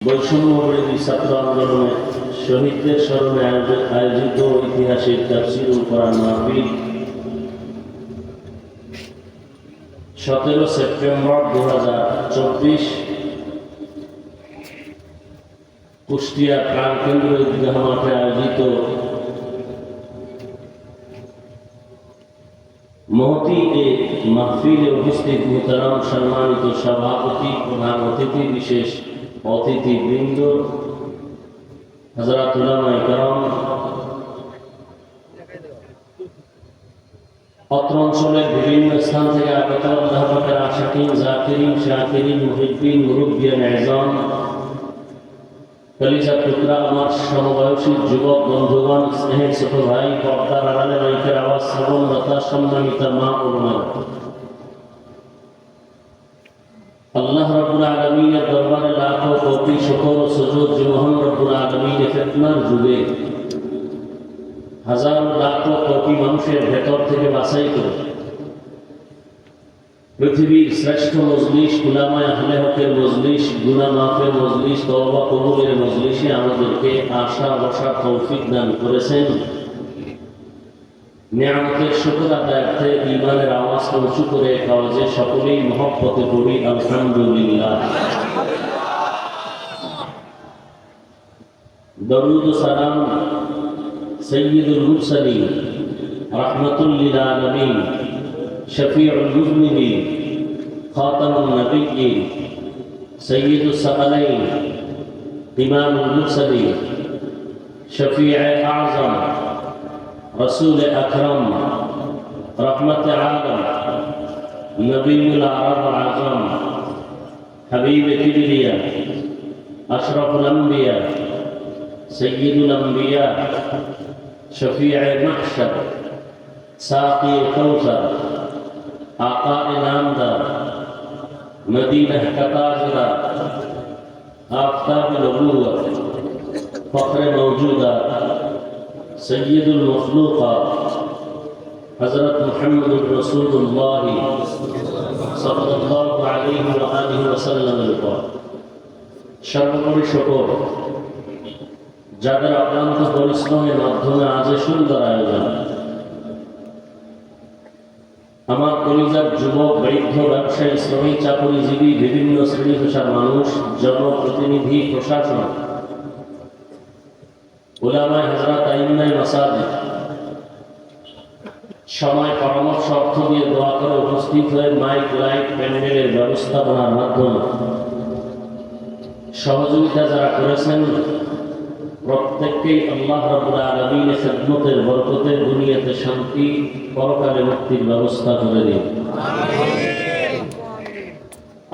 বৈষম্যবিরোধী ছাত্র আন্দোলনে শহীদদের স্মরণে আয়োজিত ঐতিহাসিক তাফসীরুল কোরআন মাহফিল 17 সেপ্টেম্বর 2024 কুষ্টিয়া প্রাণকেন্দ্র ঈদগাহ মাঠে আয়োজিত মহতি এ মাহফিলে উপস্থিত মুহতারাম সম্মানিত সভাপতি, প্রধান অতিথি, বিশেষ অতিথিবৃন্দ, হযরত উলামায়ে কেরাম, অত্র অঞ্চলের বিভিন্ন স্থান থেকে আগত আল্লাহ পাকের আশিকিন, জাকিরিন, শাকিরিন, মুহিব্বিন, মুরব্বিয়ান আযম, কলিজার টুকরা আমার সমবয়সী যুবক বন্ধুগণ, স্নেহের ছোট ভাই, পর্দার আড়ালে মাইকের আওয়াজ শ্রবণরতা সম্মানিতা মা ও বোনেরা, আল্লাহ রাব্বুল আলামিনের দরবারে লাখো কোটি শুকর ও সুজুদ যে মহান রব্বুল আলামিনের ফিতনার যুগে হাজার লাখো কোটি মানুষের ভেতর থেকে বাছাই করে পৃথিবীর শ্রেষ্ঠ মজলিস, উলামায়ে আহলে হকের মজলিস, গুনাহ মাফের মজলিস, তওবা কবুলের মজলিসে আমাদেরকে আসা বসার তৌফিক দান করেছেন। নিয়ামতের শুকর আদায়ার্থে ঈমানের আওয়াজ উঁচু করে কাওয়াজে সকলেই মহব্বতে পড়ি আলহামদুলিল্লাহ। দরুদ ও সালাম সাইয়্যিদুল মুরসালিন, রাহমাতুল লিল আলামিন, শফিউল মুযনিবিন, খাতামুন নবিয়্যিন, সাইয়্যিদুস সাকালাইন, ইমামুল মুরসালিন, শফিয়ে আযম, रसूल अकरम, रहमत आलम, नबीउल अरब आज़म, हबीब किबरिया, अशरफुल अंबिया, सय्यिदुल अंबिया, शफीए महशर, साक़ी कौसर, आका नामदार, मदीना का ताजदार, आफ़ताब नबूवत, फ़ख्र मौजूदा, सय्यदुल मखलूक़ात, हज़रत मुहम्मदुर रसूलुल्लाह सल्लल्लाहु अलैहि व आलिहि वसल्लमेর উপর সর্বোপরি শুকর যাদের অক্লান্ত পরিশ্রমের মাধ্যমে আজ সুন্দর আয়োজন। আমার কলিজার যুবক, বৃদ্ধ, ব্যবসায়ী, শ্রমিক, চাকরিজীবী, বিভিন্ন শ্রেণী পেশার মানুষ, জনপ্রতিনিধি, প্রশাসন, উলামায়ে হযরত, আইম্মায়ে মাসাজিদ, সময়, পরামর্শ, অর্থ দিয়ে দোয়া করে উপস্থিত হয়ে মাইক, লাইট, প্যান্ডেলের ব্যবস্থাপনার মাধ্যমে সহযোগিতা যারা করেছেন, প্রত্যেককেই আল্লাহ রাব্বুল আলামিনের খিদমতের বরকতে দুনিয়াতে শান্তি, পরকালে মুক্তির ব্যবস্থা করে দিন।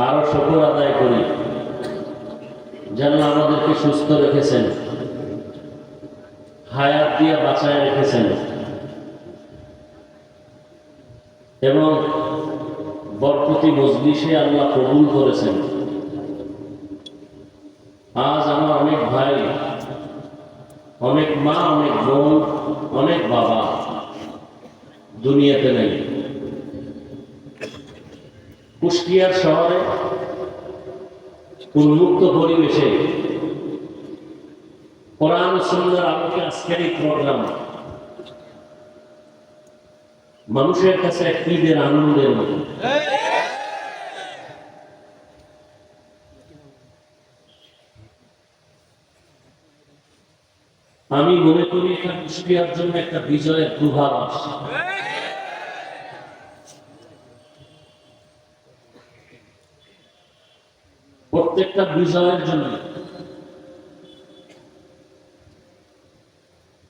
আরো শুকর আদায় করি যেন আমাদেরকে সুস্থ রেখেছেন, হায়াত দিয়ে বাঁচায় রেখেছেন এবং বরকতি মজলিসে আল্লাহ কবুল করেছেন। আজ আমার অনেক ভাই, অনেক মা, অনেক বোন, অনেক বাবা দুনিয়াতে নেই। কুষ্টিয়ার শহরে উন্মুক্ত পরিবেশে কোরআন ও সুন্নাহর আলোকে আজকের এই প্রোগ্রাম মানুষের কাছে এক ঈদের আনন্দের মতো। আমি মনে করি এটা কুষ্টিয়ার জন্য একটা বিজয়ের প্রভাব আসছে। প্রত্যেকটা বিজয়ের জন্য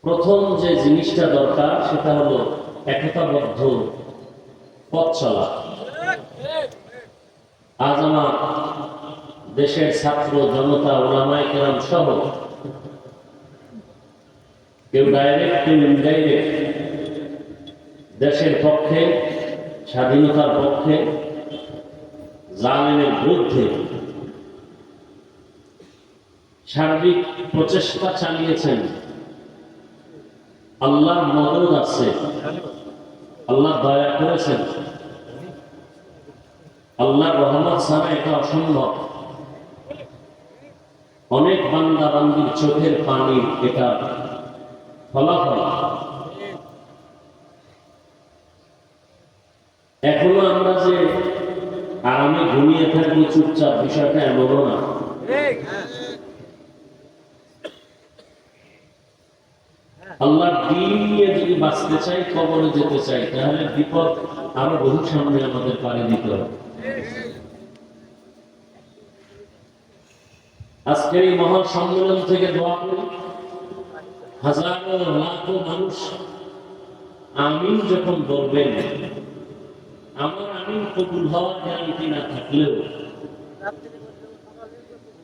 প্রথম যে জিনিসটা দরকার সেটা হলো একতাবদ্ধ পথ চলা। আজ আমার দেশের ছাত্র জনতা, উলামায়ে কেরাম সহ কেউ ডাইরেক্ট, কেউ ইনডাইরেক্ট দেশের পক্ষে, স্বাধীনতার পক্ষে, জালেমের বিরুদ্ধে সার্বিক প্রচেষ্টা চালিয়েছেন। আল্লাহর মদদ আছে, আল্লাহ দয়া করেছেন, আল্লাহর রহমত ছাড়া এটা অসম্ভব। অনেক বান্দা বান্দির চোখের পানির এটা ফলাফল। এখনো আমরা যে আরামে ঘুমিয়ে থাকবো চুপচাপ, বিষয়টা এমনও না। আল্লাহর দ্বীন নিয়ে যদি বাঁচতে চাই, কবরে যেতে চাই, তাহলে বিপদ আরো বহু সামনে আমাদের পাড়ি দিতে হবে। আজকের এই মহা সম্মেলন থেকে দোয়া করি, হাজারো লাখো মানুষ আমিন যখন বলবেন, আমার আমিন কবুল হওয়ার গ্যারান্টি না থাকলেও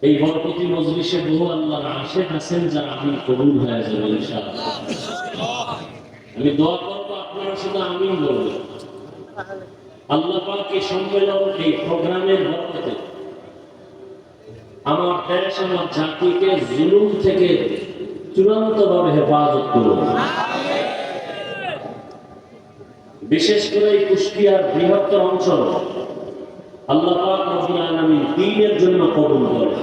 এই বরকতি মজলিসে বহু আল্লাহর আশিক আছেন যারা আমিন কবুল হয়ে যাবে ইনশাআল্লাহ। আমি দোয়া করব আপনারা শুধু আমিন বলবেন। আল্লাহ পাক এই সম্মেলন, এই প্রোগ্রামের বরকতে আমার দেশ, আমার জাতিকে জুলুম থেকে চূড়ান্তভাবে হেফাজত করুন। বিশেষ করে এই কুষ্টিয়ার বৃহত্তর অঞ্চল আল্লাহ পাক রব্বুল আলামিন দ্বীনের জন্য কবুল করেন।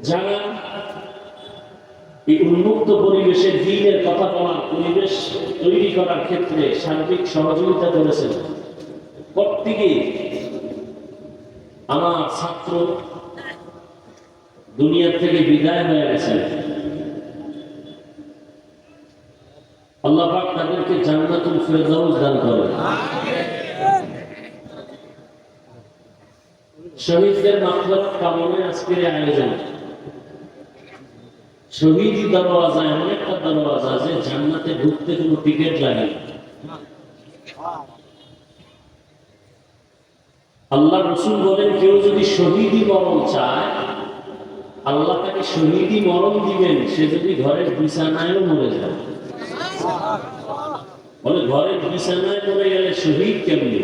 যারা এই উন্মুক্ত পরিবেশে দ্বীনের কথা বলার পরিবেশ তৈরি করার ক্ষেত্রে সার্বিক সহযোগিতা করেছেন, প্রত্যেকে আমার ছাত্র দুনিয়া থেকে বিদায় হয়ে গেছেন। আল্লাহ পাক তাদেরকে জান্নাতুল ফেরদাউস দান করেন। শহীদদের মাগফিরাত কামনায় আজকের আয়োজন। শহীদি দরওয়াজা এমন একটা দরওয়াজা যে জান্নাতে ঢুকতে কোনো টিকিট লাগে না। আল্লাহ রাসূল বলেন, কেউ যদি শহীদি মরণ চায়, আল্লাহ তাকে শহীদি মরণ দিবেন, সে যদি ঘরের বিছানায়ও মরে যায়। বলে ঘরের বিছানায় মরে গেলে শহীদ কেমনি?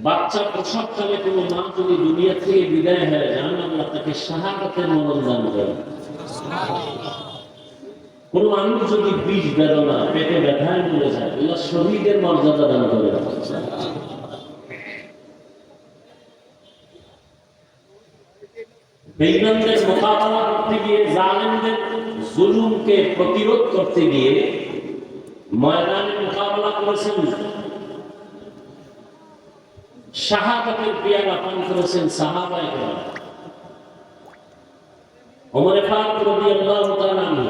বাচ্চা প্রসবকালে কোনো মা যদি দুনিয়া থেকে বিদায় হয়ে যান, আল্লাহ তাকে শাহাদাতের মরণ দান করেন। কোন মানুষ যদি বিষ বেদনা, পেটে ব্যথায় মরে যায়, আল্লাহ শহীদের মর্যাদা দান করেন। বেঈমানদের মোকাবেলা করতে গিয়ে, জালেমদের জুলুমকে প্রতিরোধ করতে গিয়ে ময়দানে মোকাবেলা করেছেন, শাহাদাতের পেয়ালা পান করেছেন সাহাবায়ে কেরাম। ওমর ফারুক রাদিয়াল্লাহু তাআলা আনহু,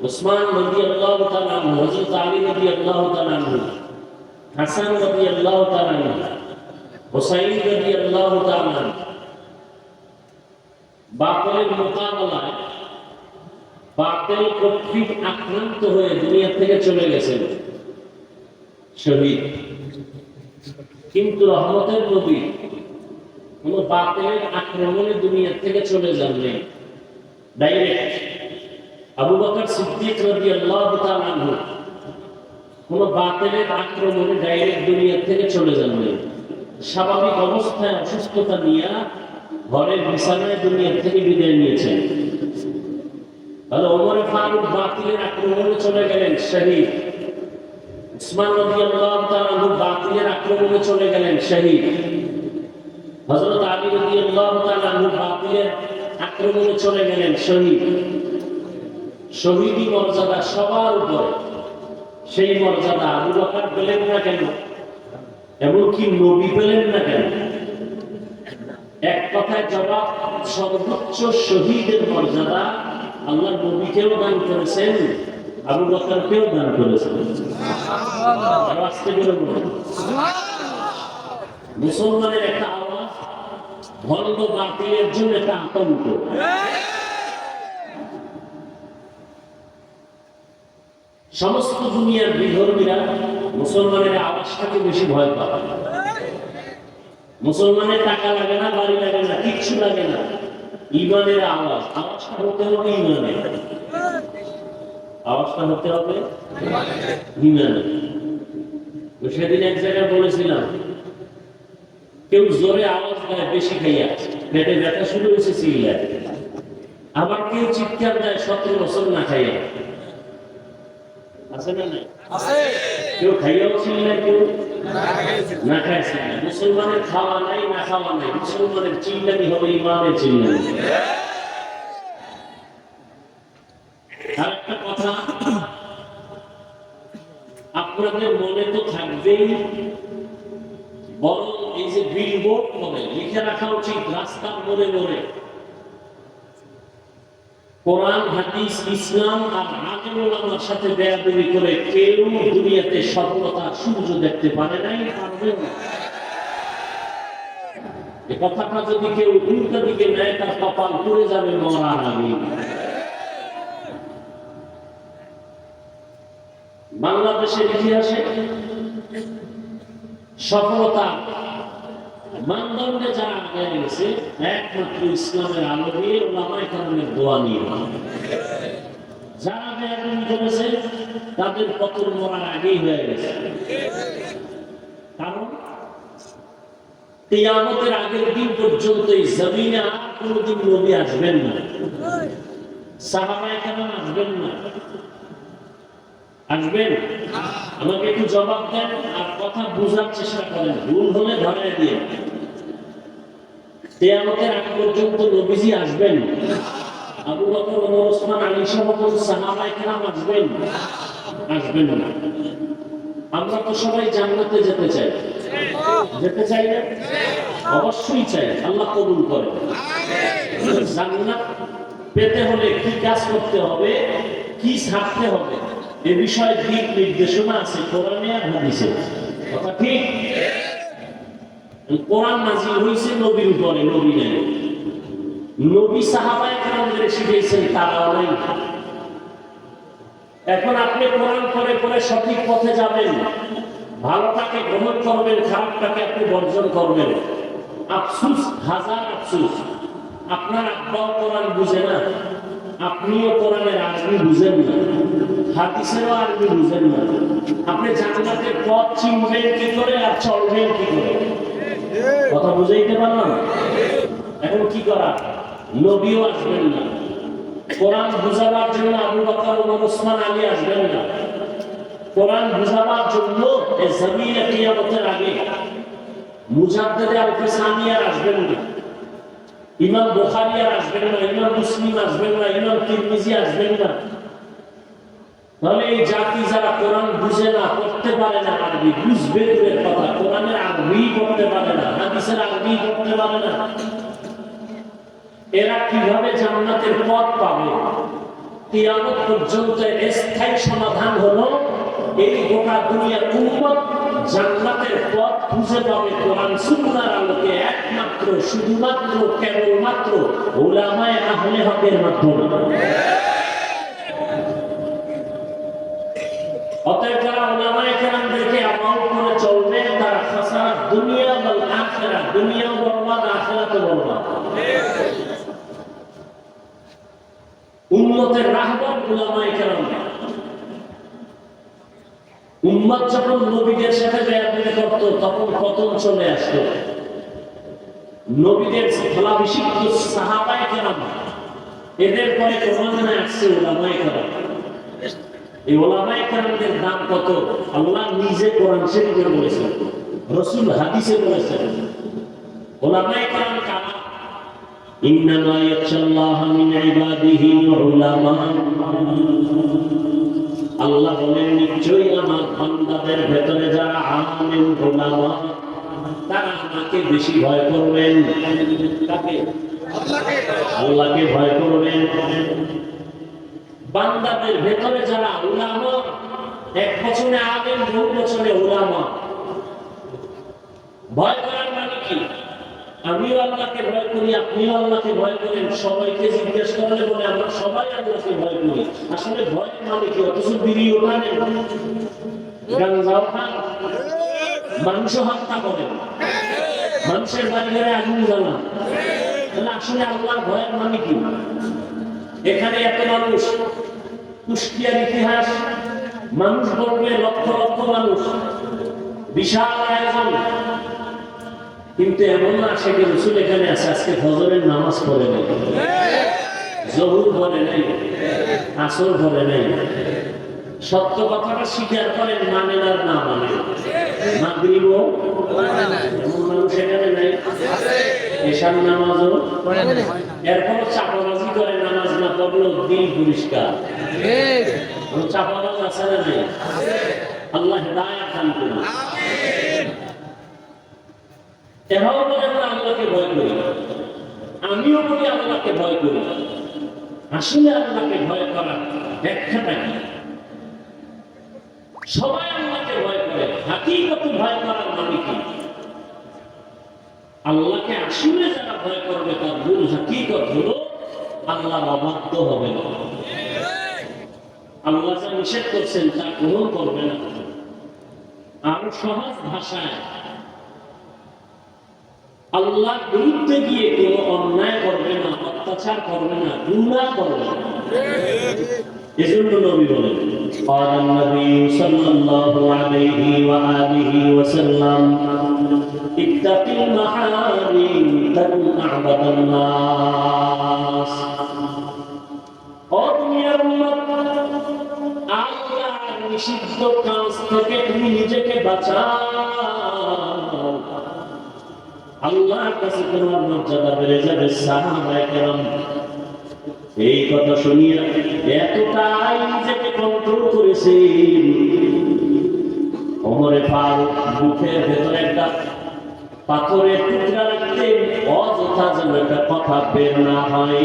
উসমান রাদিয়াল্লাহু তাআলা আনহু, হযরত আলী রাদিয়াল্লাহু তাআলা আনহু, হাসান রাদিয়াল্লাহু তাআলা আনহু, হুসাইন রাদিয়াল্লাহু তাআলা আনহু বাতিলের মোকাবেলায় বাতিল কর্তৃক আক্রান্ত হয়ে দুনিয়া থেকে চলে গেছেন শহীদ। কিন্তু রহমতের নবী কোন বাতিলের আক্রমণে দুনিয়া থেকে চলে যাননি, ডাইরেক্ট। আবু বকর সিদ্দিক রাদিয়াল্লাহু তাআলা আনহু কোন বাতিলের আক্রমণে ডাইরেক্ট দুনিয়া থেকে চলে যাননি। স্বাভাবিক অবস্থায় অসুস্থতা নিয়ে ঘরের বিছানায় দুনিয়া থেকে বিদায় নিয়েছেন। তাহলে ওমর ফারুক বাতিলের আক্রমণে চলে গেলেন শহীদ। উসমান রাদিয়াল্লাহু তাআলা আনহু বাতিলের আক্রমণে চলে গেলেন শহীদ। হযরত আলী রাদিয়াল্লাহু তাআলা আনহু বাতিলের আক্রমণে চলে গেলেন শহীদ। শহীদি মর্যাদা সবার উপরে। সেই মর্যাদা আবু বকর পেলেন না কেন? এমনকি নবী পেলেন না কেন? এক কথায় জবাব, সর্বোচ্চ শহীদের মর্যাদা আল্লাহ নবীকেও দান করেছেন, আবু বকরকেও দান করেছেন। মুসলমানের একটা আওয়াজ, ভণ্ড বাতিলের জন্য একটা আতঙ্ক। সমস্ত দুনিয়ার বিধর্মীরা মুসলমানের আওয়াজটাকে বেশি ভয় পায়। মুসলমানের টাকা লাগে না, বাড়ি লাগে না, কিচ্ছু লাগে না, ইমানের আওয়াজ। আওয়াজটা হতে হবে ইমানের, আওয়াজটা হতে হবে ইমানের। সেদিন এক জায়গায় বলেছিলাম, কেউ জোরে আওয়াজ দেয় বেশি খাইয়া, পেটে ব্যথা শুরু হয়েছে চিল্লায়। আবার কেউ চিৎকার দেয় 17 বছর না খাইয়া। আছে না নাই? কেউ খাইয়াও চিল্লায়, কেউ না খাইছি না। মুসলমানের খাওয়া নাই না খাওয়া নাই, মুসলমানের চিল্লানি হবে ইমানের চিল্লানি। আর একটা কথা আপনাদের মনে তো থাকবেই, বরং এই যে বিলবোর্ড করে লিখে রাখা উচিত রাস্তার মোড়ে মোড়ে, কোরআন হাদিস ইসলাম আর আলেম ওলামার সাথে বেয়াদবি করে কেউ দুনিয়াতে সফলতার সূর্য দেখতে পারে নাই, পারবে না। এই কথাটা যদি কেউ উল্টা দিকে নেয় তার কপাল পুড়ে যাবে মরার আগে। বাংলাদেশের ইতিহাসে সফলতা মানদণ্ডে যারা আগে গেছে একমাত্র ইসলামের আলো দিয়ে, ওলামায়ে কেরামের দোয়া নিয়ে। যারা বেয়াদবি করেছে তাদের পতন মরার আগেই হয়ে গেছে। কারণ কিয়ামতের আগের দিন পর্যন্ত এই জমিনে আর কোনোদিন নবী আসবেন না, সাহাবায়ে কেরাম আসবেন না। আসবেন? আমাকে একটু জবাব দেন আর কথা বোঝার চেষ্টা করেন, ভুল হলে ধরে দিয়ে। কিয়ামতের আগ পর্যন্ত নবীজি আসবেন? আবু বকর, ওমর, ওসমান, আলী সহ সাহাবায়ে কেরাম আসবেন? আসবেন না। আমরা তো সবাই জান্নাতে যেতে চাই, যেতে চাই না? অবশ্যই চাই, আল্লাহ কবুল করেন। জান্নাত পেতে হলে কি কাজ করতে হবে, কি ছাড়তে হবে, এ বিষয়ে দিক নির্দেশনা আছে কোরআনে আর হাদিসে। কথা ঠিক? কোরআন নাযিল হইছে নবীর উপরে, নবী নাই। নবী সাহাবায়ে কেরামদের শিখিয়েছেন, তারাও নাই। এখন আপনি কোরআন পড়ে পড়ে সঠিক পথে যাবেন, ভালোটাকে গ্রহণ করবেন, খারাপটাকে আপনি বর্জন করবেন। আফসুস, হাজার আফসুস, আপনার আব্বাও কোরআন বুঝে না, আপনিও কোরআনের আরবি বুঝেন না, হাদিসেরও আরবি বুঝেন না। আপনি জান্নাতের পথ চিনবেন কি করে আর চলবেন কি করে? কথা বুঝাইতে পারলাম? এখন কি করা? নবীও আসবেন না, কোরআন বুঝাবার জন্য আবু বকর, ওমর, ওসমান, আলী আসবেন না, কোরআন বুঝাবার জন্য এই জমিনে কিয়ামতের আগে মুজাদ্দিদে আল-ফিসানি আর আসবেন না, ইমাম বুখারী আর আসবেন না, ইমাম মুসলিম আসবেন না, ইমাম তিরমিজি আসবেন না। তাহলে এই জাতি যারা কোরআন বুঝে না, পড়তে পারে না, আরবি বুঝবে দূরের কথা, কোরআনের আরবি পড়তে পারে না, হাদিসের আরবি পড়তে পারে না, এরা কিভাবে জান্নাতের পথ পাবে? কিয়ামত পর্যন্ত স্থায়ী সমাধান হলো এই গোটা দুনিয়ার উম্মত জান্নাতের পথ খুঁজে পাবে কোরআন সুন্নাহর আলোকে, একমাত্র শুধুমাত্র কেবলমাত্র উলামায়ে আহলে হকের মাধ্যমে। অতএব যারা উলামায়ে কেরামদেরকে আমল করে চলবে তারা খাসারাত দুনিয়া ওয়াল আখিরাহ, দুনিয়াও বরবাদ, আখিরাতও বরবাদ। উম্মতের রাহবার উলামায়ে কেরাম। উম্মত যখন নবীদের সাথে বেয়াদবি করত তখন পতন চলে আসতো। নবীদের স্থলাভিষিক্ত সাহাবায়ে কেরাম, এদের পরে ক্রমান্বয়ে আসছে উলামায়ে কেরাম। এই উলামায়ে কেরামদের দাম কত? আল্লাহ নিজে কোরআন শরীফে বলেছেন, রাসূল হাদিসে বলেছেন। উলামায়ে কেরাম কারা? ইন্নামা ইয়াখশাল্লাহা মিন ইবাদিহিল উলামা। আল্লাহ বলেন, নিশ্চয়ই আমার বান্দাদের ভেতরে যারা আলেম উলামা তারা আমাকে বেশি ভয় করবেন। কাকে? আল্লাহকে ভয় করবেন। বান্দাদের ভেতরে যারা উলামা, এক বচনে আলেম, বহু বচনে উলামা। ভয় করার মানে কি? আমিও আল্লাহকে ভয় করি, আপনিও আল্লাহকে ভয় করেন। সবাইকে জিজ্ঞেস করলে বলে আমরা সবাই আল্লাহকে ভয় করি। আসলে ভয় মানে কি? অথচ বিড়িও খানেন, গাঞ্জাও খান, মাংস হত্যা করেন, মানুষের বাড়ি ঘরে আগুন জ্বালান। তাহলে আসলে আল্লাহর ভয়ের মানে কি? এখানে এত মানুষ, কুষ্টিয়ার ইতিহাস, মানুষ বলবে লক্ষ লক্ষ মানুষ, বিশাল আয়োজন, কিন্তু এমন না শেখ রসুল এখানে আছে আজকে ফজরের নামাজ পড়ে নেই, জহুর পড়ে নেই, আসর পড়ে নেই, সত্য কথাটা স্বীকার করেন, মানেন আর না মানেন। মাগরিবও এমন মানুষ এখানে নাই, এশার নামাজও এরপর চাপাবাজি করে, নামাজ না পড়লেও দিল পরিষ্কার। চাপাবাজ আছে না নাই? আল্লাহ হেদায়েত দান করুন। এরাও বলে আমরা আল্লাহকে ভয় করি, আমিও বলি আল্লাহকে ভয় করি। আসলে আল্লাহকে ভয় করার ব্যাখ্যাটা কি? সবাই আল্লাহকে ভয় করে, হাকিকতে ভয় করার মানে কি? আল্লাহকে আসলে যারা ভয় করবে তার মূল হাকিকত হলো আল্লাহর অবাধ্য হবে না, আল্লাহ যা নিষেধ করছেন তা গ্রহণ করবে না। আরো সহজ ভাষায় আল্লাহর বিরুদ্ধে গিয়ে কোনো অন্যায় করবে না, অত্যাচার করবে না, গুনাহ করবে না। এজন্য নবী বলেন, قال النبي صلى الله عليه وآله وسلم اتق المحارم تكن أعبد الناس। ও দুনিয়ার উম্মত, আল্লাহর নিষিদ্ধ কাজ থেকে তুমি নিজেকে বাঁচাও, আল্লাহর কাছে তোমার মর্যাদা বেড়ে যাবে। সাহাবায়ে কেরাম এই কথা শুনিয়া এতটাই নিজেকে কন্ট্রোল করেছেন, ওমরে ফারুক বুকের ভেতরে একটা পাথরের টুকরা রাখতেন, অযথা যেন একটা কথা বের না হয়,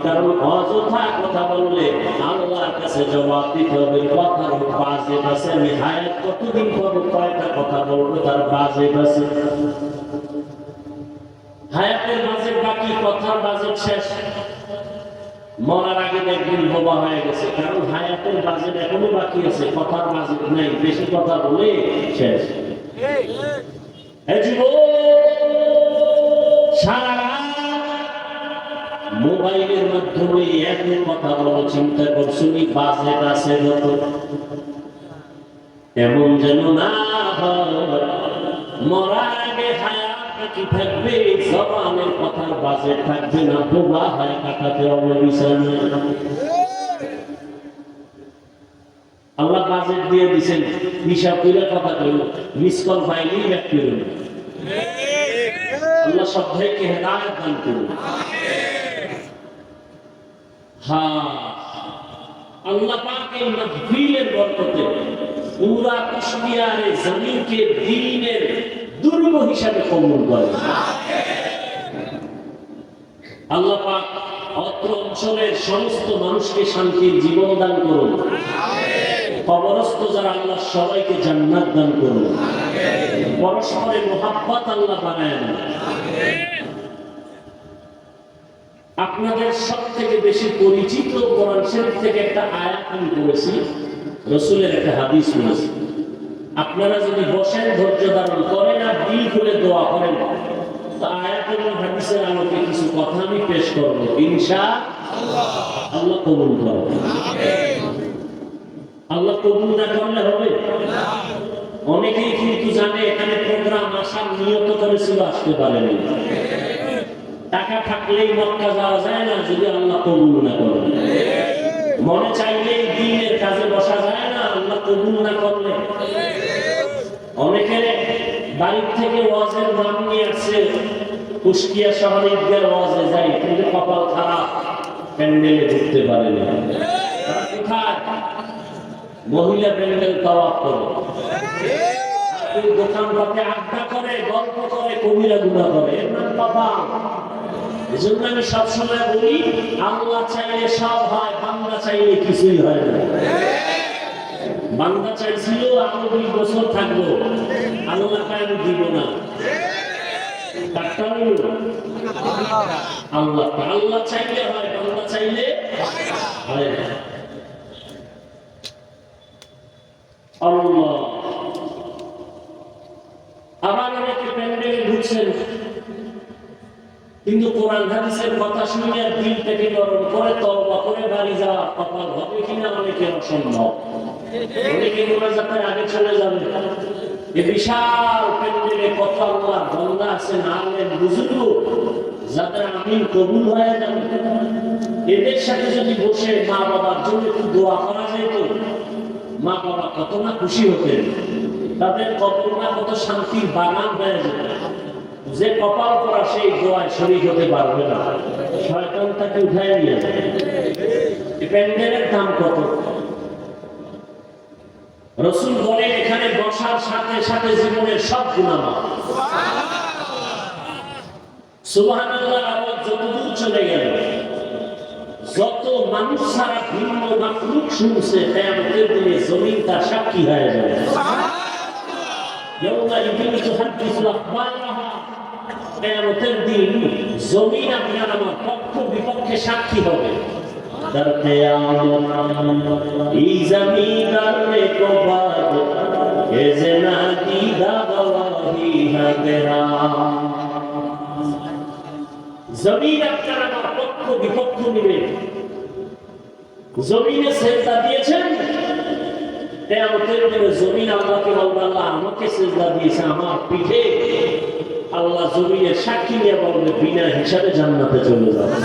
কারণ অযথা কথা বললে আল্লাহর কাছে জবাব দিতে হবে। কথার বাজেট আছে, আমি হায়াত কতদিন পর কয়টা কথা বলবো তার বাজেট আছে। হায়াতের বাজেট বাকি, কথার বাজেট শেষ। মরার আগে একদিন বোবা হয়ে গেছে, কারণ হায়াতের বাজেট এখনো বাকি আছে, কথার বাজেট নাই, বেশি কথা বলে শেষ। সারা মোবাইলের মাধ্যমে এত কথা বলো, চিন্তা করছুনি বাজেট আছে যত, এমন যেন না হয় মরার আগে হায়াত বাকি থাকবে, জবানের কথার বাজেট থাকবে না, বোবা হয় কাটাতে হবে বিছানা। আল্লাহ বাজেট দিয়ে দিচ্ছেন, হিসাব করে কথা কইল, মিস কল পাইলেই ব্যাক করুন। আল্লাহ সব ভাইকে হেদায়েত দান করুন। হ্যাঁ, আল্লাহ পাকের মাহফিলের বরকতে পুরা কুষ্টিয়ারে জমিনকে দ্বীনের দুর্গ হিসাবে কবুল করেন। আল্লাহ পাক অত্র অঞ্চলের সমস্ত মানুষকে শান্তির জীবন দান করুন। কবরস্থ যারা আল্লাহ সবাইকে জান্নাত দান করুন। পরস্পরের মুহাব্বত আল্লাহ বানায় না। আপনাদের সব থেকে বেশি পরিচিত কোরআন শরীফ থেকে একটা আয়াত আমি পড়েছি, রাসূলের একটা হাদিস শুনেছি। আপনারা যদি বসেন, ধৈর্য ধারণ করেন আর দিল খুলে দোয়া করেন, তো আয়াত এবং হাদিসের আলোকে কিছু কথা আমি পেশ করব, ইনশাআল্লাহ। আল্লাহ কবুল করুন। আল্লাহ কবুল না করলে হবে না। অনেকেই কিন্তু জানে এখানে প্রোগ্রাম আসার নিয়ত করেছিল, আসতে পারেনি। টাকা থাকলেই মক্কা যাওয়া যায় না যদি আল্লাহ কবুল না করেন। মনে চাইলেই দ্বীনের কাজে বসা যায় না আল্লাহ কবুল না করলে। অনেকের বাড়ির থেকে ওয়াজের নাম নিয়ে আসছে, কুষ্টিয়া শহরে ঈদগাহ ওয়াজে যায়, কিন্তু কপাল খারাপ, প্যান্ডেলে ঢুকতে পারে না। কোথায় মহিলা প্যান্ডেল তাওয়াফ করে, দোকানপাটে আড্ডা করে, গল্প করে, কবিরা গুনাহ করে, এর নাম কপাল। এজন্য আমি সবসময় বলি, আল্লাহ চাইলে সব হয়, বান্দা চাইলে কিছুই হয় না। বান্দা চাইছিল আরো 2 বছর থাকবো, আল্লাহ কায়ম দিব না। আল্লাহ আল্লাহ চাইলে হয়, বান্দা চাইলে হয় না। আল্লাহ আবার অনেকে প্যান্ডেলে ঢুকছেন, কিন্তু কোরআন হাদিসের কথা শুনে দিল থেকে গরম করে তওবা করে বাড়ি যাওয়া কপাল হবে কিনা অনেকের অসম্ভব। অনেকে মোনাজাতের আগে চলে যাবে। এই বিশাল প্যান্ডেলে কত আল্লাহর বান্দা আছেন, আলেম বুজুর্গ, যাদের আমিন কবুল হয়ে যাবে। এদের সাথে যদি বসে মা বাবার জন্য একটু দোয়া করা যেত, মা বাবা কত না খুশি হতেন, তাদের কবর না কত শান্তির বাগান হয়ে যেত। যে কপাল করা সেই দোয়ায় শরীক হতে পারবে না, শয়তান তাকে উঠায় নিয়ে যায়। প্যান্ডেলের দাম কত? রাসূল বলেন এখানে বসার সাথে সাথে জীবনের সব গুনাহ মাফ। সুবহানাল্লাহ আওয়াজ যতদূর চলে গেল, যত মানুষ সারা ভিন্ন মাখলুক শুনছে, কিয়ামতের দিনে জমিন তার সাক্ষী হয়ে যাবে। ইয়াউমাইযিন তুহাদ্দিসু আখবারাহা, কিয়ামতের দিন জমিন আপনার আমার পক্ষ বিপক্ষে সাক্ষী হবে। در قیامت ای زمین درنے کو بعد کہ زنا دیدہ گواہی ہے تیرا। জমিন আপনার আমার পক্ষ বিপক্ষ নিবে। জমিনে সেজদা দিয়েছেন, কিয়ামতের দিনে জমিন আল্লাহকে বলবে আল্লাহ আমাকে সেজদা দিয়েছে আমার পিঠে। আল্লাহ জমিনের সাক্ষী নিয়ে বলবে বিনা হিসাবে জান্নাতে চলে যাবে।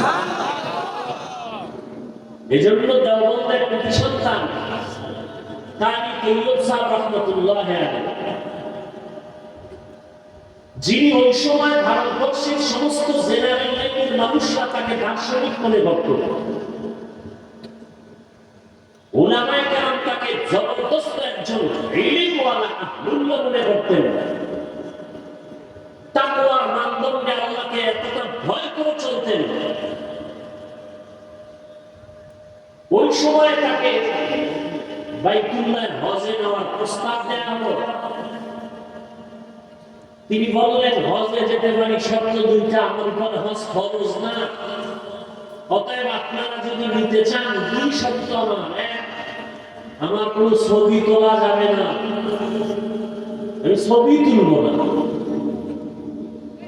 এজন্য দেওবন্দের প্রতি সন্তান কারি তৈয়ব সাহেব রহমতুল্লাহ যিনি ওই সময় ভারতবর্ষের সমস্ত জেনারেল লাইনের মানুষরা তাকে দার্শনিক মনে করত, উলামায়ে কেরাম তাকে জবরদস্ত একজন ইলমওয়ালা আহলুল্লাহ মনে করতেন। তাকওয়ার মানদণ্ডে আল্লাহকে এতটা ভয় করে চলতেন। ওই সময় তাকে বাইতুল্লাহ হজে নেওয়ার প্রস্তাব দেওয়া হলো। তিনি বললেন হজে যেতে পারি, শর্ত দুইটা, আমার উপর হজ ফরজ না, অতএব আপনারা যদি নিতে চান দুই শর্ত আমার। এক, আমার কোনো ছবি তোলা যাবে না, আমি ছবি তুলব না।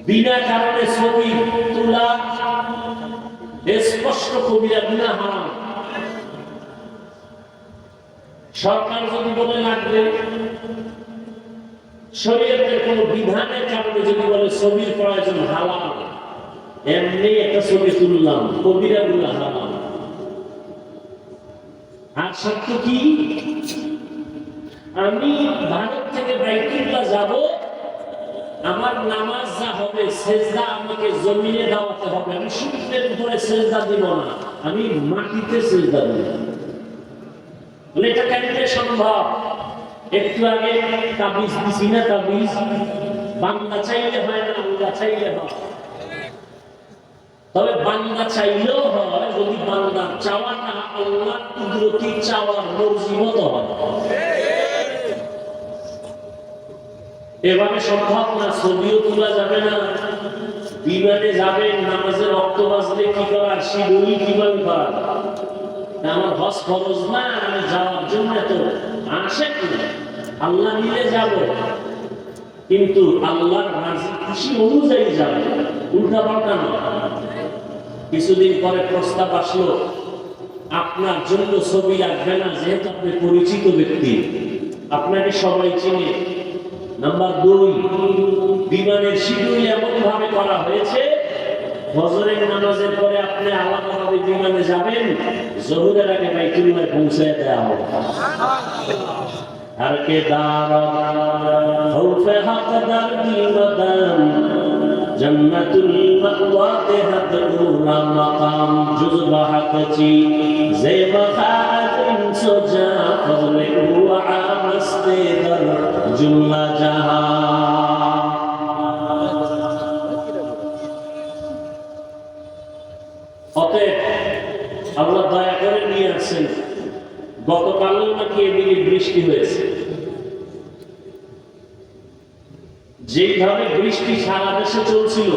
বিনা কারণে ছবি তোলা স্পষ্ট কবিরা গুনাহ হারাম। সরকার যদি বলে লাগবে, শরীয়তের কোন বিধানের কারণে যদি বলে ছবির প্রয়োজন হালাল, এমনি একটা ছবি তুললাম, কবিরা গুনাহ হারাম। আর সত্য কি, আমি ভারত থেকে বাইতুল্লাহ যাব, আমার নামাজ যা হবে সেজদা আমাকে জমিনে দাওয়াতে হবে। আমি সূর্যের উপরে সেজদা দিব না, আমি মাটিতে সেজদা দিব। বলে এটা কেমনে সম্ভব? একটু আগে তাবিজ দিছি না, তাবিজ বান্দা চাইলে হয় না, আল্লাহ চাইলে হয়। তবে বান্দা চাইলেও হয় যদি বান্দার চাওয়াটা আল্লাহর কুদরতি চাওয়ার মর্জি মতো হয়। এভাবে সম্ভব না, ছবিও তোলা যাবে না, বিমানে যাবেন, নামাজের রক্ত বাজলে কি করার, শিরোই কিভাবে করা, আমার হজ ফরজ না, আমি যাওয়ার জন্য তো আসে কিনা, আল্লাহ নিলে যাব, কিন্তু আল্লাহর রাজি খুশি অনুযায়ী যাবে, উল্টা পাল্টা না। কিছুদিন পরে প্রস্তাব আসলো আপনার জন্য ছবি লাগবে না, যেহেতু আপনি পরিচিত ব্যক্তি, আপনাকে সবাই চিনে। নাম্বার 2, বিমানের শিডিউল এমন ভাবে করা হয়েছে, ফজরের নামাজের পরে আপনি আলাদাভাবে বিমানে যাবেন, জোহরের আগে বাইতুল্লাহ পৌঁছে দেওয়া হবে। আর কে দাওফে হকদার কি মাদাম জান্নাতুল মাওয়াতে হাদুরা মাকাম জুজবা হাকচি জে মাখাজিন সুজা ফজলে ওয়া আমস্তে দর জুমলা জাহান। অতএব আল্লাহ দয়া করে নিয়ে আসেন। গতকালও নাকি এদিকে বৃষ্টি হয়েছে, যেইভাবে বৃষ্টি সারা দেশে চলছিল,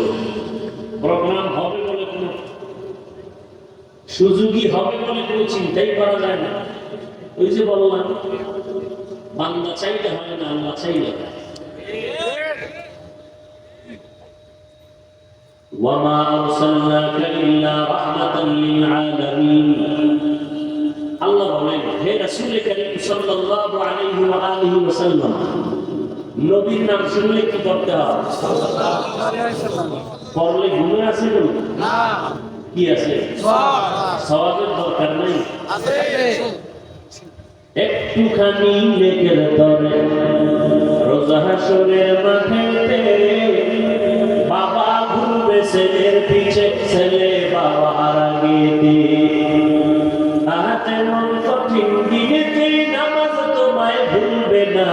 প্রোগ্রাম হবে বলে কোনো সুযোগই হবে বলে কোনো চিন্তাই করা যায় না। ওই যে বললাম, বান্দা চাইলে হয় না, আল্লাহ চাইলে হয়। وما أرسلناك إلا رحمة للعالمين। আল্লাহ বলেন, হে রাসূল করিম সাল্লাল্লাহু আলাইহি ওয়া আলিহি ওয়াসাল্লাম, নবীর নাম শুনলে কি করতে হয়? সাল্লাল্লাহু আলাইহি ওয়াসাল্লাম। পড়লে গুনাহ আছে না? কি আছে? সওয়াবের দরকার নাই, আছে। একটুখানি নেকের তরে রোজা হাসরের মাঠেতে বাবা ঘুরবে ছেলের পিছে, ছেলে বাবার আগেতে। হাতে মন কঠিন দিনেতে নামাজ তোমায় ভুলবে না,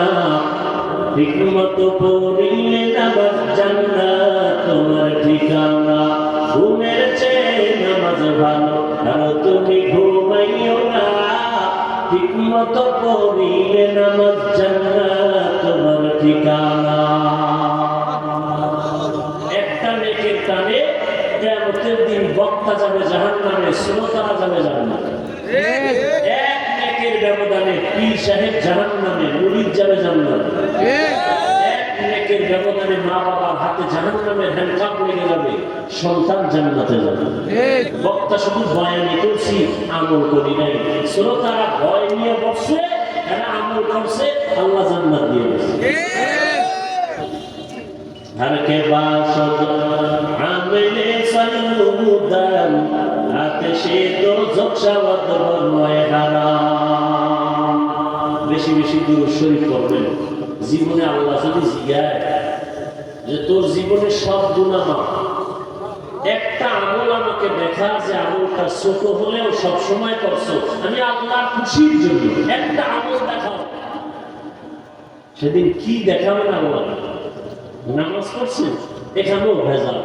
ঠিক মতো পড়িলে নামাজ জান্নাত তোমার ঠিকানা। ঘুমের চেয়ে নামাজ ভালো, আর তুমি ঘুমাইও না, ঠিক মতো পড়িলে নামাজ জান্নাত তোমার ঠিকানা। একটা নেকের টানে কিয়ামতের দিন বক্তা যাবে জাহান্নামে, শ্রোতারা যাবে জান্নাতে। এক নেকের ব্যবধানে পীর সাহেব জাহান্নামে, মুরিদ যাবে জান্নাতে। এক নেকের ব্যবধানে মা বাবার হাতে জাহান্নামের হ্যান্ডকাপ লেগে যাবে, সন্তান জান্নাতে যাবে। বক্তা শুধু বয়ানি করছি, আমল করি নাই। শ্রোতারা ভয় নিয়ে বসছে, এরা আমল করছে, আল্লাহ জান্নাত দিয়ে দিয়েছে। हर के बासद आमले सलूदान आतेशे दोजख शावत बनवाय हाराम। বেশি বেশি দুরূদ শরীফ পড়বেন। জীবনে আল্লাহ যদি জিজ্ঞাসা যে তোর জীবনে সব গুনাহ মাফ, একটা আমল আমাকে দেখা যে আমলটা ছোট হলেও সব সময় করছো, আমি আল্লাহর খুশির জন্য একটা আমল দেখাও। সেদিন কি দেখাবেন আল্লাহ? নামাজ পড়ছেন, এখানেও ভেজাল।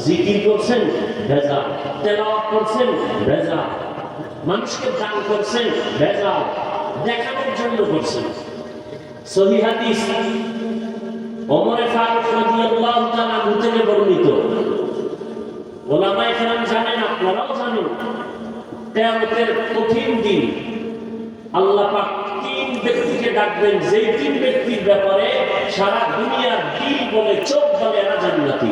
জিকির করছেন, ভেজাল। তেলাওয়াত করছেন, ভেজাল। মানুষকে দান করছেন, ভেজাল। দেখানোর জন্য করছেন। সহিহ হাদিস ওমর ফারুক রাদিয়াল্লাহু তাআলা থেকে বর্ণিত। ওলামায়ে কেরাম জানেন, আপনারাও জানেন, কিয়ামতের কঠিন দিন আল্লাহ পাক তিন ব্যক্তিকে ডাকবেন, যেই তিন ব্যক্তির ব্যাপারে সারা দুনিয়ার দিল বলে, চোখ বলে এরা জান্নাতি,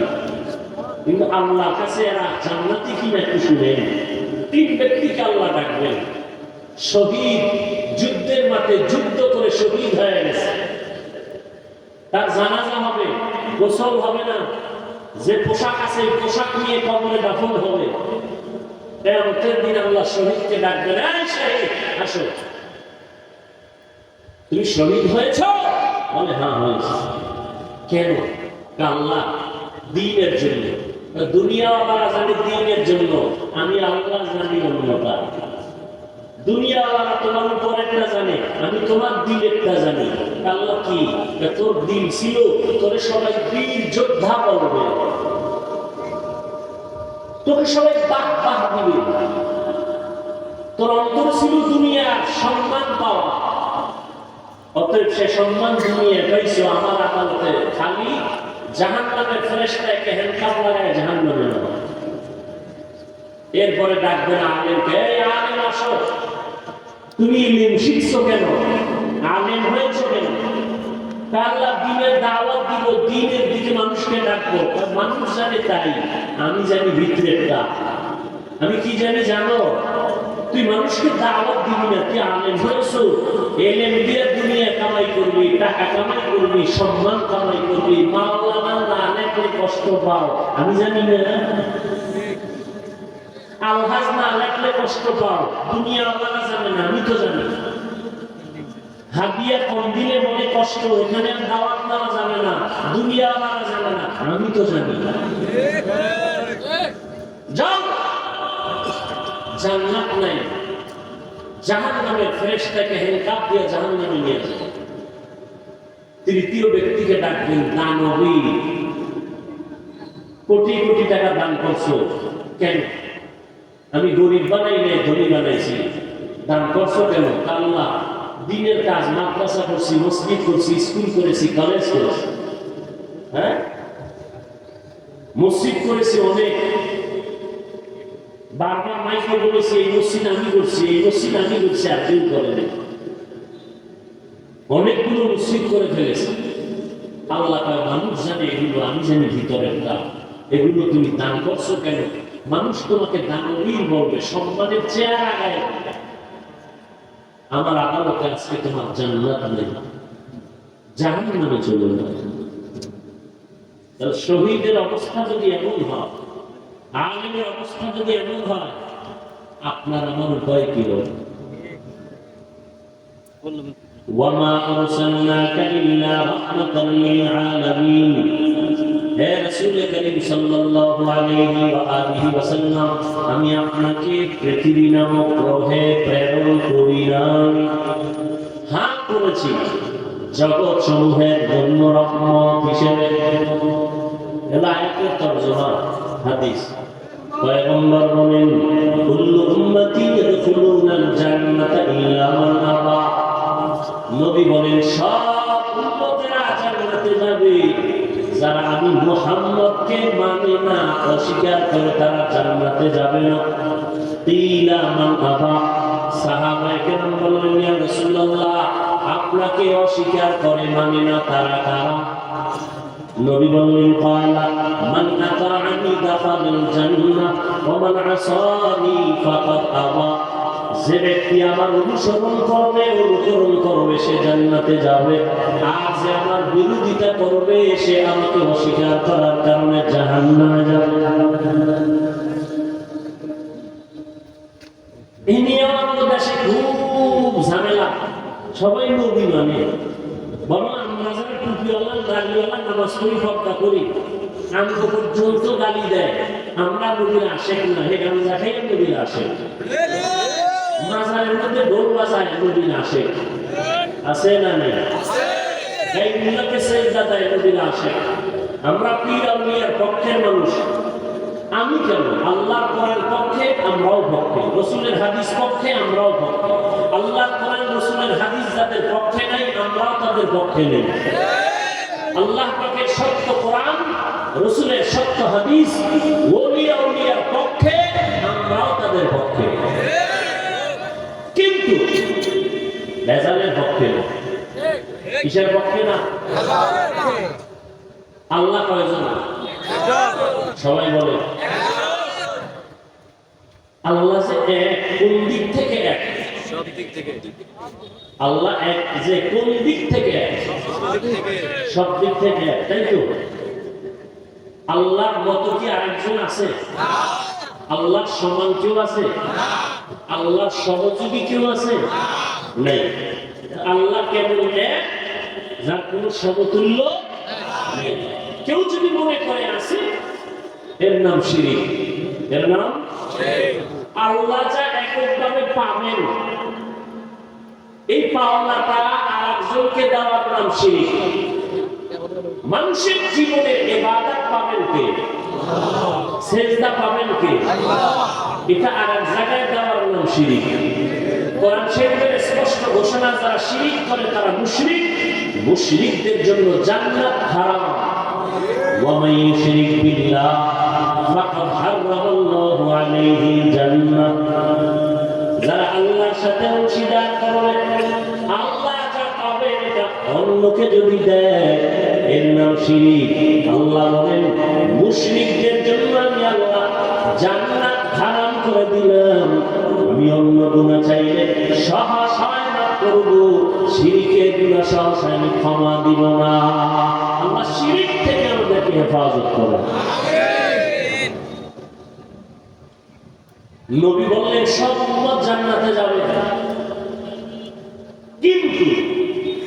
কিন্তু আল্লাহর কাছে এরা জান্নাতি কিনা একটু শুনেন। তিন ব্যক্তিকে আল্লাহ ডাকবেন। শহীদ, যুদ্ধের মাঠে যুদ্ধ করে শহীদ হয়ে গেছে, তার জানাজা হবে, গোসল হবে না, যে পোশাক আছে পোশাক নিয়ে কবরে দাফন হবে। কিয়ামতের দিন আল্লাহ শহীদকে ডাকবেন, এই শহীদ আসো, তুমি শহীদ হয়েছ? বলে হ্যাঁ হয়েছে। কেন? আল্লাহ দ্বীনের জন্য। দুনিয়াওয়ালা জানি দ্বীনের জন্য, আমি আল্লাহ জানি অন্যটা। দুনিয়াওয়ালা তোমার উপরেরটা জানে, আমি তোমার দিলেরটা জানি। আল্লাহ কি? তোর দিল ছিল, তোরে সবাই বীর যোদ্ধা বলবে, তোকে সবাই বাহ বাহ দিবে। তোর অন্তর ছিল দুনিয়ার সম্মান পাওয়া, অতএব সে সম্মান দুনিয়া পাইছো আমার আদালতে। খালি জাহান্নামের ফেরেশতাকে হ্যান্ডকাপ লাগায় জাহান্নামে নেওয়া। এরপরে ডাকবেন আলেমকে, এই আলেম আসো, তুমি ইলম শিখছো কেন? আলেম হয়েছো কেন? আল্লাহ দ্বীনের দাওয়াত দিব, দ্বীনের দিকে মানুষকে ডাকবো। মানুষ জানে তাই, আমি জানি ভিতরেরটা। আমি কি জানি জানো? তুই মানুষকে দাওয়াত দিবি না, তুই আলেম হয়েছো, এলেম দিয়ে দুনিয়া কামাই করবি, টাকা কামাই করবি, সম্মান কামাই করবি। মাওলানা না লেখলে কষ্ট পাও, আমি জানি না? আলহাজ না লেখলে কষ্ট পাও, দুনিয়াওয়ালা জানে না, আমি তো জানি। হাদিয়া কম দিলে মনে কষ্ট, এখানে দাওয়াত দেওয়া যাবে না, দুনিয়াওয়ালা জানে না, আমি তো জানি। যাও, জান্নাত নাই, জাহান্নামের ফেরেশতাকে হ্যান্ডকাপ দিয়ে জাহান্নামে নিয়ে যাবে। তৃতীয় ব্যক্তিকে ডাকবেন দানবী। কোটি কোটি টাকা দান করছো কেন? আমি গরিব বানাই নাই, ধনী বানাইছি। দান করছো কেন? আল্লাহ দিনের কাজ, মাদ্রাসা করছি, মসজিদ করছি, স্কুল করেছি, কলেজ করেছি, হ্যাঁ মসজিদ করেছি অনেক। বারবার মাইকে বলেছি এই মসজিদ আমি করছি, এই মসজিদ আমি করছি, আর কেউ করে নেই। অনেকগুলো মসজিদ করে ফেলেছে। আল্লাহ মানুষ জানে এগুলো, আমি জানি ভিতরেরটা। এগুলো তুমি দান করছো কেন? মানুষ তোমাকে দানবীর বলবে, সম্মানের চেয়ার আগায়। আমার আদালতে আজকে তোমার জান্নাত নেই, জাহান্নামে চলে যাবে। শহীদের অবস্থা যদি এমন হয়, আলেমের অবস্থা যদি এমন হয়, আপনার আমার উপায় কি হবে? ওয়ামা আরসালনাকা ইল্লা রাহমাতাল লিল আলামিন। হে রাসূল করিম সাল্লাল্লাহু আলাইহি ওয়া আলিহি ওয়াসাল্লাম, আমি আপনাকে পৃথিবী নামক গ্রহে প্রেরণ করিলাম। হ্যাঁ, করেছি জগৎ সমূহের জন্য রহমত হিসেবে। এলা আয়াতের তরজমা হাদিস। পয়গম্বর বলেন, কুল্লু উম্মতি ইয়াদখুলুনাল জান্নাতা ইল্লা মান আবা। নবী বলেন, সব উম্মতেরা জান্নাতে যাবে, যারা আমি মুহাম্মদকে মানে না, অস্বীকার করে তারা জান্নাতে যাবে না। ইল্লা মান আবা। সাহাবায়ে কেরাম বললেন, ইয়া রাসূলুল্লাহ, আপনাকে অস্বীকার করে মানে না তারা কারা? নবী বললেন, ক্বালা মান আতাআনি দাখালাল জান্নাহ ওয়া মান আসানি ফাকাদ আবা। যে ব্যক্তি আমার অনুসরণ করবে সে জান্নাতে যাবে, আর যে আমার বিরোধিতা করবে সে আমাকে অস্বীকার করার কারণে জাহান্নামে যাবে। এই নিয়ে আমাদের দেশে খুব ঝামেলা। সবাই নবী মানে, বরং আমরা যারা টুপিওয়ালা দাড়িওয়ালা নামাজ পড়ি পর্দা করি, আমাকে পর্যন্ত গালি দেয়। আমরা নবীর আশেক না, হে গাঞ্জা খেয়ে নবীর আশেক। মাজারের মধ্যে ঢোল বাজায় নবীর আশেক, আছে না নেই? এই মিলাকে সেজদা দেয় নবীর আশেক। আমরা পীর আউলিয়ার পক্ষের মানুষ। আমি কেন? আল্লাহর কোরআন পক্ষে আমরাও পক্ষে, রাসূলের হাদিস পক্ষে আমরাও পক্ষে। আল্লাহর কোরআন রাসূলের হাদিস যাদের পক্ষে নাই, আমরাও তাদের পক্ষে নেই। আল্লাহ পাকের সত্য কোরআন, রাসূলের সত্য হাদিস, ওলি আউলিয়ার পক্ষে, আমরাও তাদের পক্ষে, কিন্তু ভেজালের পক্ষে না। কিসের পক্ষে না? আল্লাহ কয়জন? সবাই বলে আল্লাহ যে এক, কোন দিক থেকে এক? সব দিক থেকে। আল্লাহ এক যে কোন দিক থেকে এক? সব দিক থেকে এক, তাই তো? আল্লাহর মতো কি আরেকজন আছে? আল্লাহর সমান কেউ আছে? আল্লাহর সহযোগী কেউ আছে? নেই। আল্লাহ কেবল এক, যার কোন সমতুল্য নেই। কেউ যদি মনে করে আছে, এর নাম শিরিক। এর নাম আল্লাহ যা এককভাবে পাবেন, এই পাওনাটা আরেকজনকে দেওয়ার নাম শিরিক। মানুষের জীবনে ইবাদত পাবেন কে? সেজদা পাবেন কে? এটা আরেক জায়গায় দেওয়ার নাম শিরিক। কোরআন শরীফের স্পষ্ট ঘোষণা, যারা শিরিক করে তারা মুশরিক, মুশরিকদের জন্য জান্নাত হারাম। ওয়া মান ইউশরিক বিল্লাহ ফাকাদ হারামাল্লাহু আলাইহিল জান্নাহ। যারা আল্লাহর সাথে অংশীদার করবে, আল্লাহ যা পাবে এটা অন্যকে যদি দেয়, এর নাম শিরিক। আল্লাহ বলেন, মুশরিকদের জন্য আমি আল্লাহ জান্নাত হারাম করে দিলাম। আমি অন্য গুনাহ চাইলে সহসায় মাফ করব, শিরিকের গুনাহ সহসায় আমি ক্ষমা দিব না। আল্লাহ শিরিক থেকে আমাদেরকে হেফাজত করেন। নবী বললেন, সব উম্মত জান্নাতে যাবে, কিন্তু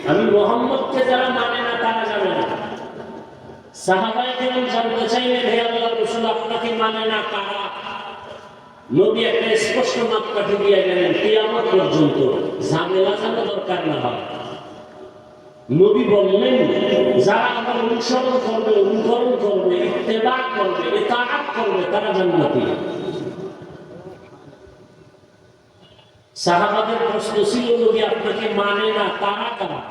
আমি মুহাম্মদকে যারা মানে না তারা যাবে না। সাহাবায়ে কেরাম জানতে চাইলেন, হে আল্লাহর রাসূল, আপনাকে মানে না কারা? নবী একটা স্পষ্ট মাপকাঠি দিয়ে গেলেন, কিয়ামত পর্যন্ত ঝামেলা যেন দরকার না হয়। নবী বললেন, যারা আমার অনুসরণ করবে, অনুকরণ করবে, ইত্তেবা করবে, ইতাআত করবে, তারা জান্নাতি। সাহাবাদের প্রশ্ন ছিল, নবী আপনাকে মানে না তারা কারা?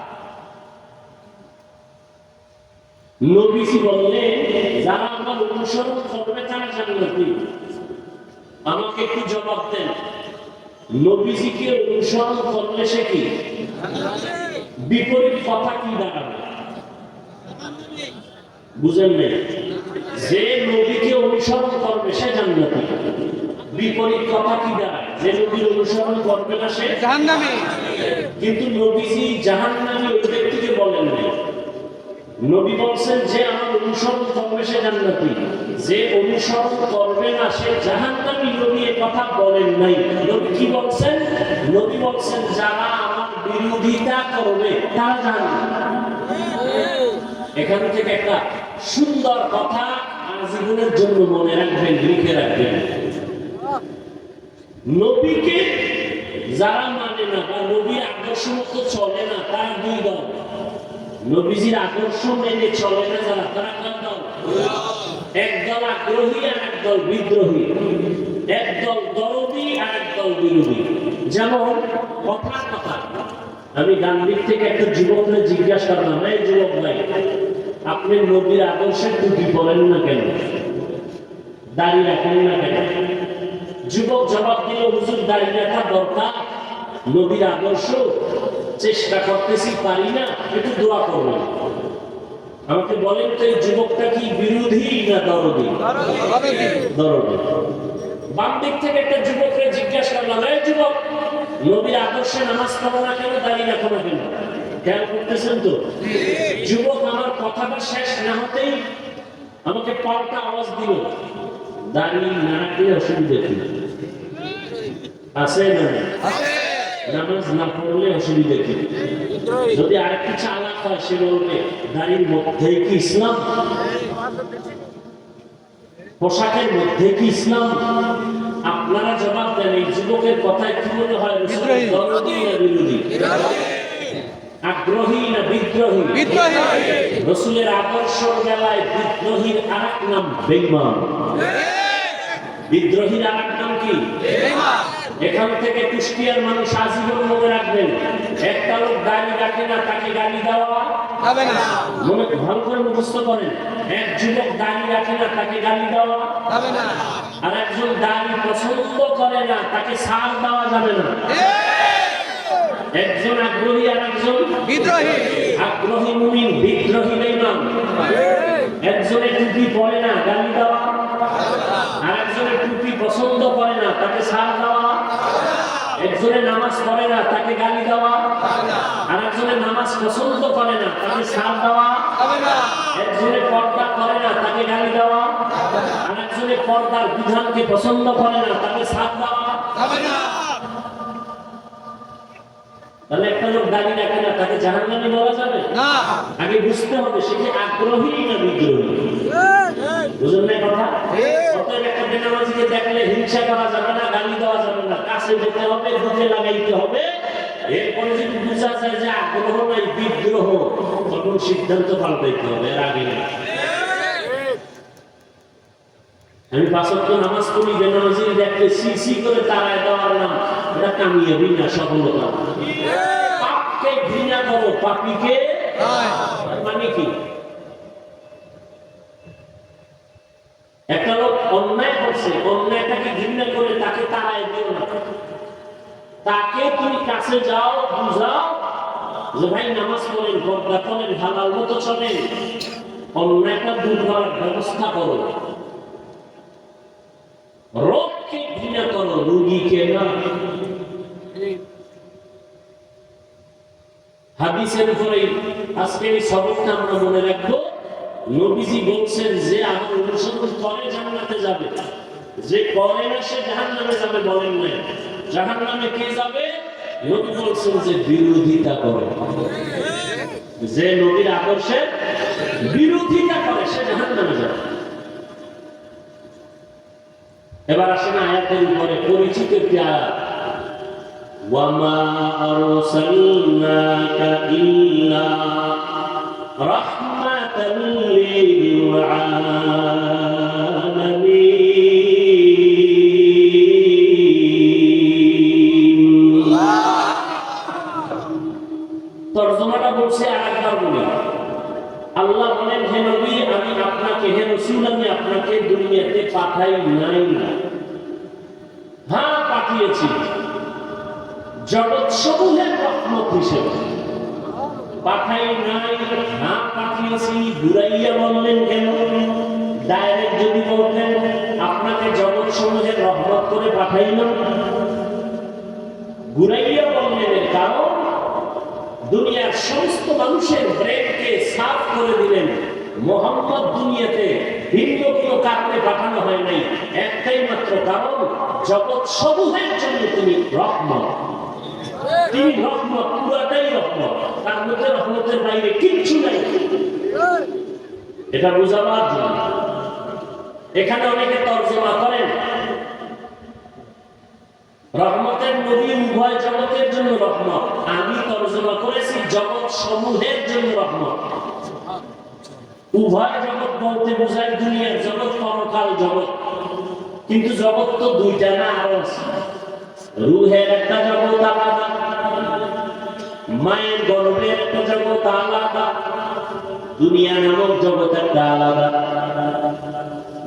নবীজি বললেন, যারা আমার অনুসরণ করবে তারা জান্নাতি। আমাকে একটু জবাব দেন, নবীজিকে অনুসরণ করলে সে কি? বিপরীত কথা কি দাঁড়াবে? বুঝেন নাই? যে নবীকে অনুসরণ করবে সে জান্নাতি। বিপরীত কথা কি দাঁড়ায়? যে নবীর অনুসরণ করবে না সে জাহান্নামী। কিন্তু নবীজি জাহান্নামী ওই ব্যক্তিকে বলেন না। নবী বলছেন, যে আমার অনুসরণ করবে সে জান্নাতি, যে অনুসরণ করবে না সে জাহান্নামী। নবী এই কথা বলেন নাই। নবী কি বলছেন? নবী বলছেন, যারা আমার বিরোধিতা করবে তারা জানবে। এখান থেকে একটা সুন্দর কথা আজীবনের জন্য মনে রাখবেন, লিখে রাখবেন। নবীকে যারা মানে না বা নবীর আদর্শ মতো চলে না তারা দুই দল। নবীজির আদর্শ মেনে চলে না যারা, তারা কয় দল? একদল আগ্রহী আর একদল বিদ্রোহী, একদল দরদি আর একদল বিরোধী। যেমন কথার কথা, আমি গান্ধীর থেকে একটা যুবককে জিজ্ঞাসা করলাম, এই যুবক ভাই, আপনি নবীর আদর্শের টুপি পরেন না কেন, দাড়ি রাখেন না কেন? যুবক জবাব দিল, হুজুর দাড়ি রাখা দরকার, নবীর আদর্শ চেষ্টা করতেছি, পারি না, একটু দোয়া করবেন। আমাকে বলেন তো এই যুবকটা কি বিরোধী না দরদি? দরদি। বাম দিক থেকে একটা যুবককে জিজ্ঞাসা করলাম, এই যুবক, নবীর আদর্শে নামাজ পড়ো না কেন, দাঁড়িয়ে রাখো না কেন? খেয়াল করতেছেন তো? যুবক আমার কথাটা শেষ না হতেই আমাকে পাল্টা আওয়াজ দিল, দাঁড়িয়ে না রাখলে অসুবিধা কি আছে? না নামাজ না পড়লে অসুবিধা কি? যদি আরেকটু চালাক হয় সে বলবে, দাড়ির মধ্যে কি ইসলাম? পোশাকের মধ্যে কি ইসলাম? আপনারা জবাব দেন, এই যুবকের কথায় কি মনে হয়, দরদি না বিরোধী? আগ্রহী না বিদ্রোহী? রাসূলের আদর্শের বেলায় বিদ্রোহীর আরেক নাম বেঈমান। বিদ্রোহীর আরেক নাম কি? বেঈমান। এখান থেকে কুষ্টিয়ার মানুষ আজীবন মনে রাখবেন, একটা লোক দাড়ি রাখে না তাকে গালি দেওয়া যাবে না। মনে ভালো করে মুখস্থ করেন, এক যুবক দাড়ি রাখে না তাকে গালি দেওয়া যাবে না। আর একজন দাড়ি পছন্দ করে না তাকে ছাড় দেওয়া যাবে না। একজন আগ্রহী আর একজন বিদ্রোহী। আগ্রহী মুমিন, বিদ্রোহী বেঈমান। একজনে টুপি পরে না, গালি দেওয়া। আর একজনে টুপি পছন্দ করে না, তাকে ছাড় দেওয়া। একজনে নামাজ পড়ে না, তাকে গালি দেওয়া। আর একজনে নামাজ পছন্দ করে না, তাকে ছাড় দেওয়া। একজনে পর্দা করে না, তাকে গালি দেওয়া। আর একজনে পর্দার বিধানকে পছন্দ করে না, তাকে ছাড় দেওয়া। তাহলে একটা লোক দাড়ি রাখে না তাকে জাহান্নামী বলা যাবে না? আগে বুঝতে হবে সে কি আগ্রহী না বিদ্রোহী। বুঝলেন না কথা? অতএব একটা বেনামাজিকে দেখলে হিংসা করা যাবে না, গালি দেওয়া যাবে না, কাছে যেতে হবে, বুকে লাগাইতে হবে। এরপরে যদি বোঝা যায় যে আগ্রহ নাই বিদ্রোহ, তখন সিদ্ধান্ত পাল্টাইতে হবে, এর আগে না। আমি 5 ওয়াক্ত নামাজ পড়ি, বেনামাজি দেখলে সি করে তাড়ায় দেওয়ার নাম, এটা কামিয়াবি না, সফলতা। পাপকে ঘৃণা করো, পাপীকে মানে কি? একটা লোক অন্যায় করছে, অন্যায়টাকে ঘৃণা করে তাকে তাড়ায় দিও না। তাকে তুমি কাছে যাও, বুঝাও যে ভাই নামাজ পড়েন, পর্দা করেন, হালাল মতো চলেন, অন্যায়টা দূর করার ব্যবস্থা করো। রোগকে ঘৃণা করো, রোগীকে না। হাদিসের উপরে আজকে এই সবকটা আমরা মনে রাখবো। নবীজি বলছেন যে আমার অনুসরণ করে জান্নাতে যাবে, যে করে না সে জাহান্নামে যাবে। বলেন না জাহান্নামে কে যাবে? নবী বলছেন যে বিরোধিতা করে, যে নবীর আদর্শের বিরোধিতা করে সে জাহান্নামে যাবে। এবার আসেন আয়াতের উপরে পরিচিত একটি আয়াত, ওয়ামা আরসালনাকা ইল্লা রাহমাতাল লিল আলামিন। তরজমাটা বলছে আরেকবার বলি। আল্লাহ বলেন, হে নবী, আমি আপনাকে, হে রাসূল, আমি আপনাকে দুনিয়াতে পাঠাই নাই। হ্যাঁ, পাঠিয়েছি জগৎ সমূহের রহমত হিসেবে। পাঠাই নাই, হ্যাঁ পাঠিয়েছি। ঘুরাইয়া বললেন কেন? ডাইরেক্ট যদি বলতেন আপনাকে জগৎ সমূহের রহমত করে পাঠাইলাম। ঘুরাইয়া বললেন এর কারণ দুনিয়ার সমস্ত মানুষের ব্রেনকে সাফ করে দিলেন। মুহাম্মদ দুনিয়াতে ভিন্ন কোনো কারণে পাঠানো হয় নাই, একটাই মাত্র কারণ, জগৎ সমূহের জন্য তিনি রহমত। তিনি রহমত, পুরাটাই রহমত, তার মধ্যে রহমতের বাইরে কিচ্ছু নাই। এটা বোঝাবার জন্য এখানে অনেকে তর্জমা করেন রহমতের নবী উভয় জগতের জন্য রহমত। আমি তর্জমা করেছি জগৎ সমূহের জন্য রহমত। উভয় জগৎ বলতে বোঝায় দুনিয়ার জগৎ, পরকাল জগৎ। কিন্তু জগৎ তো দুইটা না, আরো আছে। রুহের একটা জগৎ আলাদা, মায়ের গর্ভের একটা জগৎ আলাদা, দুনিয়া নামক জগৎ একটা আলাদা,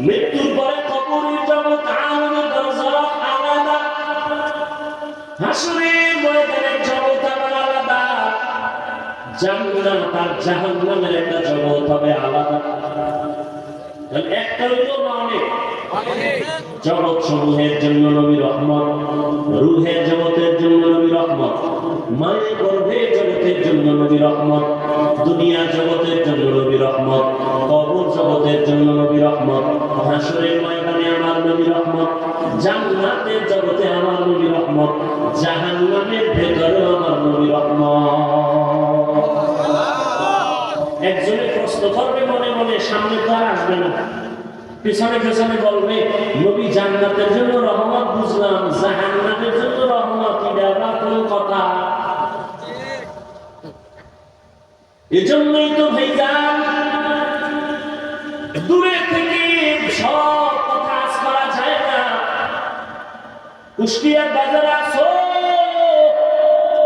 মৃত্যুর পরে কবরের জগৎ আলাদা, বারজাখ আলাদা, হাসরের ময়দানের জগৎ আলাদা, জান্নাত আর জাহান্নামের একটা জগৎ হবে আলাদা। একটা হইল না অনেক? জগৎ সমূহের জন্য নবী রহমত, রুহের জগতের জন্য নবী রহমত, মায়ের গর্ভের জগতের জন্য নবী রহমত, দুনিয়া জগতের জন্য নবী রহমত, কবর জগতের জন্য নবী রহমত, হাসরের ময়দানে আমার নবী রহমত, জান্নাতের জগতে আমার নবী রহমত, জাহান্নামের ভেতরে আমার নবী রহমত। একজনে প্রশ্ন করবে মনে মনে, সামনে তো আর আসবে না, পিছনে পিছনে বলবে নবী জান্নাতের জন্য রহমত বুঝলাম, জাহান্নামের জন্য রহমত, এটা আবার কোন কথা? এজন্যই তো ভাইজান দূরে থেকে সব কথা আজ করা যায় না। কুষ্টিয়ার বাজারে আসো,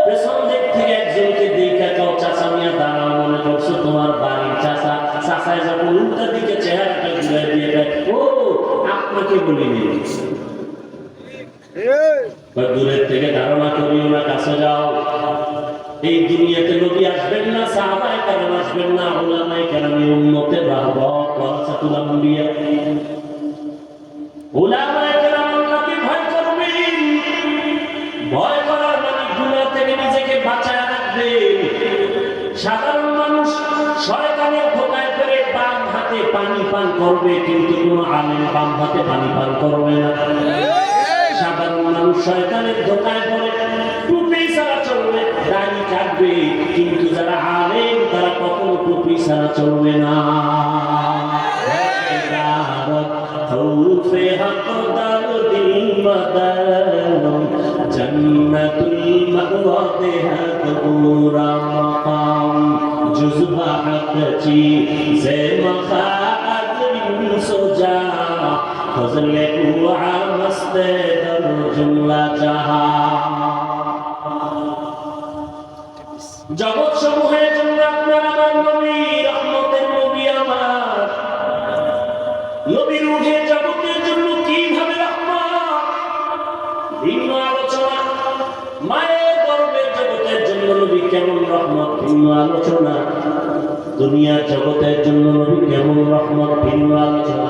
পেছন দিক থেকে একজনকে দেখে যাও, চাচা মিয়া দাঁড়াও, মনে করছো তোমার বাড়ির চাচা। চাচায় যখন উল্টা দিকে চেহারাটা ঘুরে দিয়ে দেয়, ও আপনাকে বলিনি। দূরের থেকে ধারণা করিও না, কাছে যাও। এই দুনিয়াতে নবী আসবেন না, সাহাবায়ে কেরাম আসবেন না, উলামায়ে কেরামের উম্মতের রাহবত ওয়ারাসাতুল আম্বিয়া। উলামায়ে কেরাম আল্লাহকে ভয় করবেন, ভয় করার মানে গুনাহ থেকে নিজেকে বাঁচায় রাখবেন। সাধারণ মানুষ শয়তানের ধোঁকায় পড়ে বাম হাতে পানি পান করবে, কিন্তু কোনো আলেম বাম হাতে পানি পান করবে না। সাধারণ মানুষ শয়তানের ধোঁকায় পড়ে টুপি ছাড়া চলবে, দাড়ি কাটবে, কিন্তু যারা আলেম তারা কখনো টুপি ছাড়া চলবে না। জান্নাতুল মাওয়া দেহাত পুরা মাকাম জুজবা হাকচি জে মাখাদিন সোজা ফজলে উআ মস্তে দর জুমলা জাহা। জগৎ সমূহের জন্য আপনার আমার নবী, রহমতের নবী আমার নবী। রূহের জগতের জন্য কিভাবে রহমত, ভিন্ন আলোচনা। মায়ের গর্ভের জগতের জন্য নবী কেমন রহমত, ভিন্ন আলোচনা। দুনিয়ার জগতের জন্য নবী কেমন রহমত, ভিন্ন আলোচনা।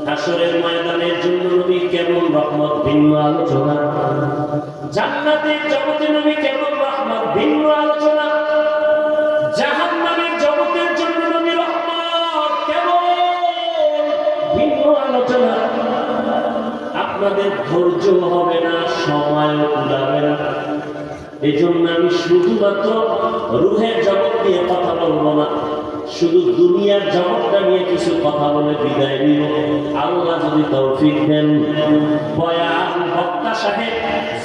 হাসরের ময়দানের জন্য নবী কেমন রহমত, ভিন্ন আলোচনা। জান্নাতের জগতে নবী কেমন রহমত, ভিন্ন আলোচনা। জাহান্নামের জগতের জন্য নবী রহমত কেমন, ভিন্ন আলোচনা। আপনাদের ধৈর্য হবে না, সময় কুলাবে না। এই জন্য আমি শুধুমাত্র রূহের জগৎ নিয়ে কথা বলবো না, শুধু দুনিয়ার জগৎটা নিয়ে কিছু কথা বলে বিদায় নিব। আল্লাহ যদি তৌফিক দেন, বয়ান বক্তা সাহেব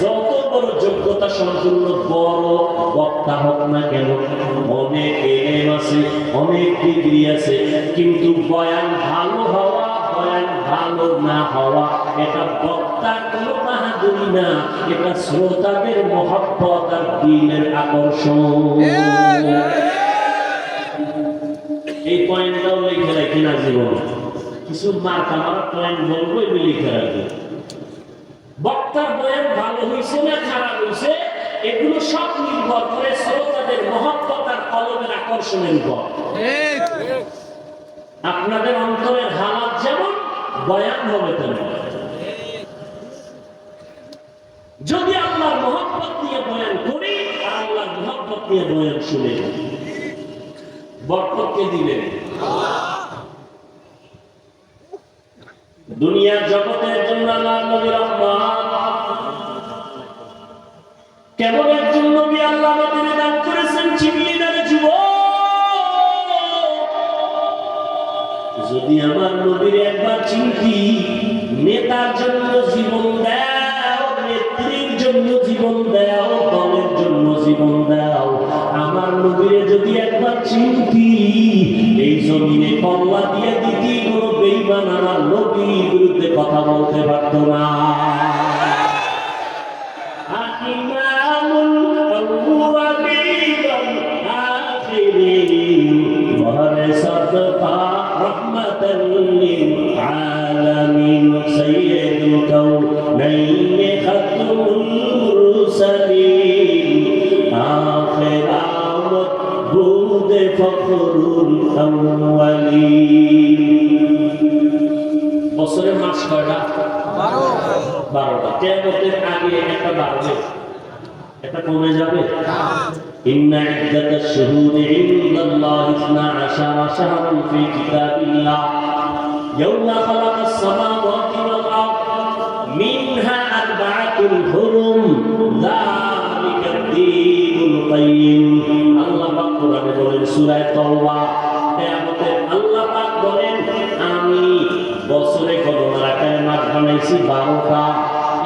যত বড় যোগ্যতা সম্পূর্ণ বড় বক্তা হোক না কেন, অনেক এলেম আছে, অনেক ডিগ্রি আছে, কিন্তু বয়ান ভালো হওয়া, বয়ান ভালো না হওয়া, এটা বক্তার কোনো বাহাদুরি না, এটা শ্রোতাদের মহব্বত আর দিনের আকর্ষণ। এই পয়েন্টটাও লিখে রাখি না জীবনে, কিছু মার্কা মারা পয়েন্ট বলবো, এগুলো লিখে রাখি। বক্তার বয়ান ভালো হয়েছে না খারাপ হয়েছে, এগুলো সব নির্ভর করে শ্রোতাদের মহব্বত আর কলমের আকর্ষণের উপর। আপনাদের অন্তরের হালাত যেমন, বয়ান হবে তেমন। যদি আল্লাহর মহব্বত নিয়ে বয়ান করি আর আল্লাহর মহব্বত নিয়ে বয়ান শুনে, বরকতকে দিবেন। দুনিয়ার জগতের জন্য আল্লাহর নবী রহমত কেমন জন্য জীবন দাও, নেত্রীর জন্য জীবন দাও, দলের জন্য জীবন দাও। আমার নবীরে যদি একবার চিনতি, এই জমিনে কল্লা দিয়ে দিতি, কোনো বেঈমান আমার নবীর বিরুদ্ধে কথা বলতে পারতো না। বছরের মাস কয়টা? 12টা। কিয়ামতের আগে একটা বাড়বে, একটা কমে যাবে। ইন্না ইদ্দাতাশ শুহুরি ইনদাল্লাহি 12 শাহরান ফি কিতাবিল্লাহ ইয়াওমা খালাকাস সামাওয়াতি ওয়াল আরদ মিনহা আরবাআতুল হুরুম যালিকাদ দীনুল কাইয়্যিম। আল্লাহ পাক কোরআনে বলেন সূরা তাওবা, কিয়ামতের আল্লাহ পাক বলেন আমি বছরে গণনার আকারে মাস বানাইছি 12টা।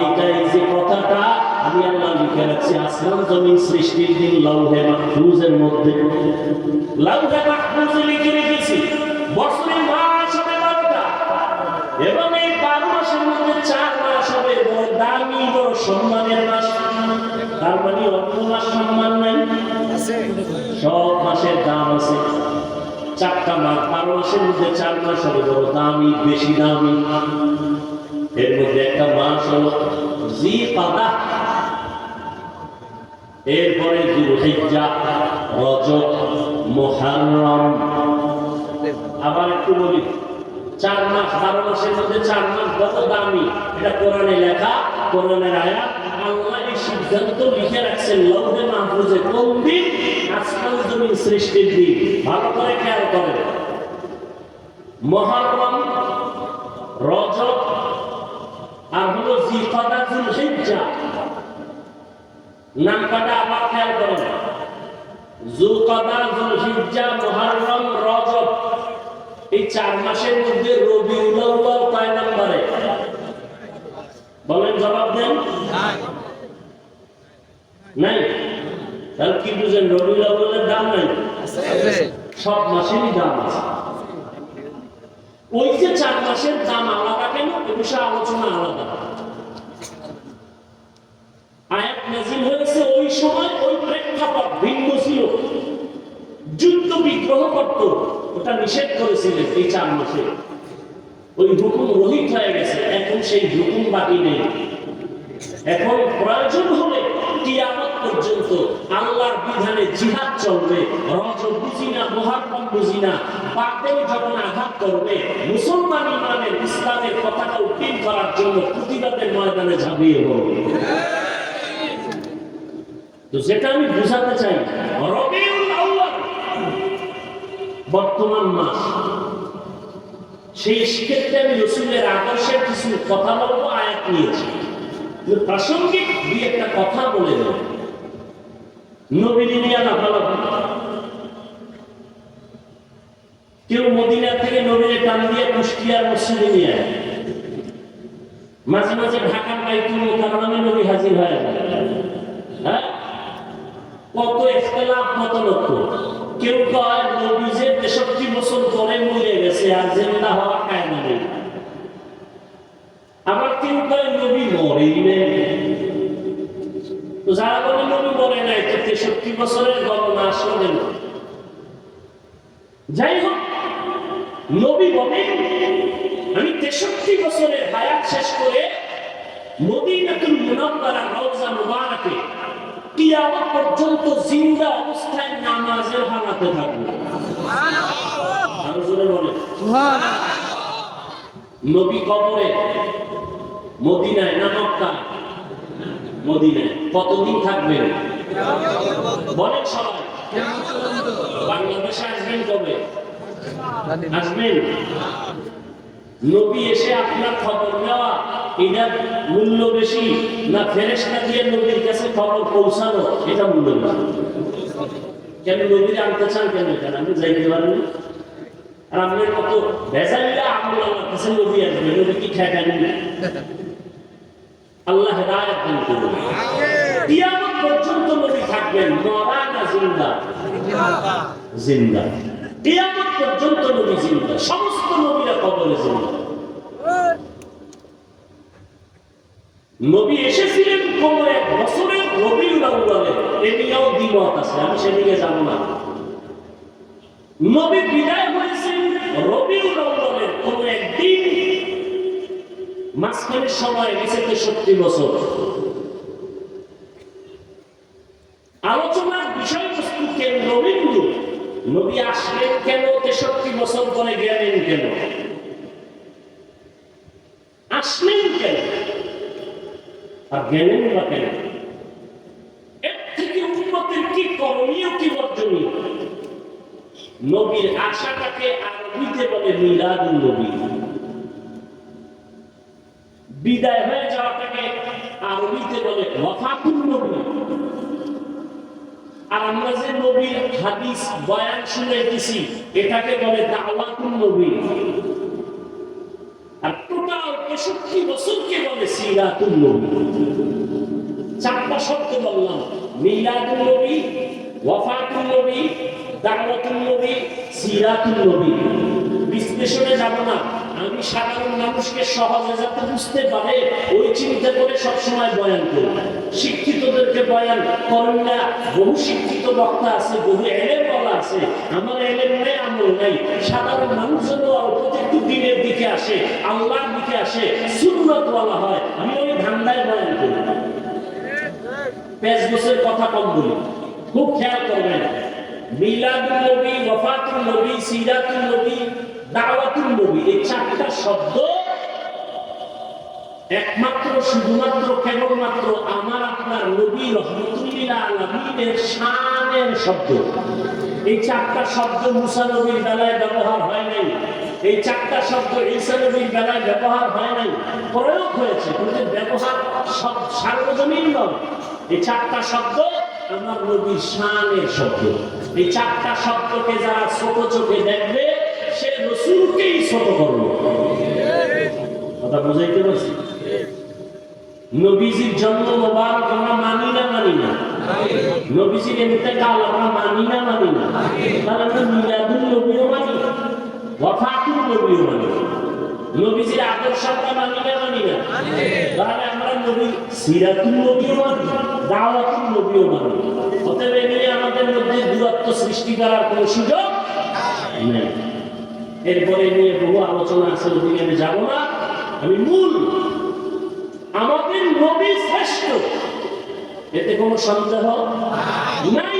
এটাই যে কথাটা আমি আল্লাহ লিখে রাখছি আসমান জমিন সৃষ্টির দিন লাউহে মাহফুজের মধ্যে, লাউহে মাহফুজে লিখে রেখেছি বছরের মাস হবে 12টা, এবং এই 12 মাসের মধ্যে 4 মাস হবে বড় দামি, বড় সম্মানের মাস। তার মানে অন্য মাস সম্মান নাই, সব মাসের দাম আছে। 4টা মাস, 12 মাসের মধ্যে 4 মাস হবে বড় দামি, বেশি দামি। এর মধ্যে একটা মাস হলো জিলকাদা, এরপরে যুলহিজ্জা, রজব, মুহররম। আবার একটু বলি, 4 মাস, 12 মাসের মধ্যে 4 মাস কত দামি, এটা কোরআনে লেখা, কোরআনের আয়াত। আল্লাহ এই সিদ্ধান্ত লিখে রাখছেন লৌহে মাহফুজে, কোন দিন? আসমান জমিন সৃষ্টির দিন। ভালো করে খেয়াল করেন, মুহররম, রজব আর হলো জিলকাদা, যুলহিজ্জা। নাম কাটা আবার খেয়াল করেন, যুলকাদা, যুলহিজ্জা, মুহররম, রজব। এই 4 মাসের মধ্যে রবিউল আউয়াল কয় নম্বরে? বলেন, জবাব দেন। নাই? তাহলে কি বুঝেন? রবিউল আউয়ালের দাম নাই? সব মাসেরই দাম আছে। ওই যে 4 মাসের দাম আলাদা কেন, এ বিষয়ে আলোচনা আলাদা। আয়াত নাযিল হয়েছে ওই সময়, ওই প্রেক্ষাপট ভিন্ন ছিল। যুদ্ধ বিগ্রহ করত, ওটা নিষেধ করেছিলেন এই 4 মাসে। ওই হুকুম রহিত হয়ে গেছে, এখন সেই হুকুম বাকি নেই। এখন প্রয়োজন হলে কিয়ামত পর্যন্ত আল্লাহর বিধানে জিহাদ চলবে। রজব বুঝি না, মুহররম বুঝি না, বাতিল যখন আঘাত করবে, মুসলমান ইমানের ইসলামের পতাকা উত্তীর্ণ করার জন্য প্রতিবাদের ময়দানে ঝাঁপিয়ে পড়বে। তো যেটা আমি বুঝাতে চাই, রবিউল আউয়াল বর্তমান মাস। সেই ক্ষেত্রে আমি রাসূলের আদর্শের কিছু কথা বলবো, আয়াত নিয়েছি। প্রাসঙ্গিক দুই একটা কথা বলে দেব। নবীর নিয়ে না ভালো, কেউ মদিনা থেকে নবীর টান দিয়ে কুষ্টিয়ার মসজিদে নিয়ে আয়, মাঝে মাঝে ঢাকার বাইতুল মুকাররমে নবী হাজির হয়ে যায়। হ্যাঁ, কত ইখতিলাফ, কত লক্ষ্য। কেউ কয় নবী যে 63 বছর পরে মরে গেছে, আর জিন্দা হওয়া কায়না নেই। আবার কেউ কয় নবী মরেই নেই। তো যারা বলে নবী মরে নাই, তো 63 বছরের গণনা আসলে না। যাই হোক, নবী বলেন আমি 63 বছরের হায়াত শেষ করে মদিনাতুল মুনাওয়ারা রওজা মুবারাকে কিয়ামত পর্যন্ত জিন্দা অবস্থায় নামাজের হালাতে থাকবো। আরো জোরে বলেন সুবহানাল্লাহ। নবী কবরে মদিনায় না মক্কায়? মদিনায়। কতদিন থাকবেন? বলেন সবাই। বাংলাদেশে আসবেন কবে? আসবেন। নবী এসে আপনার খবর নেওয়া, এটার মূল্য বেশি না ফেরেশতা দিয়ে নবীর কাছে খবর পৌঁছানো, এটা মূল্য বেশি? কেন নবীর আনতে চান কেন? কেন আপনি যাইতে পারেন? আর আপনার মতো ভেজালিয়া আমল আমার কাছে নবী আসবে, নবী কি ঠেকা নেবে? আল্লাহ হেদায়েত দান করুন। কিয়ামত পর্যন্ত নবী থাকবেন, মরা না জিন্দা? জিন্দা। কিয়ামত পর্যন্ত নবী জিন্দা, সমস্ত নবীরা কবরে জিন্দা। নবী এসেছিলেন কোন এক বছরের রবিউল আউয়ালে, এ নিয়েও দ্বিমত আছে, আমি সেদিকে যাব না। নবী বিদায় হয়েছেন রবিউল আউয়ালের কোন একদিন, মাঝখানের সময় গেছে 63 বছর। আলোচনার বিষয়বস্তু কেন্দ্রবিন্দু নবী আসলেন কেন, 63 বছর পরে গেলেন কেন, আসলেন কেন আর গেলেন বা কেন, এর থেকে উম্মতের কি করণীয়, কি বর্জনীয়? নবীর আশাটাকে আরবিতে বলে মিলাদুন নবী, বিদায় হয়ে যাওয়াটাকে আরবিতে বলে ওয়াফাতুন নবী। আর আমরা যে নবীর হাদিস বয়ান শুনাইতেছি এটাকে বলে দাওয়াতুন নবী। আর টোটাল 65 বছরকে বলে সিরাতুন নবী। চারটা শব্দ বললাম, মিলাদুন নবী, ওয়াফাতুন নবী, দাওয়াতুন নবী, সিরাতুন নবী। বিশ্লেষণে যাব না, আমি সাধারণ মানুষকে সহজে যাতে বুঝতে পারে ওই চিন্তা করে সবসময় বয়ান করি। শিক্ষিতদেরকে বয়ান করেন না, বহু শিক্ষিত বক্তা আছে, বহু এলেম বলা আছে, আমার এলেম নেই, আমল নাই। সাধারণ মানুষজন অল্প একটু দিনের দিকে আসে, আল্লাহর দিকে আসে, সুন্নত বলা হয়, আমি ওই ধান্দায় বয়ান করি। 5 বছরের কথা কম বলি, খুব খেয়াল করবেন। মিলাদুন নবী, ওয়াফাতুন নবী, সিরাতুন নবী, দাওয়াতুন নবী, এই চারটা শব্দ একমাত্র শুধুমাত্র কেবলমাত্র আমার আপনার নবী রহমতুল্লিল আলামিনের শানের শব্দ। এই চারটা শব্দ মুসা নবীর বেলায় ব্যবহার হয় নাই, এই চারটা শব্দ ঈসা নবীর বেলায় ব্যবহার হয় নাই, প্রয়োগ হয়েছে কিন্তু ব্যবহার সব সার্বজনীন নয়। এই চারটা শব্দ আমার নবীর শানের শব্দ। এই চারটা শব্দকে যারা ছোট চোখে দেখবে সে রাসূলকেই ছোট করবে। কথা বুঝাইতে পারছি? নবীজির জন্ম মোবারক আমরা মানি না, মানি না? নবীজির ইন্তেকাল আমরা মানি না, মানি না? তাহলে আমরা মিলাদুন নবীও মানি, ওয়াফাতুন নবীও মানি। নবীজির আদর্শ আমরা মানি না, মানি না? তাহলে আমরা নবী সিরাতুন নবীও মানি, দাওয়াতুন নবীও মানি। অতএব এ নিয়ে আমাদের মধ্যে দূরত্ব সৃষ্টি করার কোনো সুযোগ নেই। এরপরে নিয়ে বহু আলোচনা আছে, ওদিকে আমি যাব না। আমি মূল আমাদের নবী শ্রেষ্ঠ, এতে কোনো সন্দেহ নাই।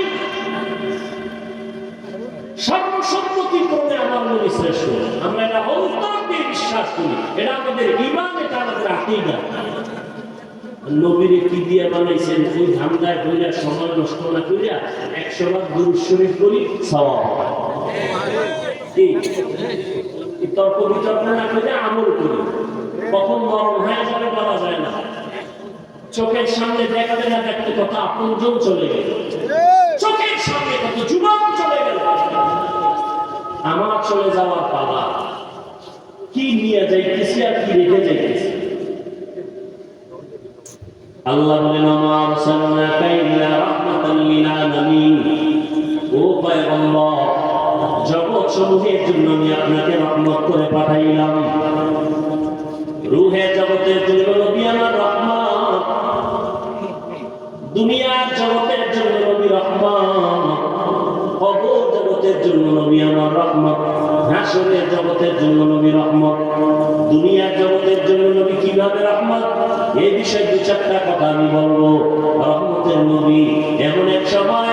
সর্বসম্মতিক্রমে আমার নবী শ্রেষ্ঠ, আমরা এটা অন্তর দিয়ে বিশ্বাস করি, এটা আমাদের ঈমান, এটা আমাদের আকীদা। নবীরে কি দিয়ে বানাইছেন ওই ধান্দায় কইরা সময় নষ্ট না কইরা 100 বার দুরূদ শরীফ করি সওয়াব হয়। এই তর্ক বিতর্ক না করে আমল করি, কখন মরণ হয়ে যাবে বলা যায় না। চোখের সামনে দেখতে না দেখতে কত আপনজন চলে গেল, চোখের সামনে কত যুবক চলে গেল। আমার চলে যাওয়ার পালা, কি নিয়ে যাইতেছি আর কি রেখে যাইতেছি। আল্লাহ বলেন আমা আরসালনাকা ইল্লা রাহমাতাল লিল আলামিন। ও পয়গম্বর, জগৎ সমূহের জন্য আমি আপনাকে রহমত করে পাঠাইলাম। রূহে জগতের জন্য নবী আমার রহমত, দুনিয়ার জগতের জন্য নবী রহমত, কবর জগতের জন্য নবী আমার রহমত, হাসরের জগতের জন্য নবী রহমত। দুনিয়ার জগতের জন্য নবী কিভাবে রহমত, এই বিষয়ে 2-4টা কথা আমি বলবো। রহমতের নবী এমন এক সময়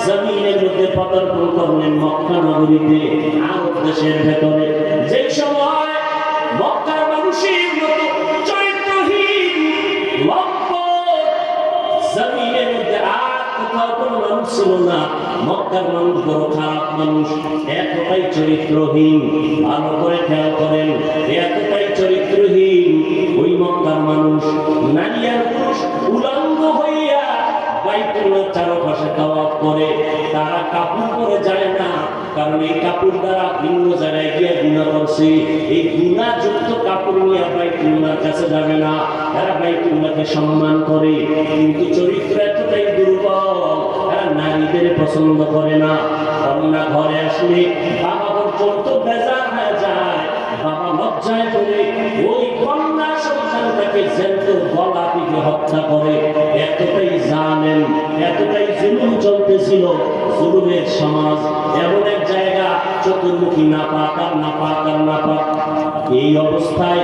জমিনের মধ্যে পদার্পণ করলেন মক্কা নগরীতে, আরব দেশের ভেতরে। যে সময় মক্কার মানুষের মতো চরিত্রহীন লম্পট জমিনের মধ্যে আর কোথাও কোনো মানুষ ছিল না। মক্কার মানুষ বড় খারাপ মানুষ, এতটাই চরিত্রহীন। ভালো করে খেয়াল করেন, এতটাই চরিত্রহীন ওই মক্কার মানুষ। নারী আর পুরুষ উলঙ্গ হইয়া বাইতুল বাইতুল্লাহর চারপাশে তাওয়াফ করে, তারা কাপড় পরে যায় না, কারণ এই কাপড় দ্বারা ভিন্ন জায়গায় গিয়ে গুনাহ করছে। এই গুনাহযুক্ত কাপড় নিয়ে বাইতুল্লাহর কাছে যাবে না, তারা বাইতুল্লাহকে সম্মান করে, কিন্তু চরিত্র এতটাই দুর্বল, তারা নারীদের পছন্দ করে না। কন্যা ঘরে আসলে বাবা পর্যন্ত বেজার হয়ে যায়, বাবা লজ্জায় পড়ে ওই কন্যা সন্তানটাকে জ্যান্ত গলা থেকে হত্যা করে। এতটাই জানেন, এতটাই জুলুম চলতেছিল। জুলুমের সমাজ, এমন এক জায়গা চতুর্মুখী নাপাক আর নাপাক আর নাপাক। এই অবস্থায়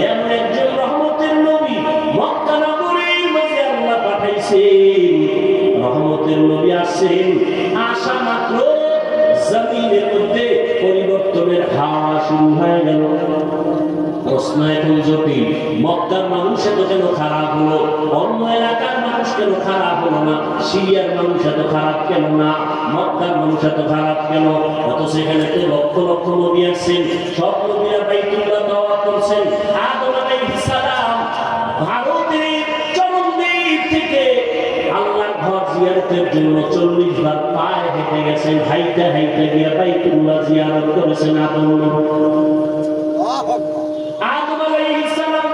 এমন একজন রহমতের নবী মক্কা নগরীর মাঝে আল্লাহ পাঠাইছেন। রহমতের নবী আসেন, আসা মাত্র জমিনের মধ্যে পরিবর্তনের হাওয়া শুরু হয়ে গেল। প্রশ্ন এখন জটিল, মক্কার মানুষ এত কেন খারাপ হলো, অন্য এলাকার মানুষ কেন খারাপ হলো না? সিরিয়ার মানুষ এত খারাপ কেন না? মক্কার মানুষ এত খারাপ কেন? অত সেখানে তো লক্ষ লক্ষ নবী আসছেন, সব নবীরা বাইতুল্লাহ তাওয়াফ করছেন। আদম আলাইহিস সালাম ভারতের চরমদ্বীপ থেকে আল্লাহর ঘর জিয়ারতের জন্য 40 বার পায়ে হেঁটে গেছেন, হাইতে হাইতে গিয়ে বাইতুল্লাহ জিয়ারত করেছেন। আদম আলাইহিস সালাম,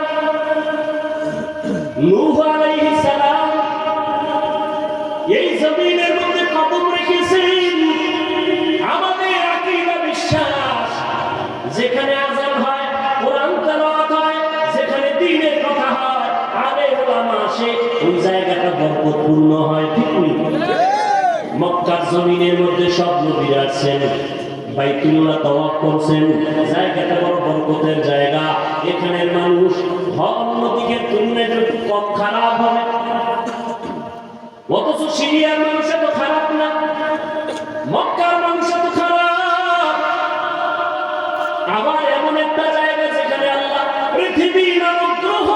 নূহ আলাইহিস সালাম এই জমিনের মধ্যে কদম রেখেছেন। আমাদের আকীদা বিশ্বাস, যেখানে আযান হয়, কোরআন তেলাওয়াত হয়, যেখানে দ্বীনের কথা হয়, আলেম ওলামা আসে, ওই জায়গাটা বরকতপূর্ণ হয়। ঠিক নেই? মক্কার জমিনের মধ্যে সব নবীরা আছেন, বাইতুল্লাহ তাওয়াফ করছেন, জায়গাটা বড় বরকতের জায়গা। এখানের মানুষ অন্যদিকে তুলনায় একটু কম খারাপ হবে, অথচ সিরিয়ার মানুষ এত খারাপ না, মক্কার মানুষ এত খারাপ। আবার এমন একটা জায়গা যেখানে আল্লাহ পৃথিবী নামক গ্রহ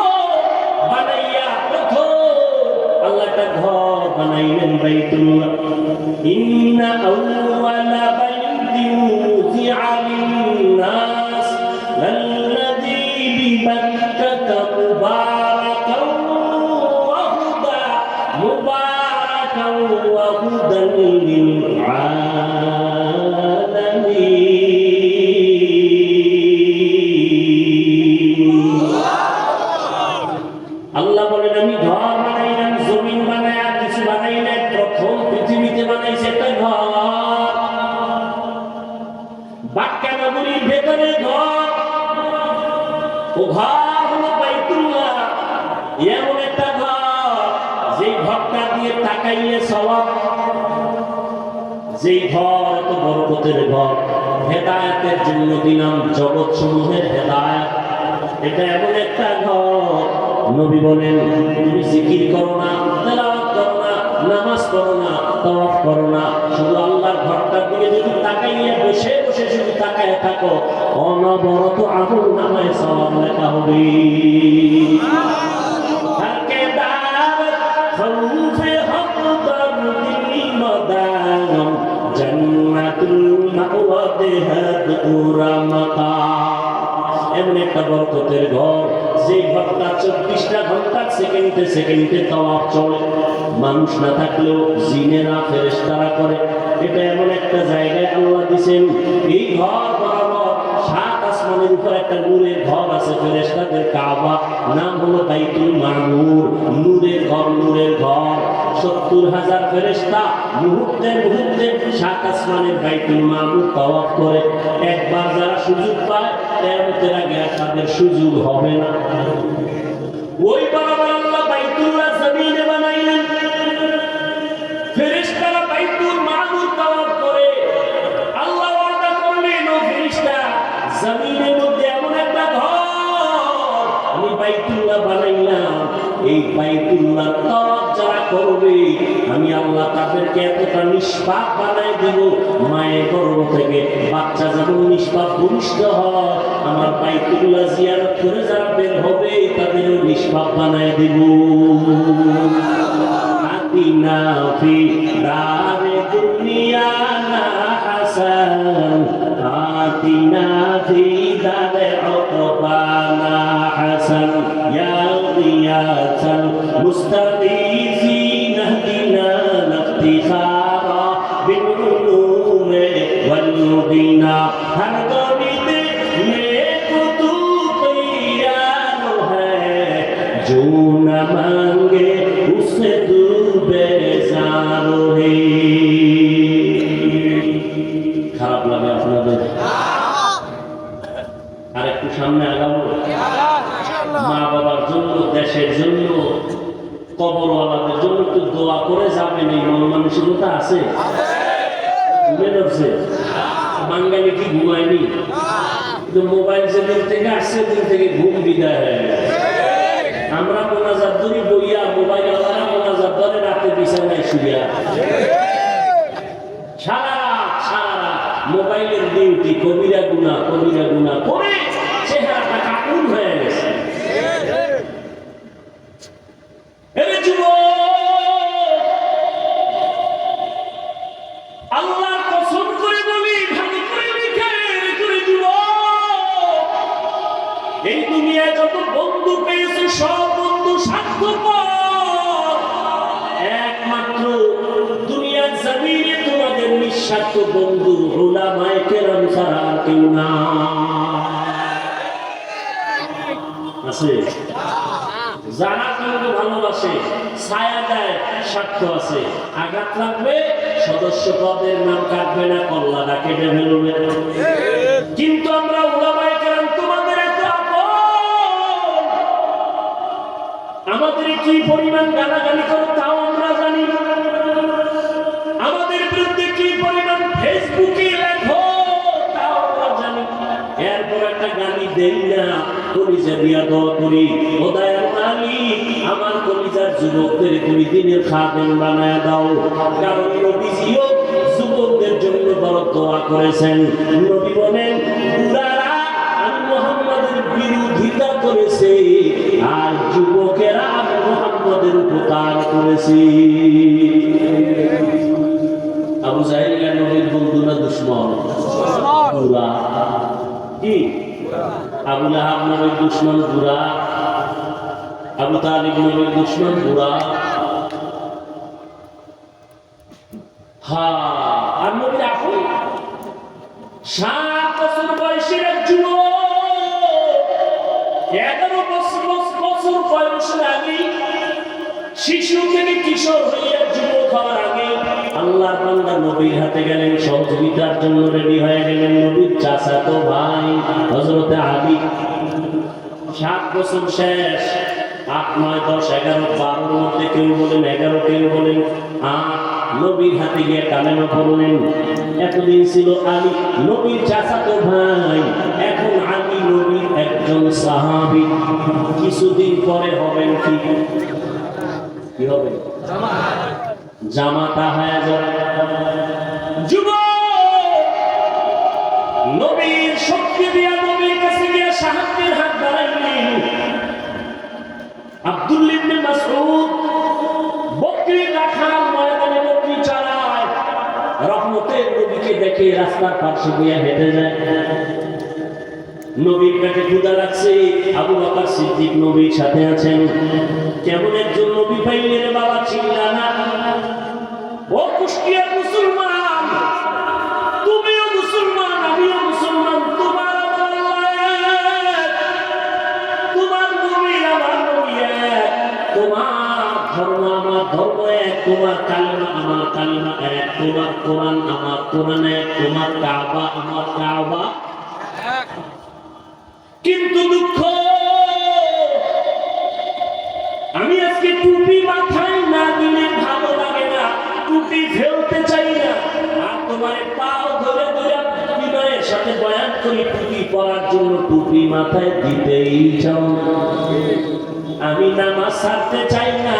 বানাইয়া প্রথম আল্লাহ একটা ঘর বানাইলেন, বাইতুল্লাহ। ইন্না আউওয়ালা বাইতিন উযিআ লিন-নাস লাল্লাযী বিবাক্কাতা মুবারাকান ওয়া হুদা মুবারাকান ওয়া হুদান লিল-আলামিন। আল্লাহ বলেন, আমি ঘর বানাইলাম, জমিন বানাই, আর কিছু বানাই না। প্রথম পৃথিবীতে বানাইছে একটা ঘর, বাক্কা নগরীর ভেতরে ঘর। ও ঘর হলো বাইতুল্লাহ। এমন একটা ঘর, যে ঘরটা দিয়ে তাকাইলে সওয়াব, যেই ঘর এত বরকতের ঘর, হেদায়েতের জন্য দিলাম, জগৎ সমূহের হেদায়েত। এটা এমন একটা ঘর, নবী বলেন, তুমি জিকির করো না, তেলাওয়াত করো না, নামাজ পড়ো না, তাওয়াফ করো না, শুধু আল্লাহর ঘরটার দিকে যদি তাকাইয়া বসে বসে শুধু তাকায় থাকো, অনবরত আমল নামায় সওয়াব লেখা হবে। হরকে দাওয়াত খৌফে হকদার দিল মদাম জান্নাতুল মাওয়া দেহাত উরামাকা। এমন একটা বরকতের ঘর, যে ঘরটা 24টা ঘন্টা সেকেন্ডে সেকেন্ডে তাওয়াফ চলে, মানুষ না থাকলেও জিনেরা ফেরেশতারা করে। এটা এমন একটা জায়গায় আল্লাহ দিয়েছেন। এই ঘর বরাবর 7 আসমানের উপর একটা নূরের ঘর আছে, ফেরেশতাদের কাবা, নাম হলো বাইতুল মামুর। নূরের ঘর, নূরের ঘর। 70,000 ফেরেশতা মুহূর্তে মুহূর্তে 7 আসমানের বাইতুল মামুর তাওয়াফ করে। একবার যারা সুযোগ পায়, কিয়ামতের আগে আর তাদের সুযোগ হবে না। ওই বরাবর আল্লাহ বাইতুল্লাহ জমিনে বানাইলেন, ফেরেশতারা বাইতুল মামুর তাওয়াফ করে। আল্লাহ ওয়াদা করলেন, ও ফেরেশতা, জমিনের মধ্যে এমন একটা ঘর আমি বাইতুল্লাহ বানাইলাম, এই বাইতুল্লাহ তাওয়াফ যারা করবে, আমি আল্লাহ তাদেরকে এতটা নিষ্পাপ বানাই দেব, মায়ের গর্ভ থেকে বাচ্চা যেমন নিষ্পাপ ভূমিষ্ঠ হয়, আমার বাইতুল্লাহ জিয়ারত করে যারা বের হবে তাদেরও নিষ্পাপ বানাই দেব। আতিনা ফি দারে দুনিয়া না হাসান, আতিনা ফি দারে উকবানা হাসান, ইয়া গিয়াসাল মুস্তাগীসিন ইহদিনা इफ्तिखारा बिल-उलूम वल-मुदीना हर गरीब में तू तैयार है जो न मांगे उससे तू बेजार है। খারাপ লাগে আপনাদের? আর একটু সামনে আগাবো। মা বাবার জন্য, দেশের জন্য, কবরওয়ালাদের জন্য একটু দোয়া করে যাবেন, এই মন মানসিকতা আছে? ঘুমে ধরছে? বাঙালি কি ঘুমায়নি? কিন্তু মোবাইল যেদিন থেকে আসছে দিন থেকে ঘুম বিদায় হয়ে গেছে। আমরা মোনাজাত ধরি বইয়া, মোবাইল আলাদা মোনাজাত ধরে রাতে বিছানায় শুইয়া, সারা মোবাইলের ডিউটি, কবিরা গুনাহ করে চেহারাটা কাকুন হয়ে গেছে। আল্লাহর কসম করে বলি, ভালো করে লিখে করে এই দুনিয়ায় যত বন্ধু পেয়েছে সব বন্ধু স্বার্থপর। একমাত্র দুনিয়ার জমিনে তোমাদের নিঃস্বার্থ বন্ধু উলামায়ে কেরাম ছাড়া আর কেউ না আছে। যারা তোমাকে ভালোবাসে, ছায়া দেয়, স্বার্থ আছে, আঘাত লাগবে সদস্য পদের নাম কাটবে না, কল্লাটা কেটে ফেলবে। কিন্তু আমরা উলামায়ে কেরাম তোমাদের এত আপন, আমাদের কি পরিমাণ গালাগালি করো তাও আমরা জানি, আমাদের বিরুদ্ধে কি পরিমাণ ফেসবুকে লেখো তাও আমরা জানি। এরপর একটা গালি দেই না, কলিজা দিয়া দোয়া করি, ও দয়ার মালিক আমার কলিজার যুবকদের তুমি দিনের খাদেম বানায় দাও। কারণ নবীজিও যুবকদের জন্য বড় দোয়া করেছেন। নবী বলেন, বুড়ারা আমি মুহাম্মাদের বিরোধিতা করেছে আর যুবকেরা আমি মুহাম্মাদের উপকার করেছি। আবু জাহেল নবীর বন্ধু না দুশমন? বুড়া। কি আবু লাহাব নবীর দুশমন বুড়া, আবু তালিব নবীর দুশমন বুড়া। আর নবীর আপন 7 বছর বয়সের এক যুবক, 11 বছর বয়সের আগে শিশু থেকে কিশোর হইয়া যুবক হওয়ার আগে আল্লাহর বান্দা নবীর হাতে গেলেন, সহযোগিতার জন্য রেডি হয়ে গেলেন। নবীর চাচাতো ভাই হযরত আলী 7 বছর শেষ, 8, 9, 10, 11, 12 মধ্যে কেউ বলেন 11, কেউ বলেন 8, নবীর হাতে গিয়ে কালেমা পড়লেন। এতদিন ছিল আলী নবীর চাচাতো ভাই, এখন আলী নবীর একজন সাহাবী। কিছুদিন পরে হবেন কি হবে? জামাতা হয়ে যাবে। যুবক নবীর শক্তি দিয়া নবীর কাছে গিয়ে সাহায্যের হাত বাড়াইলেন। আব্দুল্লাহ ইবনে মাসউদ বকরি রাখাল ময়দানে বকরি চালায়, রহমতের নবীকে দেখে রাস্তার পাশে দিয়ে হেঁটে যায়। নবীর পেটে ক্ষুধা লাগছে, আবু বকর সিদ্দিক নবীর সাথে আছেন। কেমন একজন নবী পাইলে রে বাবা, চিল্লা না। ও কুষ্টিয়ার মুসলমান, তুমিও মুসলমান, আমিও মুসলমান, তোমার নবী আমার নবী এক, তোমার ধর্ম আমার ধর্ম এক, তোমার কালিমা আমার কালিমা এক, তোমার কোরআন আমার কোরআন এক, তোমার কাবা আমার কাবা। কিন্তু দুঃখ, আমি আজকে টুপি মাথায় না দিলে ভালো লাগে না, টুপি ফেলতে চাই না। আর তোমার পাও ধরে ধরে বিনয়ের সাথে বয়ান করি টুপি পরার জন্য, টুপি মাথায় দিতেই চাও না। আমি নামাজ ছাড়তে চাই না,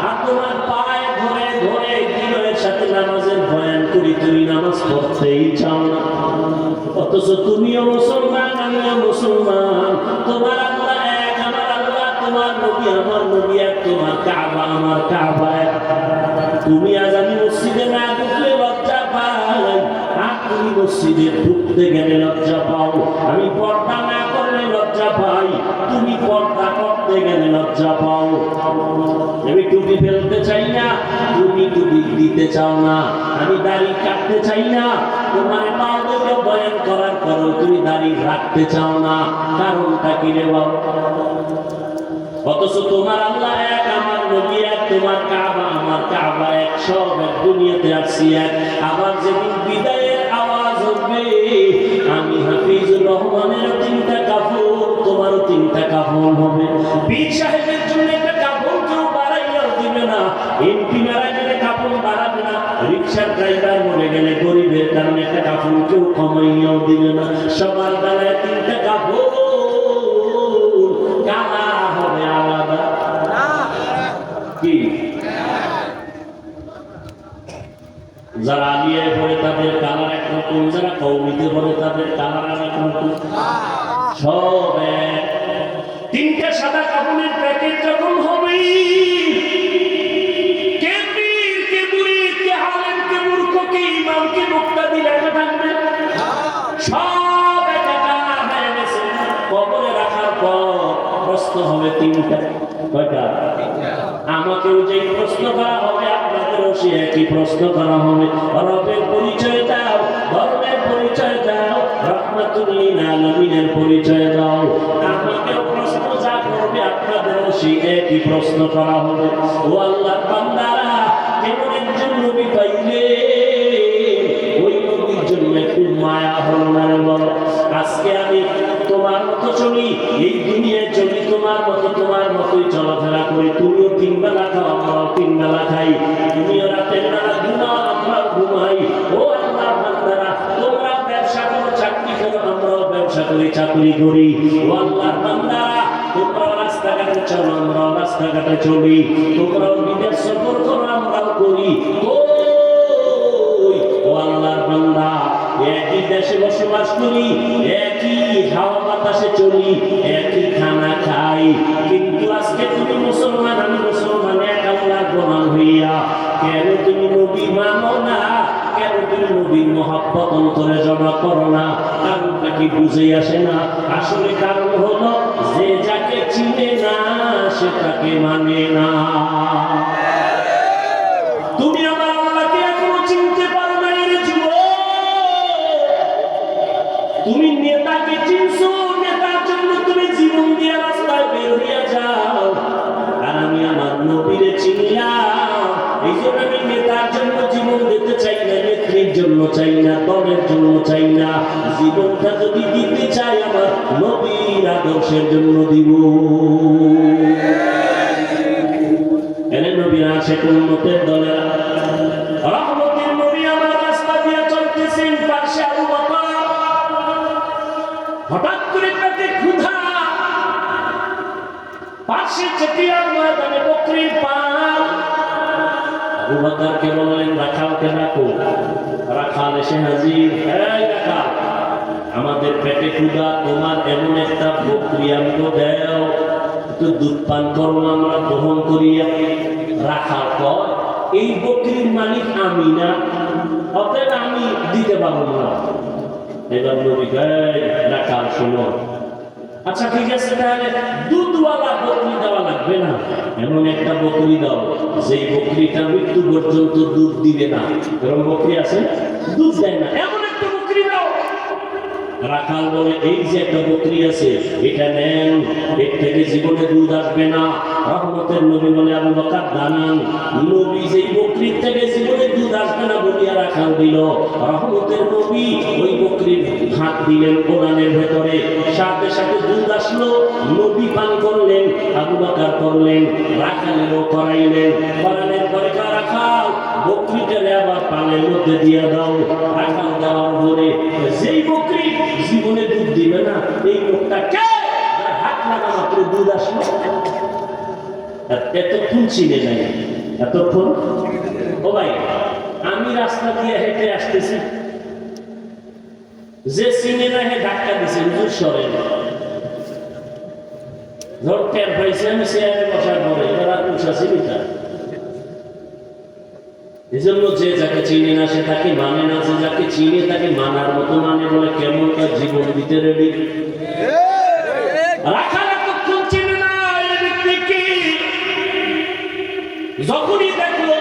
আর তোমার পায়ে ধরে ধরে বিনয়ের সাথে নামাজের বয়ান করি, তুমি নামাজ পড়তেই চাও না। অথচ তুমিও মুসলমান, আমিও মুসলমান, তোমার আল্লাহ এক, আমার আল্লাহ, তোমার নবী আমার নবী এক, তোমার কাবা আমার কাবা এক। তুমি আজ আমি মসজিদে না ঢুকলে লজ্জা পাই, আর তুমি মসজিদে ঢুকতে গেলে লজ্জা পাও, আমি পর্দা না করলে লজ্জা পাই, তুমি পর্দা করতে গেলে লজ্জা পাও। আমি টুপি ফেলতে চাই না, তুমি টুপি দিতে চাও না। আমি দাড়ি কাটতে চাই না, তোমার পাওকে বয়ান করার পরও তুমি দাড়ি রাখতে চাও না। কারণটা কি রে বাবা? অথচ তোমার আল্লাহ এক, আমার নবী এক, তোমার কাবা আমার কাবা এক, সব এক, দুনিয়াতে আসছি এক। আবার যেদিন বিদায়ের আওয়াজ হবে, আমি হাফিজুর রহমানের 3টা কাফন, তোমারও 3টা কাফন হবে। পীর সাহেবের জন্য একটা কাফন কেউ বাড়াইয়াও দিবে না, এমপি মারা গেলে কাফন বাড়াবে না, রিক্সার ড্রাইভার মরে গেলে গরিবের কারণে একটা কাফন কেউ কমাইয়াও দিবে না। সবার বেলায় 3টা কাফন, কালা হবে আলাদা। কি যারা আলিয়ায় পড়ে তাদের কালার একরকম, যারা কওমিতে পড়ে তাদের কালার একরকম, সব এক। 3টা সাদা কাপড়ের প্যাকেট যখন হবে, কে পীর, কে মুরিদ, কে আলেম, কে মূর্খ, কে ইমাম, কে মুক্তাদি লেখা থাকবে, সব একাকার হয়ে গেছে। কবরে রাখার পর প্রশ্ন হবে 3টা। কয়টা? আমাকেও যে প্রশ্ন করা হবে, আপনাদেরও সে একই প্রশ্ন করা হবে। রবের পরিচয় দাও, ধর্মের পরিচয় দাও, রাহমাতুল লিল আলামিনের পরিচয় দাও। আমাকেও প্রশ্ন যা করবে, আপনাদেরও সে একই প্রশ্ন করা হবে। ও আল্লাহর বান্দারা, কেমন একজন নবী পাইলে ওই নবীর জন্য একটু মায়া হল না রে বলো? আজকে আমি তোমার মতো চলি, এই দুনিয়ায় চলি তোমার মতো, তোমার মতোই চলাফেরা করি। তুমিও 3 বেলা খাও, আমরাও 3 বেলা খাই। তুমিও রাতের বেলা ঘুমাও, আমরাও ঘুমাই। ও আল্লাহর বান্দারা, তোমরা ব্যবসা করো, চাকরি করো, আমরাও ব্যবসা করি, চাকরি করি। ও আল্লাহর বান্দারা, তোমরাও রাস্তাঘাটে চলো, আমরাও রাস্তাঘাটে চলি। তোমরাও বিদেশ সফর করো, আমরাও করি। ও আল্লাহর বান্দা, একই দেশে বসবাস করি, একই হাওয়া বাতাসে চলি, একই খানা খাই, কিন্তু আজকে তুমি মুসলমান, আমি মুসলমান, এক আল্লাহর গোলাম হইয়া কেন তুমি নবী মানো না? কেন তুমি নবীর মহব্বত অন্তরে জমা করো না? কারণটা কি বুঝে আসে না? আসলে কারণ হলো যে যাকে চিনে না সে তাকে মানে না। তুমি আমার আল্লাহকে এখনো চিনতে পারো না রে জীবন। তুমি নেতাকে চিনছো, নেতার জন্য তুমি জীবন দিয়ে রাস্তায় বের হইয়া যাও। আর আমি আমার নবীরে চিনলাম, এই জন্য আমি নেতার জন্য জীবন দিতে চাই না, নেত্রীর জন্য চাই না, দলের জন্য চাই না। জীবনটা যদি দিতে চাই, আমার নবীর আদর্শের জন্য দিব। এনে নবীর আসে উম্মতের দলেরা, রহমতের নবী আমার রাস্তা দিয়ে চলতেছেন, পাশে আবু বকর। হঠাৎ করে পেটে ক্ষুধা, পাশে চেটিয়ার ময়দানে বকরির পাল। আবু বকরকে বললেন, রাখালকে ডাকো। রাখাল এসে হাজির। এই রাখাল, আমাদের পেটে ক্ষুধা, তোমার এমন একটা বকরি আমগো দাও, একটু দুধ পান করো, আমরা গ্রহণ করিয়া। রাখাল কয়, এই বকরির মালিক আমি না, অতএব আমি দিতে পারবো না। এবার নবী কয়, রাখাল শোনো, আচ্ছা ঠিক আছে, তাহলে দুধওয়ালা বকরি দেওয়া লাগবে না, এমন একটা বকরি দাও যেই বকরিটা মৃত্যু পর্যন্ত দুধ দিবে না। এরকম বকরি আছে দুধ দেয় না, এমন একটা বকরি দাও। রাখাল বলে, এই যে একটা বকরি আছে, এটা নেন, এর থেকে জীবনে দুধ আসবে না। রহমতের নবী বলে, আবু বকর দাঁড়ান। নবী যেই বকরির থেকে জীবনে দুধ আসবে না বলিয়া রাখাল দিল। রহমতের নবী ওই বকরির হাত দিলেন কোরআনের ভেতরে, সাথে সাথে দুধ আসলো। নবী পান করলেন, আবু বকর করলেন, রাখালেরও করাইলেন। কোরআনের পরে রাখাল বকরিটারে আবার পানের মধ্যে দিয়ে দাও। রাখাল দেওয়ার পরে যেই বকরি জীবনে দুধ দিবে না, এই লোকটা কে? হাত লাগা মাত্র দুধ আসলো। এতক্ষণ চিনে নাই, এতক্ষণ। ও ভাই, আমি রাস্তা দিয়ে হেঁটে আসতেছি, যে চিনে না হে ধাক্কা দিছে, হুজুর সরেন। ধর টের পাইছে আমি চেয়ারে বসার পরে, এবার আর বসাছি নিতা। এজন্য যে যাকে চিনে না সে তাকে মানে না, যে যাকে চিনে তাকে মানার মতো মানে, বলে কেমন তার জীবন দিতে রেডি। রাখাল এতক্ষণ চিনে না এই ব্যক্তিকে, যখনই দেখলো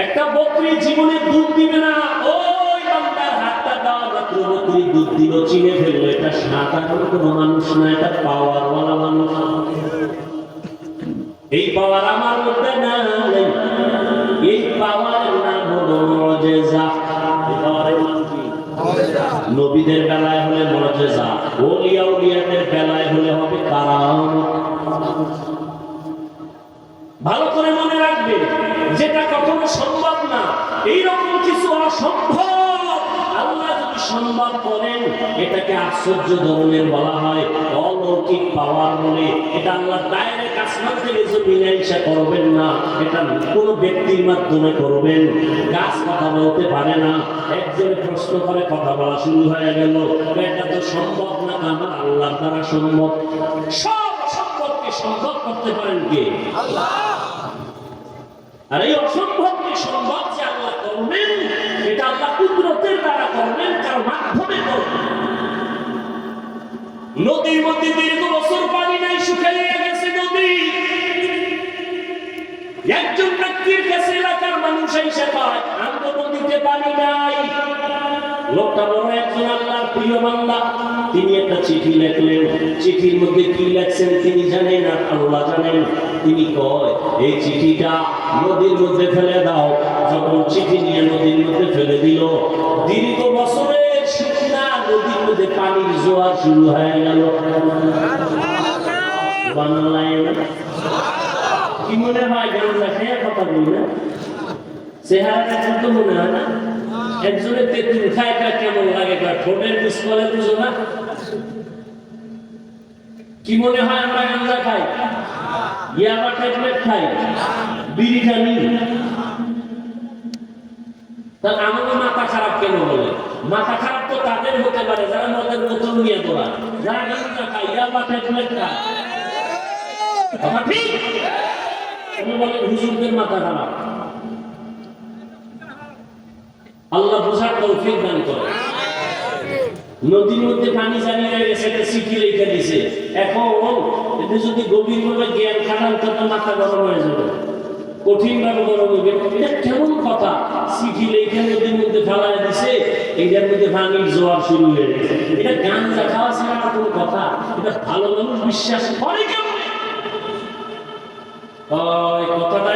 একটা বকরি জীবনে দুধ দিবে না, ওই বান্দার হাতটা দেওয়া মাত্র বকরি দুধ দিল, চিনে ফেললো এটা সাধারণ কোনো মানুষ না, এটা পাওয়ারওয়ালা মানুষ। এই পাওয়ার আমার মধ্যে নাই, এই পাওয়ারের নাম হলো মুজিজা। এই পাওয়ারের নাম কি? নবীদের বেলায় হলে মুজিজা, ওলিয়া উলিয়াদের বেলায় হলে হবে কারামত। ভালো করে মনে রাখবে, যেটা কখনো সম্ভব না, এইরকম কিছু অসম্ভব আল্লাহ যদি সম্ভব করেন, এটাকে আশ্চর্য ধরনের বলা হয়, অলৌকিক পাওয়ার বলে। এটা আল্লাহ ডাইরেক্ট আসমান থেকে জমিনে এসে করবেন না, এটা কোন ব্যক্তির মাধ্যমে করবেন। গাছ কথা বলতে পারে না, একজনে প্রশ্ন করে কথা বলা শুরু হয়ে গেল, এটা তো সম্ভব না, আমার আল্লাহর দ্বারা সম্ভব। সব অসম্ভবকে সম্ভব করতে পারেন কে? আল্লাহ। আর এই অসম্ভবকে সম্ভব যে আল্লাহ করবেন, এটা আল্লাহ কুদরতের দ্বারা করবেন, কার মাধ্যমে করবেন। নদীর মধ্যে দীর্ঘ বছর পানি নাই, শুকিয়ে গেছে নদী। একজন ব্যক্তির কাছে এলাকার মানুষ এসে কয়, আমাদের নদীতে পানি নাই। লোকটা বড় একজন আল্লাহর প্রিয় বান্দা, তিনি একটা চিঠি লিখলেন। চিঠির মধ্যে কি লিখছেন তিনি জানেন না, আল্লাহ জানেন। তিনি কয়, এই চিঠিটা নদীর মধ্যে ফেলে দাও। যখন চিঠি নিয়ে নদীর মধ্যে ফেলে দিল, দীর্ঘ বছরের শুকনা নদীর মধ্যে পানির জোয়ার শুরু হয়ে গেল। কি মনে হয় গান খেয়ে কথা বলি না? চেহারাটা কিন্তু মনে হয় না একজনের তেঁতুল খায়, কেমন লাগে, ঠোঁটের মিস করে বুঝো না? কি মনে হয় আমরা গাঁজা খাই, ইয়াবা ট্যাবলেট খাই, বিড়ি টানি? তাহলে আমাদের মাথা খারাপ কেন বলে? মাথা খারাপ তো তাদের হতে পারে যারা মদের বোতল নিয়ে তোলা, যারা গাঁজা খায়, ইয়াবা ট্যাবলেট খায়। ঠিক আপনি বলেন হুজুরদের মাথা খারাপ। আল্লাহ বোঝার তৌফিক দান করে। নদীর মধ্যে পানি জানি হয়ে গেছে, একটা চিঠি লিখে দিছে। এখন এতে যদি গভীরভাবে জ্ঞান খাটান তখন মাথা গরম হয়ে যাবে, কঠিন ভাবে গরম হবে। এটা কেমন কথা? চিঠি লিখে নদীর মধ্যে ফেলায় দিছে, এইটার মধ্যে পানির জোয়ার শুরু হয়ে গেছে। এটা গাঁজা খাওয়া ছাড়া কোনো কথা? এটা ভালো মানুষ বিশ্বাস করে কেমন? কথাটা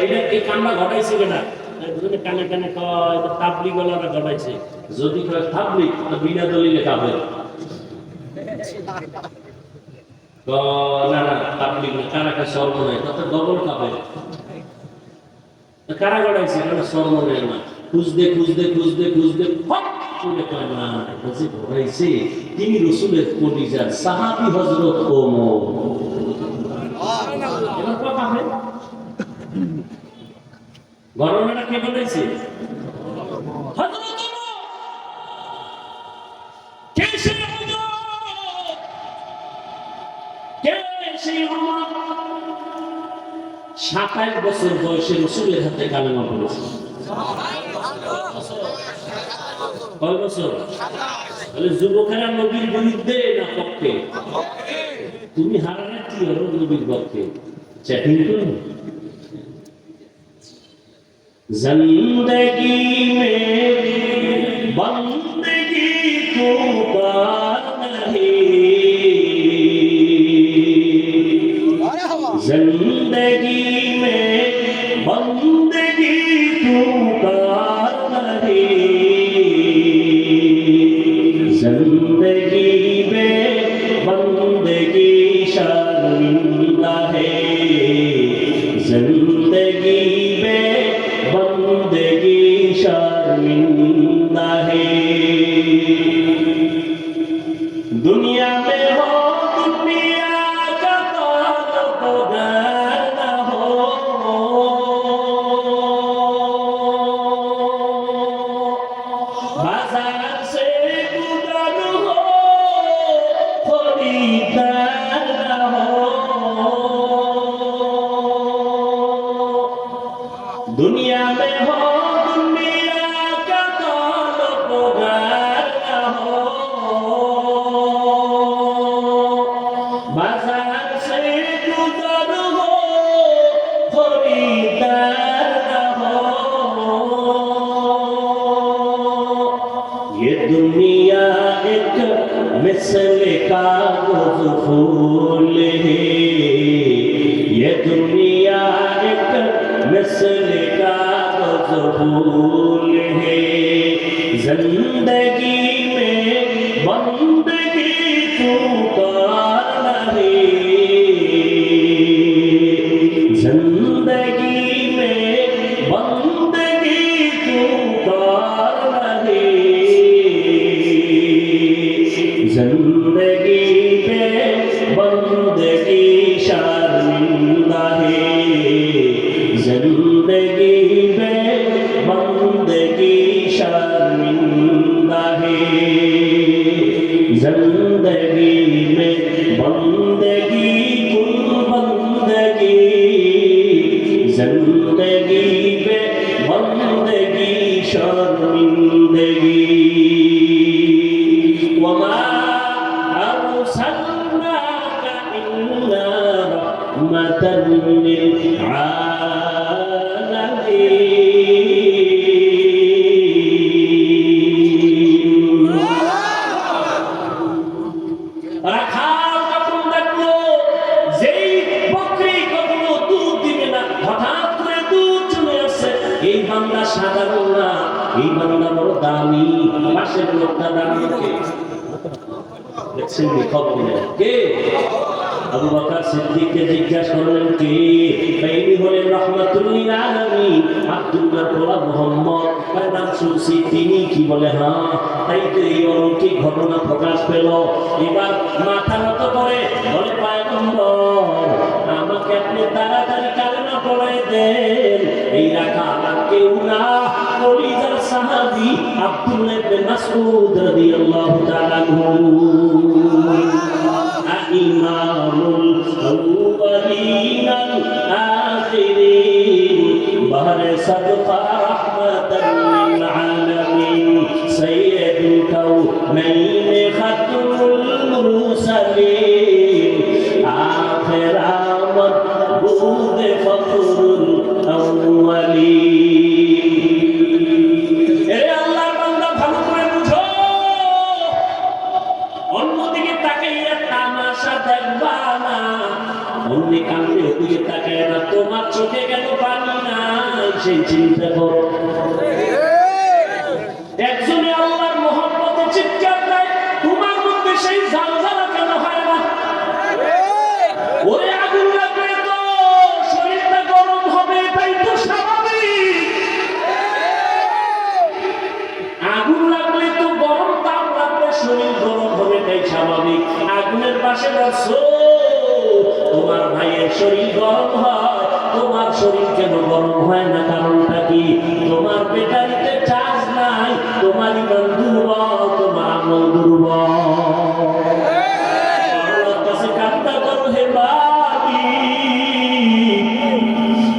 এটা কি কান্না ঘটাইছিল না? কানে কানে কয় তাবলিগ ওয়ালারা ঘটাইছে। যদি কয় তাবলিগ, তো বিনা দলিলে কাফের। না না, তাবলিগ না, কারা কা শর্ম নাই, তত ডবল কাফের। কারা ঘটাইছে? কারণ শর্ম নেই না। খুঁজতে খুঁজতে খুঁজতে খুঁজতে কয় না, যে ঘটাইছে তিনি রাসূলের কলিজার সাহাবী হযরত ওমর। এবার কথা হয় ঘটনাটা কে বলেছে? হযরত ওমর। কে সেই ওমর? কে সেই ওমর? 27 বছর বয়সে রাসূলের হাতে কালেমা পড়েছে। কয় বছর? তাহলে যুবকেরা নবীর বিরুদ্ধে না পক্ষে? তুমি হারালে কি হলো নবীর পক্ষে? চ্যাটিং করো। जिंदगी में बंदगी तो कार नहीं, जिंदगी में बंदगी तो कार नहीं, जिंदगी में बंदगी शर्मिंदा है, जिंदगी बंदगी शर्मिंदा है। दुनिया में हो दुनिया का ताल्लुक न हो, बाजार से गुजर हो, खरीदार न हो। दुनिया में हो दुनिया का तलबगार न हो, बाजार से गुजर हो खरीदार न हो। ये दुनिया एक मिसल कागज फूल है, ये दुनिया एक मिसल कागज फूल है। जिंदगी में बंदगी तू कर नहीं, जिंदगी में बंदगी तू कर नहीं, जिंदगी में बंदगी शर्मिंदा है, जिंदगी में बंदगी शर्मिंदा है, जिंदगी में बंदगी कुल बंदगी, जिंदगी में बंदगी शर्मिंदगी। वमा अरसलनाका इल्ला रहमतन लिल রাখাল কখন দেখলো যেই বকরি কখনো দুধ দিবে না, হঠাৎ করে দুধ চলে আসছে। এই বান্দা সাধারণ না, এই বান্দা বড় দামি। পাশের লোকটা দামি কে দেখছেন খবর কে? আবু বকর সিদ্দিককে জিজ্ঞাসা করলেন কে? ইনি হলেন রাহমাতুল লিল আলামিন আব্দুল্লাহ পোলা মুহাম্মদ। তার নাম শুনছি, তিনি কি বলে হ্যাঁ, তাই তো এই অলৌকিক ঘটনা প্রকাশ পেল। এবার মাথা নত করে বলে পয়গম্বর, আমাকে আপনি তাড়াতাড়ি কালেমা পড়াই দেন। এই রাখা আর কেউ না, কলিজার সাহাবী আব্দুল্লাহ ইবনে মাসউদ রাদিয়াল্লাহু তাআলা ইমামুল আউয়ালিনাল আখিরিন বাহরে সাদকা রাহমাতাল লিল আলামিন সাইয়্যিদুল কাউনাইন খাতুমুল মুরসালিন আখির মাবুদ ফখরুল আউয়ালিন। এ আল্লাহর বান্দা ভালো করে বুঝো, অন্যদিকে তাকাইয়া তামাশা দেখবা না, অন্য কান্দে ওদিকে তাকায় না। তোমার চোখে কেন পানি নাই সেই চিন্তা করো। একজনে আল্লাহর মহব্বতে চিৎকার দেয়, তোমার মধ্যে সেই ঝালঝালা কেন হয় না? ওরে আগুন লাগবে তো শরীরটা গরম হবে, তাই তো স্বাভাবিক। আগুন লাগলে তো গরম তাপ লাগবে, শরীর গরম হবে, তাই স্বাভাবিক। আগুনের পাশে বসো, তোমার ভাইয়ের শরীর গরম হয়, তোমার শরীর কেন গরম হয় না? কারণটা কি? তোমার ব্যাটারিতে চার্জ নাই, তোমার ইমান দুর্বল, তোমার আমল দুর্বল। আল্লাহর কাছে কান্না করো হে বাবি।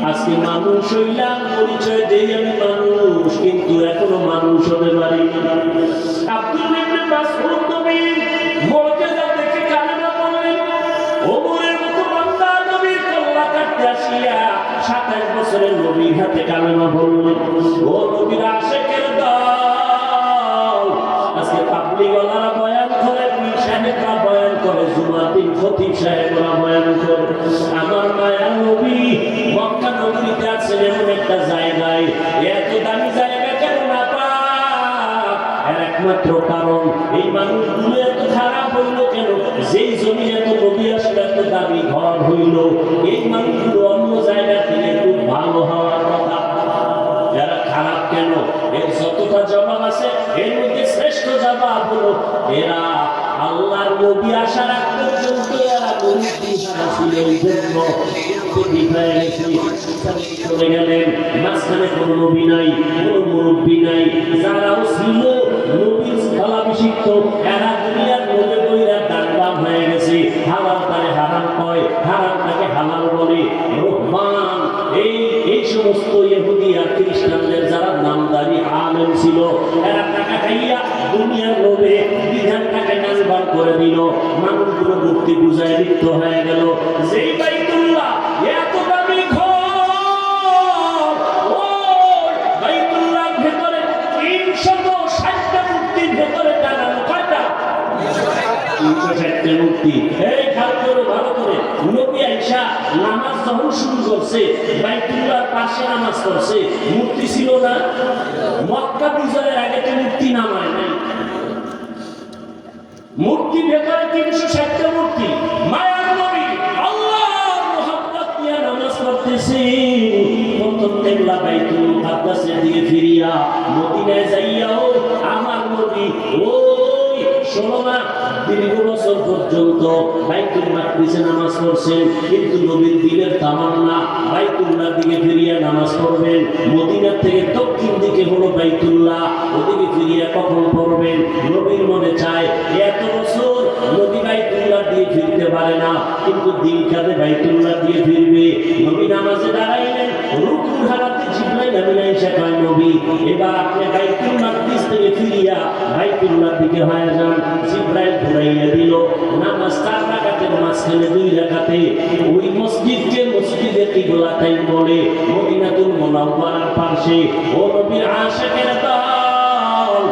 আজকে মানুষ হইলাম, পরিচয় দেই আমি মানুষ, কিন্তু এখনো মানুষ হতে পারি না। আব্দুল্লাহ ইবনে মাসউদ নবী মুজিজা দেখে কালেমা পড়লেন। ওমরের মতো বান্দা নবীর কল্লা কাটতে আসিয়া 27 বছরের নবীর হাতে কালেমা পড়লেন। ও নবীর আশিকের দল, আজকে পাবলিকওয়ালারা বয়ান করে, পীর সাহেবরা বয়ান করে, জুমার দিন খতিব সাহেবরা বয়ান করে। আমার মায়ার নবী মক্কা নগরীতে আছেন এমন একটা জায়গায়, এত দামি জায়গা কেন না পাক? এর একমাত্র কারণ এই মানুষগুলো এত খারাপ হইল কেন? যেই জমি এত নবী আসলে এত দামি ঘর হইল, এই মানুষগুলো অন্য জায়গা থেকে খুব ভালো হওয়ার কথা, এরা খারাপ কেন? এর যতটা জবাব আছে এর মধ্যে শ্রেষ্ঠ জবাব হলো এরা আল্লাহর নবী আসার আগ পর্যন্ত এরা গরিব দিশারা ছিল, এই জন্য চলে গেলেন। মাঝখানে কোনো নবী নাই, কোনো মুরব্বী নাই, যারাও ছিল নবীর স্থলাভিষিক্ত, এরা দুনিয়ার নবী কইরা দাঁড়াম হয়ে গেছে। হালাল তারে হারাম কয়, হারাম তাকে হালাল বলে। রহমান এই সমস্ত ইহুদি মৃত্যু হয়ে গেল। যেই বাইতুল্লাহ এত দামি ঘর, ওই বাইতুল্লাহর ভেতরে 360টা মূর্তির ভেতরে টানানো কয়টা? 360টা মূর্তি। এই খেয়াল করো ভালো করে, নবী আয়েশা নামাজ যখন শুরু করছে বাইতুল্লাহর পাশে নামাজ পড়ছে, মূর্তি ছিল না। মক্কা বিজয়ের আগে তো মূর্তি নামায় নাই। মূর্তি ভেতরে 360টা মূর্তি। মায়ার নবী আল্লাহর মুহাব্বত নিয়ে নামাজ পড়তেছে। প্রথম কিবলা বাইতুল মুকাদ্দাসের দিকে ফিরিয়া মদিনায় যাইয়াও আমার নবী ওই 16 মাস দীর্ঘ বছর পর্যন্ত বাইতুল মাকদিসে নামাজ পড়ছেন, কিন্তু নবীর দিলের তামান্না বাইতুল্লাহর দিকে ফিরিয়া নামাজ পড়বেন। মদিনার থেকে দক্ষিণ দিকে হলো বাইতুল্লাহ, ওদিকে ফিরিয়া কখন পড়বেন? নবীর মনে চায় এত বছর নবী বাইতুল্লাহ দিয়ে ফিরতে পারে না, কিন্তু দিন কাঁধে বাইতুল্লাহ দিয়ে ফিরবে। নবী নামাজে দাঁড়াইলেন, রুকুর হালাতে জিবরাইল আমিন আয়েশা কয়, নবী এবার আপনি বাইতুল মাকদিস থেকে ফিরিয়া বাইতুল্লাহর দিকে হয়ে যান। জিবরাইল ঘুরাইয়া দিল। নামাজ 4 রাকাতের মাঝখানে 2 রাকাতে ওই মসজিদকে মসজিদে কিবলাতাইন বলে, মদিনাতুল মুনাওয়ারার পাশে। ও নবীর আশিকের দল,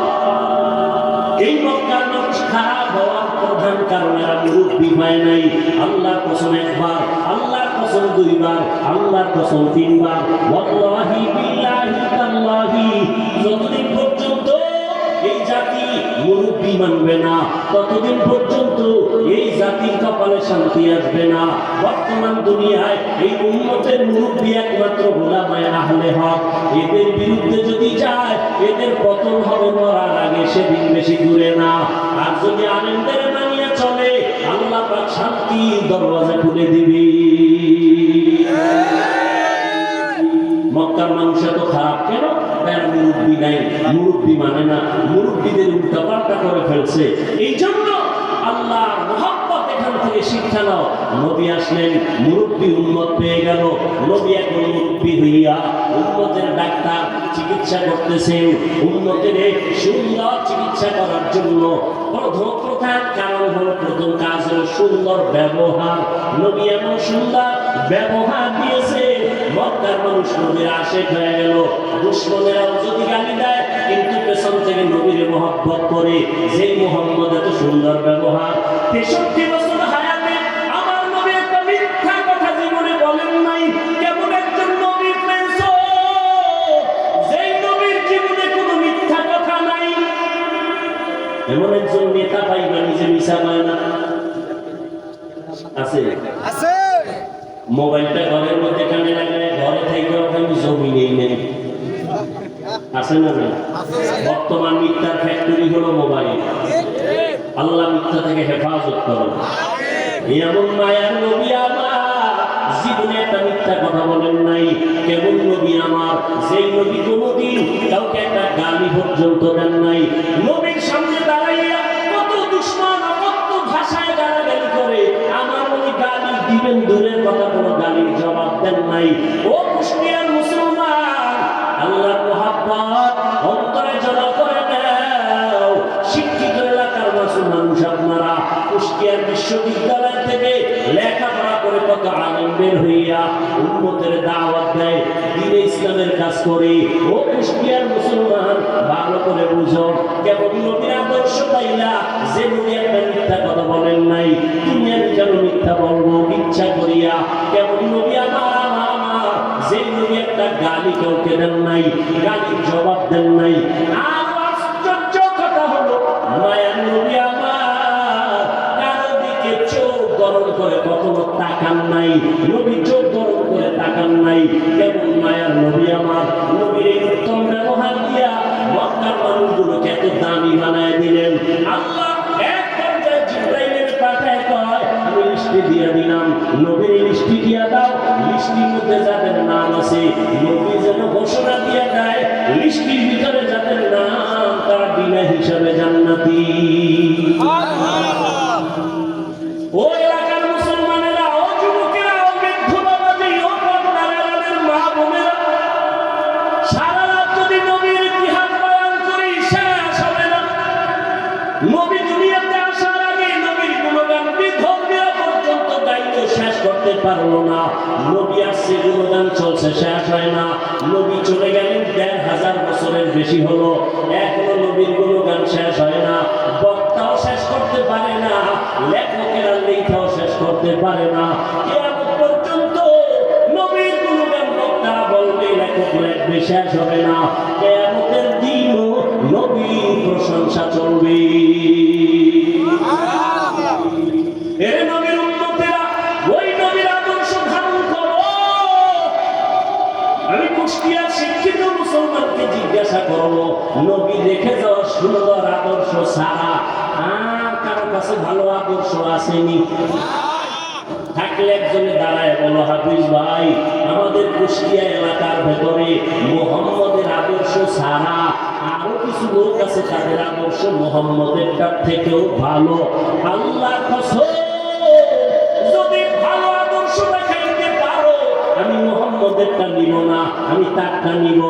এই মক্কার মানুষ খারাপ হওয়ার প্রধান কারণ এরা মুরব্বি হয় নাই। আল্লাহর কসম একবার, আল্লাহর কসম 2 বার, আল্লাহর কসম 3 বার। ওয়াল্লাহি বিল্লাহি তাল্লাহি, যতদিন পর্যন্ত এই জাতি মুরব্বি মানবে না ততদিন পর্যন্ত এই জাতির কপালে শান্তি আসবে না। বর্তমান দুনিয়ায় এই উম্মতের মুরব্বি একমাত্র উলামায়ে আহলে হক। এদের বিরুদ্ধে যদি যায় এদের পতন হবে মরার আগে, সেদিন বেশি দূরে না। আর যদি আলেমদের মানিয়ে চলে আল্লাহ পাক শান্তির দরওয়াজা খুলে দিবে। মক্কার মানুষ এত খারাপ কেন? তার মুরব্বি নাই, মুরব্বি মানে না, মুরব্বিদের উল্টা পাল্টা করে ফেলছে। এই জন্য আল্লাহর মুহাব্বত এখান থেকে শিক্ষা নাও। নবী আসলেন, মুরব্বি উম্মত পেয়ে গেল। নবী এখন মুরব্বি হইয়া উম্মতের ডাক্তার, চিকিৎসা করতেছেন। উম্মতের সুন্দর চিকিৎসা করার জন্য প্রধান কারণ হলো, প্রথম কাজ হলো সুন্দর ব্যবহার। নবী এমন সুন্দর ব্যবহার দিয়েছে, মক্কার মানুষ নবীর আশিক হয়ে গেল। দুশমনেরাও যদি গালি দেয় কিন্তু পেছন থেকে নবীর মহব্বত করে। যেই মুহাম্মদ এত সুন্দর ব্যবহার, 63 বছর হায়াতে আমার নবী একটা মিথ্যা কথা জীবনে বলেন নাই। কেমন একজন নবী পেয়েছো যেই নবীর জীবনে কোনো মিথ্যা কথা নাই? এমন একজন নেতা পাইবা নিজে মিশা পায় না? আছে আছে। মোবাইলটা ঘরের মধ্যে কানে লাগায় ঘরে থেকে ওখানে জমিনেই নেই, আছে না? বর্তমান মিথ্যার ফ্যাক্টরি হলো মোবাইল। আল্লাহ মিথ্যা থেকে হেফাজত করুন। এমন মায়ার নবী আমার জীবনে একটা মিথ্যা কথা বলেন নাই। কেমন নবী আমার, যেই নবী কোনোদিন কাউকে একটা গালি পর্যন্ত দেন নাই। নবীর সামনে দাঁড়াইয়া কত দুশমন কত ভাষায় গালাগালি করে, আমার নবী গালি দিবেন দূরের কথা, কোনো গালির জবাব দেন নাই। ও কুষ্টিয়ার মুসলমান, আল্লাহর মুহাব্বত অন্তরে জড়ো করে দাও। শিক্ষিত এলাকার মানুষ আপনারা কুষ্টিয়ার বিশ্ববিদ্যালয় থেকে লেখাপড়া করে কত আলেম বের হইয়া উম্মতের দাওয়াত দেয়, দ্বীনে ইসলামের কাজ করে। ও কুষ্টিয়ার মুসলমান, ভালো করে বুঝো, কেবল নবীর আদর্শ পাইলা যে নবী একটা মিথ্যা কথা বলেন নাই, তুমি আমি কেন মিথ্যা বলবো ইচ্ছা করিয়া? কেবল নবী আমার যে নবী একটা গালি কাউকে দেন নাই, গালির জবাব দেন নাই। আর আশ্চর্য কথা হলো, মায়ার নবী আমার কারো দিকে চোখ গরম করে কখনো তাকান নাই। নবী চোখ গরম করে তাকান নাই। কেবল মায়ার নবী আমার নবীর এই উত্তম ব্যবহার দিয়া মক্কার মানুষগুলোকে এত দামি বানায় দিলেন। আল্লাহ এক পর্যায়ে জিবরাইলের পাঠায় কয়, আমি লিস্টি দিয়ে দিলাম, নবীর লিস্টি দিয়া দাও। লিস্টির মধ্যে যাদের নাম আছে নবী যেন ঘোষণা দিয়ে দেয়, লিস্টির ভিতরে যাদের নাম তারা বিনা হিসাবে জান্নাতি। ও এলাকার মুসলমানেরা, ও যুবকেরা, ও বৃদ্ধ বাবাজি, ও পর্দার মা বোনেরা, সারা রাত যদি নবীর ইতিহাস বয়ান করি শেষ হবে না। নবী দুনিয়াতে আসার আগে নবীর গুণগান বিধর্মীরা পর্যন্ত আসছে, গুণগান চলছে, শেষ হয় না। নবী চলে গেলেন ১,৫০০ বছরের বেশি হলো, এখনো নবীর গুণগান শেষ হয় না। বক্তাও শেষ করতে পারে না, লেখকেরা লেখাও শেষ করতে পারে না। কিয়ামত পর্যন্ত নবীর গুণগান বক্তারা বলবে, লেখক লেখবে, শেষ হবে না। কিয়ামতের দিনও নবীর প্রশংসা চলবে। এর নবীর উম্মতেরা ওই নবীর আদর্শ ধারণ করো। আমি কুষ্টিয়ার শিক্ষিত মুসলমানকে জিজ্ঞাসা করবো, নবী রেখে যাওয়া সুন্দর আদর্শ ছাড়া আর কারো কাছে ভালো আদর্শ আসেনি? থাকলে একজনে দাঁড়ায় বলো, হাফিজ ভাই, আমাদের কুষ্টিয়া এলাকার ভেতরে মুহাম্মদের আদর্শ ছাড়া আরো কিছু লোক আছে, তাদের আদর্শ মুহাম্মদেরটার থেকেও ভালো। আল্লাহ কসম, যদি ভালো আদর্শ দেখাইতে পারো, আমি মুহাম্মদেরটা নিব না, আমি তারটা নিব।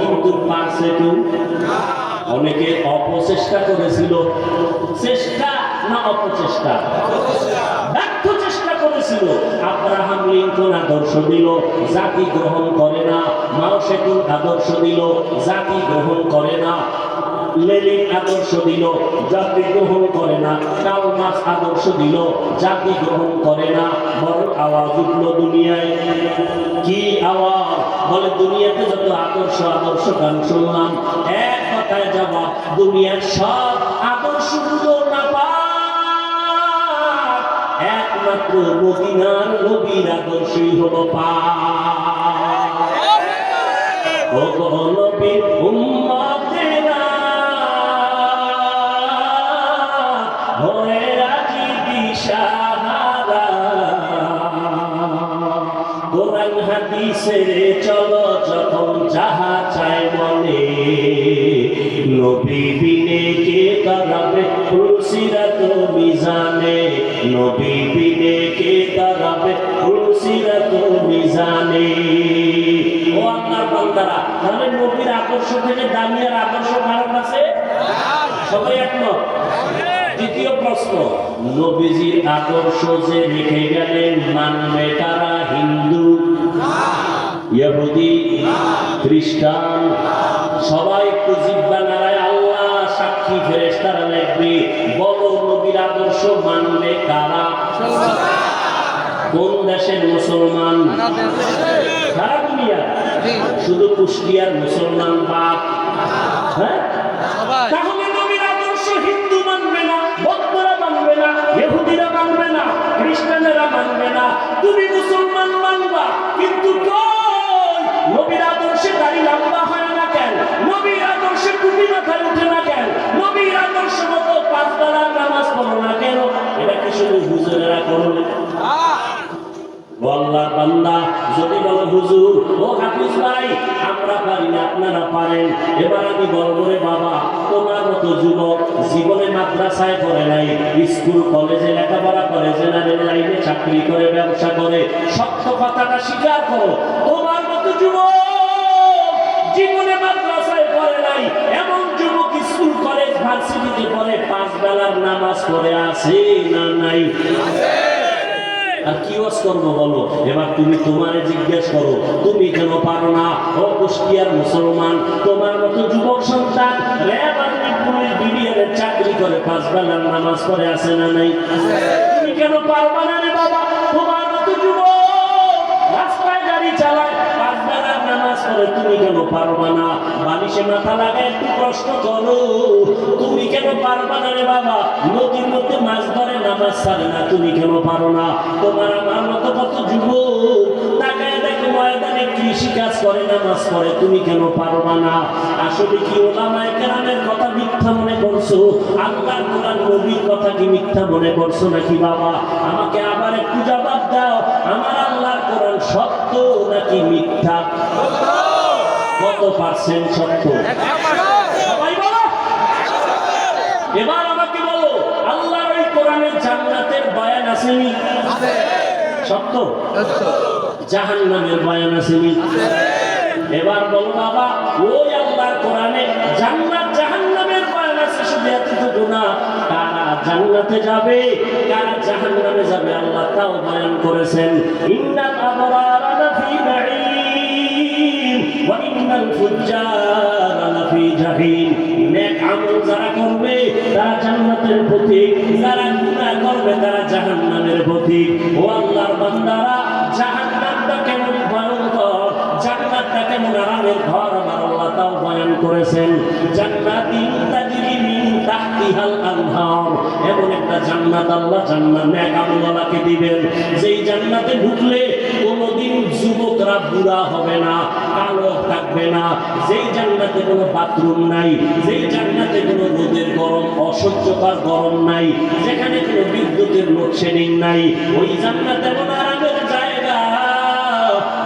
কিন্তু পারছে কেউ? অনেকে অপচেষ্টা করেছিল। চেষ্টা না অপচেষ্টা? ব্যর্থ চেষ্টা করেছিল। আব্রাহাম লিঙ্কন আদর্শ দিল, জাতি গ্রহণ করে না। মাও সেতুং আদর্শ দিল, জাতি গ্রহণ করে না। লেনিন আদর্শ দিল, জাতি গ্রহণ করে না। কার্ল মার্কস আদর্শ দিল, জাতি গ্রহণ করে না। বড় আওয়াজ উঠল দুনিয়ায়। কি আওয়াজ? বলে, দুনিয়াতে যত আদর্শ আদর্শ গান শুনলাম, এক কথায় জবাব, দুনিয়ার সব আদর্শগুলো না পাক, একমাত্র মদিনার নবীর আদর্শই হলো পাক। ও গো নবীর উম্মতেরা হয়ে রাজি দিশাহারা, কোরআন হাদিসের চলো যখন যাহা চায় মনে, নবী বিনে কে দাঁড়াবে ফুলসিরাত মিজানে, নবী বিনে কে দাঁড়াবে ফুলসিরাত মিজানে। ও আল্লাহর বান্দারা, তাহলে নবীর আদর্শ থেকে দামি আর আদর্শ কারণ আছে? সবাই একমত? দ্বিতীয় প্রশ্ন, নবীজির আদর্শ যে রেখে গেলেন, মানবে কারা? হিন্দু, ইহুদি, খ্রিস্টান? সবাই একটু জিহ্বা নাড়ায়, আল্লাহ সাক্ষী, ফেরেশতারা লিখবে। বলো, নবীর আদর্শ মানবে কারা? কোন দেশের মুসলমান? সারা দুনিয়া। শুধু কুষ্টিয়ার মুসলমান বাপ? হ্যাঁ, তাহলে নবীর আদর্শ হিন্দু মানবে না, বৌদ্ধরা মানবে না, ইহুদিরা মানবে না, খ্রিস্টানেরা মানবে না, তুমি মুসলমান মানবা। কিন্তু নবীর আদর্শে দাড়ি লম্বা হয় না কেন? নবীর আদর্শে টুপি মাথায় উঠে না কেন? নবীর আদর্শ মতো ৫ বেলার নামাজ পড়ো না কেন? এটা কি শুধু হুজুরেরা করবে? আল্লাহর বান্দা যদি বলে, হুজুর, ও হাফিজ ভাই, আমরা পারি না, আপনারা পারেন। এবার আমি বলবো, রে বাবা, তোমার মতো যুবক জীবনে মাদ্রাসায় পড়ে নাই, স্কুল কলেজে লেখাপড়া করে, জেনারেল লাইনে চাকরি করে, ব্যবসা করে, সত্য কথাটা স্বীকার করো। তোমার মতো যুবক জীবনে মাদ্রাসায় পড়ে নাই, এমন যুবক স্কুল কলেজ ভার্সিটিতে পড়ে, ৫ বেলার নামাজ পড়ে আছে না নাই? আর কি ওয়াজ করবো বলো? এবার তুমি তোমারে জিজ্ঞেস করো, তুমি কেন পারো না? ও কুষ্টিয়ার মুসলমান, তোমার মতো যুবক সন্তান র্যাব আর্মি পুলিশ বিডিআরের চাকরি করে, ৫ বেলার নামাজ পড়ে আছে না নাই? তুমি কেন পারবা না রে বাবা? তোমার মতো যুবক রাস্তায় গাড়ি চালায়, ৫ বেলার নামাজ পড়ে, তুমি কেন পারবা না? বালিশে মাথা লাগায় একটু কষ্ট করো, তুমি কেন পারবা না রে বাবা? নদীর মধ্যে মাছ ধরে, নামাজ ছাড়ে না, তুমি কেন পারো না? তোমার আমার মতো কত যুবক তাকায় দেখো ময়দানে কৃষি কাজ করে, নামাজ পড়ে, তুমি কেন পারবা না? আসলে কি ওলামায়ে কেরামের কথা মিথ্যা মনে করছো? আল্লাহর কোরআন নবীর কথা কি মিথ্যা মনে করছো নাকি বাবা? আমাকে আবার একটু জবাব দাও, আমার আল্লাহর কোরআন সত্য নাকি মিথ্যা? কত পার্সেন্ট সত্য? সবাই বলো। এবার আমাকে বলো, আল্লাহর এই কোরআনের জান্নাতের বয়ান আসেনি? সত্য। জাহান্নামের বয়ান আসেনি? এবার বলো বাবা, ওই আল্লাহর কোরআনে জান্নাত জাহান্নামের বয়ান আছে, শুধু এতটুকু না, কারা জান্নাতে যাবে কারা জাহান্নামে যাবে আল্লাহ তাও বয়ান করেছেন। ইন্নাল আবরারা লাফি নাঈম ওয়া ইন্নাল ফুজ্জারা লাফি জাহিম। নেক আমল যারা করবে তারা জান্নাতের পথিক, যারা গুনাহ করবে তারা জাহান্নামের পথিক। ও আল্লাহর বান্দারা, জাহান্নামটা কেমন ভয়ঙ্কর, জান্নাতটা কেমন আরামের ঘর আমার আল্লাহ তাও বয়ান করেছেন। জান্নাতিন তাজরি মিন তাহতিহাল আনহার, এমন একটা জান্নাত আল্লাহ জান্নাত নেক আমলওয়ালাকে দিবেন, যেই জান্নাতে ঢুকলে কোনোদিন যুবকরা বুড়া হবে না, কালো থাকবে না, যেই জান্নাতে কোনো বাথরুম নাই, যেই জান্নাতে কোনো রোদের গরম অসহ্যকর গরম নাই, যেখানে কোনো বিদ্যুতের লোডশেডিং নাই, ওই জান্নাত এমন আরামের জায়গা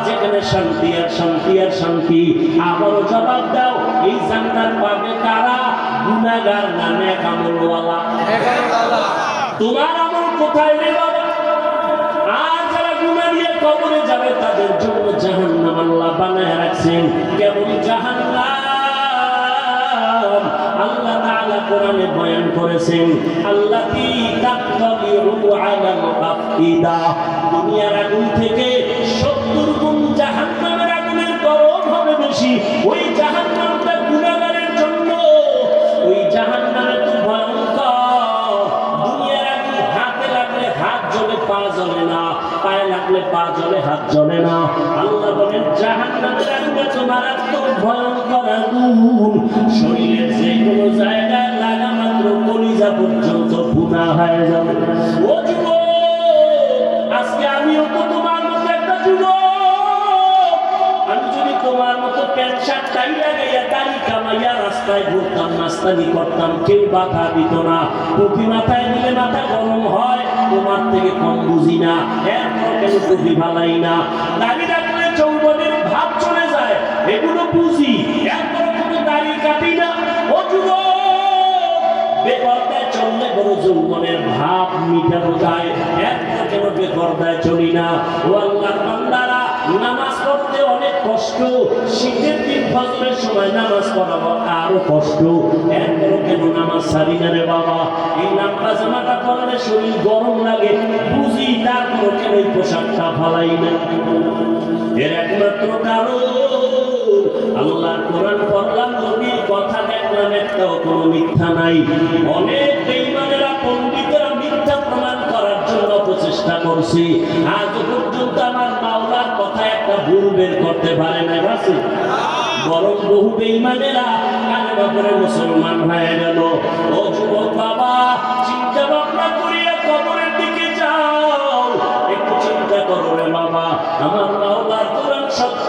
যেখানে শান্তি আর শান্তি আর শান্তি। আবারও জবাব দাও, এই জান্নাত পাবে কারা? গুনাহগার না নেক আমলওয়ালা? তোমার আমল কোথায় রে বাবা? আর যারা গুনাহ নিয়ে কবরে যাবে তাদের জন্য জাহান্নাম আল্লাহ বানায় রাখছেন। কেমন জাহান্নাম? আল্লাহ তাআলা কোরআনে বয়ান করেছেন, আল্লাতী তাত্তাবিউ আলাল আফইদা, দুনিয়ার আগুন থেকে 70 গুণ জাহান্নামের আগুনের গরম হবে বেশি। ওই জাহান্নামটা গুনাহগারের জন্য, ওই জাহান্নামে তো ভয়ঙ্কর। দুনিয়ার আগুন হাতে লাগলে হাত জ্বলে পা জ্বলে না, পায়ে লাগলে পা জ্বলে হাত জ্বলে না। আল্লাহ বলেন জাহান্নামের আগুন তো মারাত্মক ভয়ঙ্কর আগুন, শরীরের যে কোনো জায়গায় লাগা মাত্র কলিজা পর্যন্ত ভুনা হয়ে যাবে। ও যুবক, আজকে আমিও তো তোমার মতো একটা যুবক। আমি যদি তোমার মতো প্যান্ট শার্ট টাই লাগাইয়া দাড়ি কামাইয়া রাস্তায় ঘুরতাম, নাস্তানি করতাম, কেউ বাধা দিত না। টুপি মাথায় দিলে মাথা গরম হয়, তোমার থেকে কম বুঝি না, এরপর কেন টুপি ভালাই না। দাড়ি রাখলে যৌবনের ভাব চলে যায়, এগুলো বুঝি, এরপর কোনো দাড়ি কাটি না। ও যুবক, বেপরদায় চললে বড় যৌবনের ভাব মিটানো যায়, এরপর কেন বেপরদায় চলি না? ও আল্লাহর বান্দারা, নামাজ পড়তে অনেক কষ্ট, শীতের দিন ফজরের সময় নামাজ পড়াবো আরো কষ্ট, এরপর কেন নামাজ ছাড়ি না রে বাবা? এই লম্বা জামাটা পরলে শরীর গরম লাগে, বুঝি, তারপর কেন এই পোশাকটা ফালাই না? এর একমাত্র কারণ আল্লাহর কোরআন পড়লাম, নবীর কথা দেখলাম, একটাও কোনো মিথ্যা নাই। অনেক বেঈমানেরা পণ্ডিতেরা মিথ্যা প্রমাণ করার জন্য প্রচেষ্টা করছে, আজ পর্যন্ত আমার মাওলার কথা একটা ভুল বের করতে পারে না। বাসি বরং বহু বেঈমানেরা কালেমা পড়ে মুসলমান হয়ে গেল। ও যুবক বাবা, চিন্তা ভাবনা করিয়া কবরের দিকে যাও, একটু চিন্তা করো রে বাবা, আমার মাওলার কোরআন সত্য।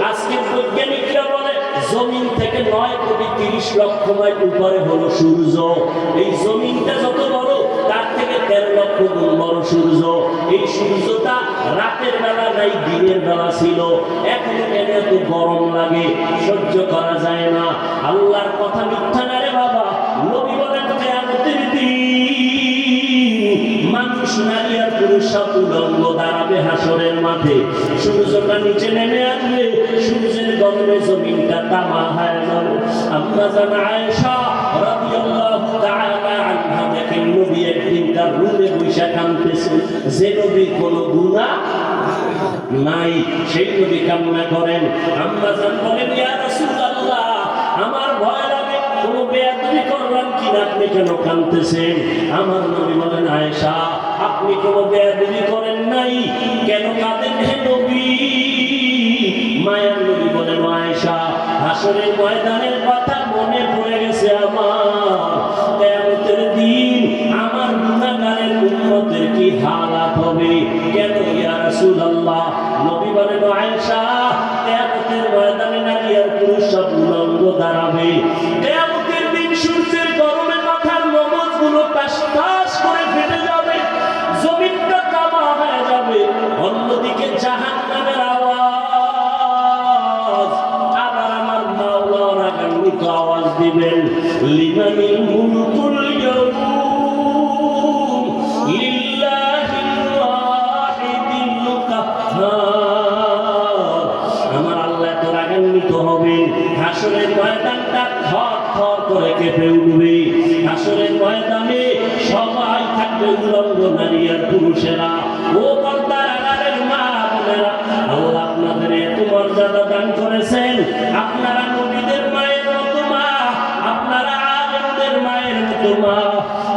আজকে বৈজ্ঞানিকরা বলে জমিন থেকে 9,30,00,000 মাইল উপরে হলো সূর্য। এই জমিনটা যত বড়, তার থেকে 13 লক্ষ গুণ বড় সূর্য। এই সূর্যটা রাতের বেলা নাই, দিনের বেলা ছিল, এখনো কেন এত গরম লাগে, সহ্য করা যায় না। আল্লাহর কথা মিথ্যা না রে বাবা। নবী বলেন কিয়ামতের দিন মানুষ, নারী আর পুরুষ সব উলঙ্গ দাঁড়াবে হাসরের মাঠে। সূর্যটা নিচে নেমে আসবে, সূর্যের গরমে জমিনটা তামা হয়ে যাবে। আম্মা জান আয়েশা রাদিয়াল্লাহু তাআলা আনহা দেখেন নবী একদিন তার রুমে বসে কাঁদতেছেন, যে নবী কোনো গুনাহ নাই, সেই নবী কান্না করেন। আম্মা জান বলেন, ইয়া রাসূলুল্লাহ, আমার ভয় লাগে, কোনো বেয়াদবি করলাম কিনা, আপনি কেন কাঁদতেছেন? আমার নবী বলেন, আয়েশা, আপনি কোনো বেয়াদবি করেন নাই, কেন কাঁদেন হে নবী? মায়ের নবী বলেন, আয়েশা, হাসরের ময়দানের কথা মনে পড়ে গেছে আমার। কিয়ামতের দিন আমার গুনাহগারের উম্মতের কি হালাত হবে? কেন ইয়া রাসূলুল্লাহ? নবী বলেন, আয়েশা, কিয়ামতের ময়দানে নারী আর পুরুষ সব উলঙ্গ দাঁড়াবে। কিয়ামতের দিন সূর্যের গরমে মাথার মগজগুলো টাস টাস করে ফেটে যাবে, জমিনটা তামা হয়ে যাবে। অন্যদিকে জাহান্নামের আওয়াজ, আবার আমার মাওলা রাগান্বিত আওয়াজ দিবেন, লিমানিল মুলকুল ইয়াউম লিল্লাহিল ওয়াহিদিল কাহ্হার। আমার আল্লাহ তো রাগান্বিত হবেন, হাসরের ময়দানটা থর থর করে কেঁপে উঠবে। হাসরের ময়দানে সবাই থাকবে উলঙ্গ নারী আর পুরুষেরা। ও পর্দার আড়ালের মা বোনেরা, আল্লাহ আপনাদের এত মর্যাদা দান করেছেন। আপনারা নবীদের মায়ের মতো মা, আপনারা আলেমদের মায়ের মতো মা,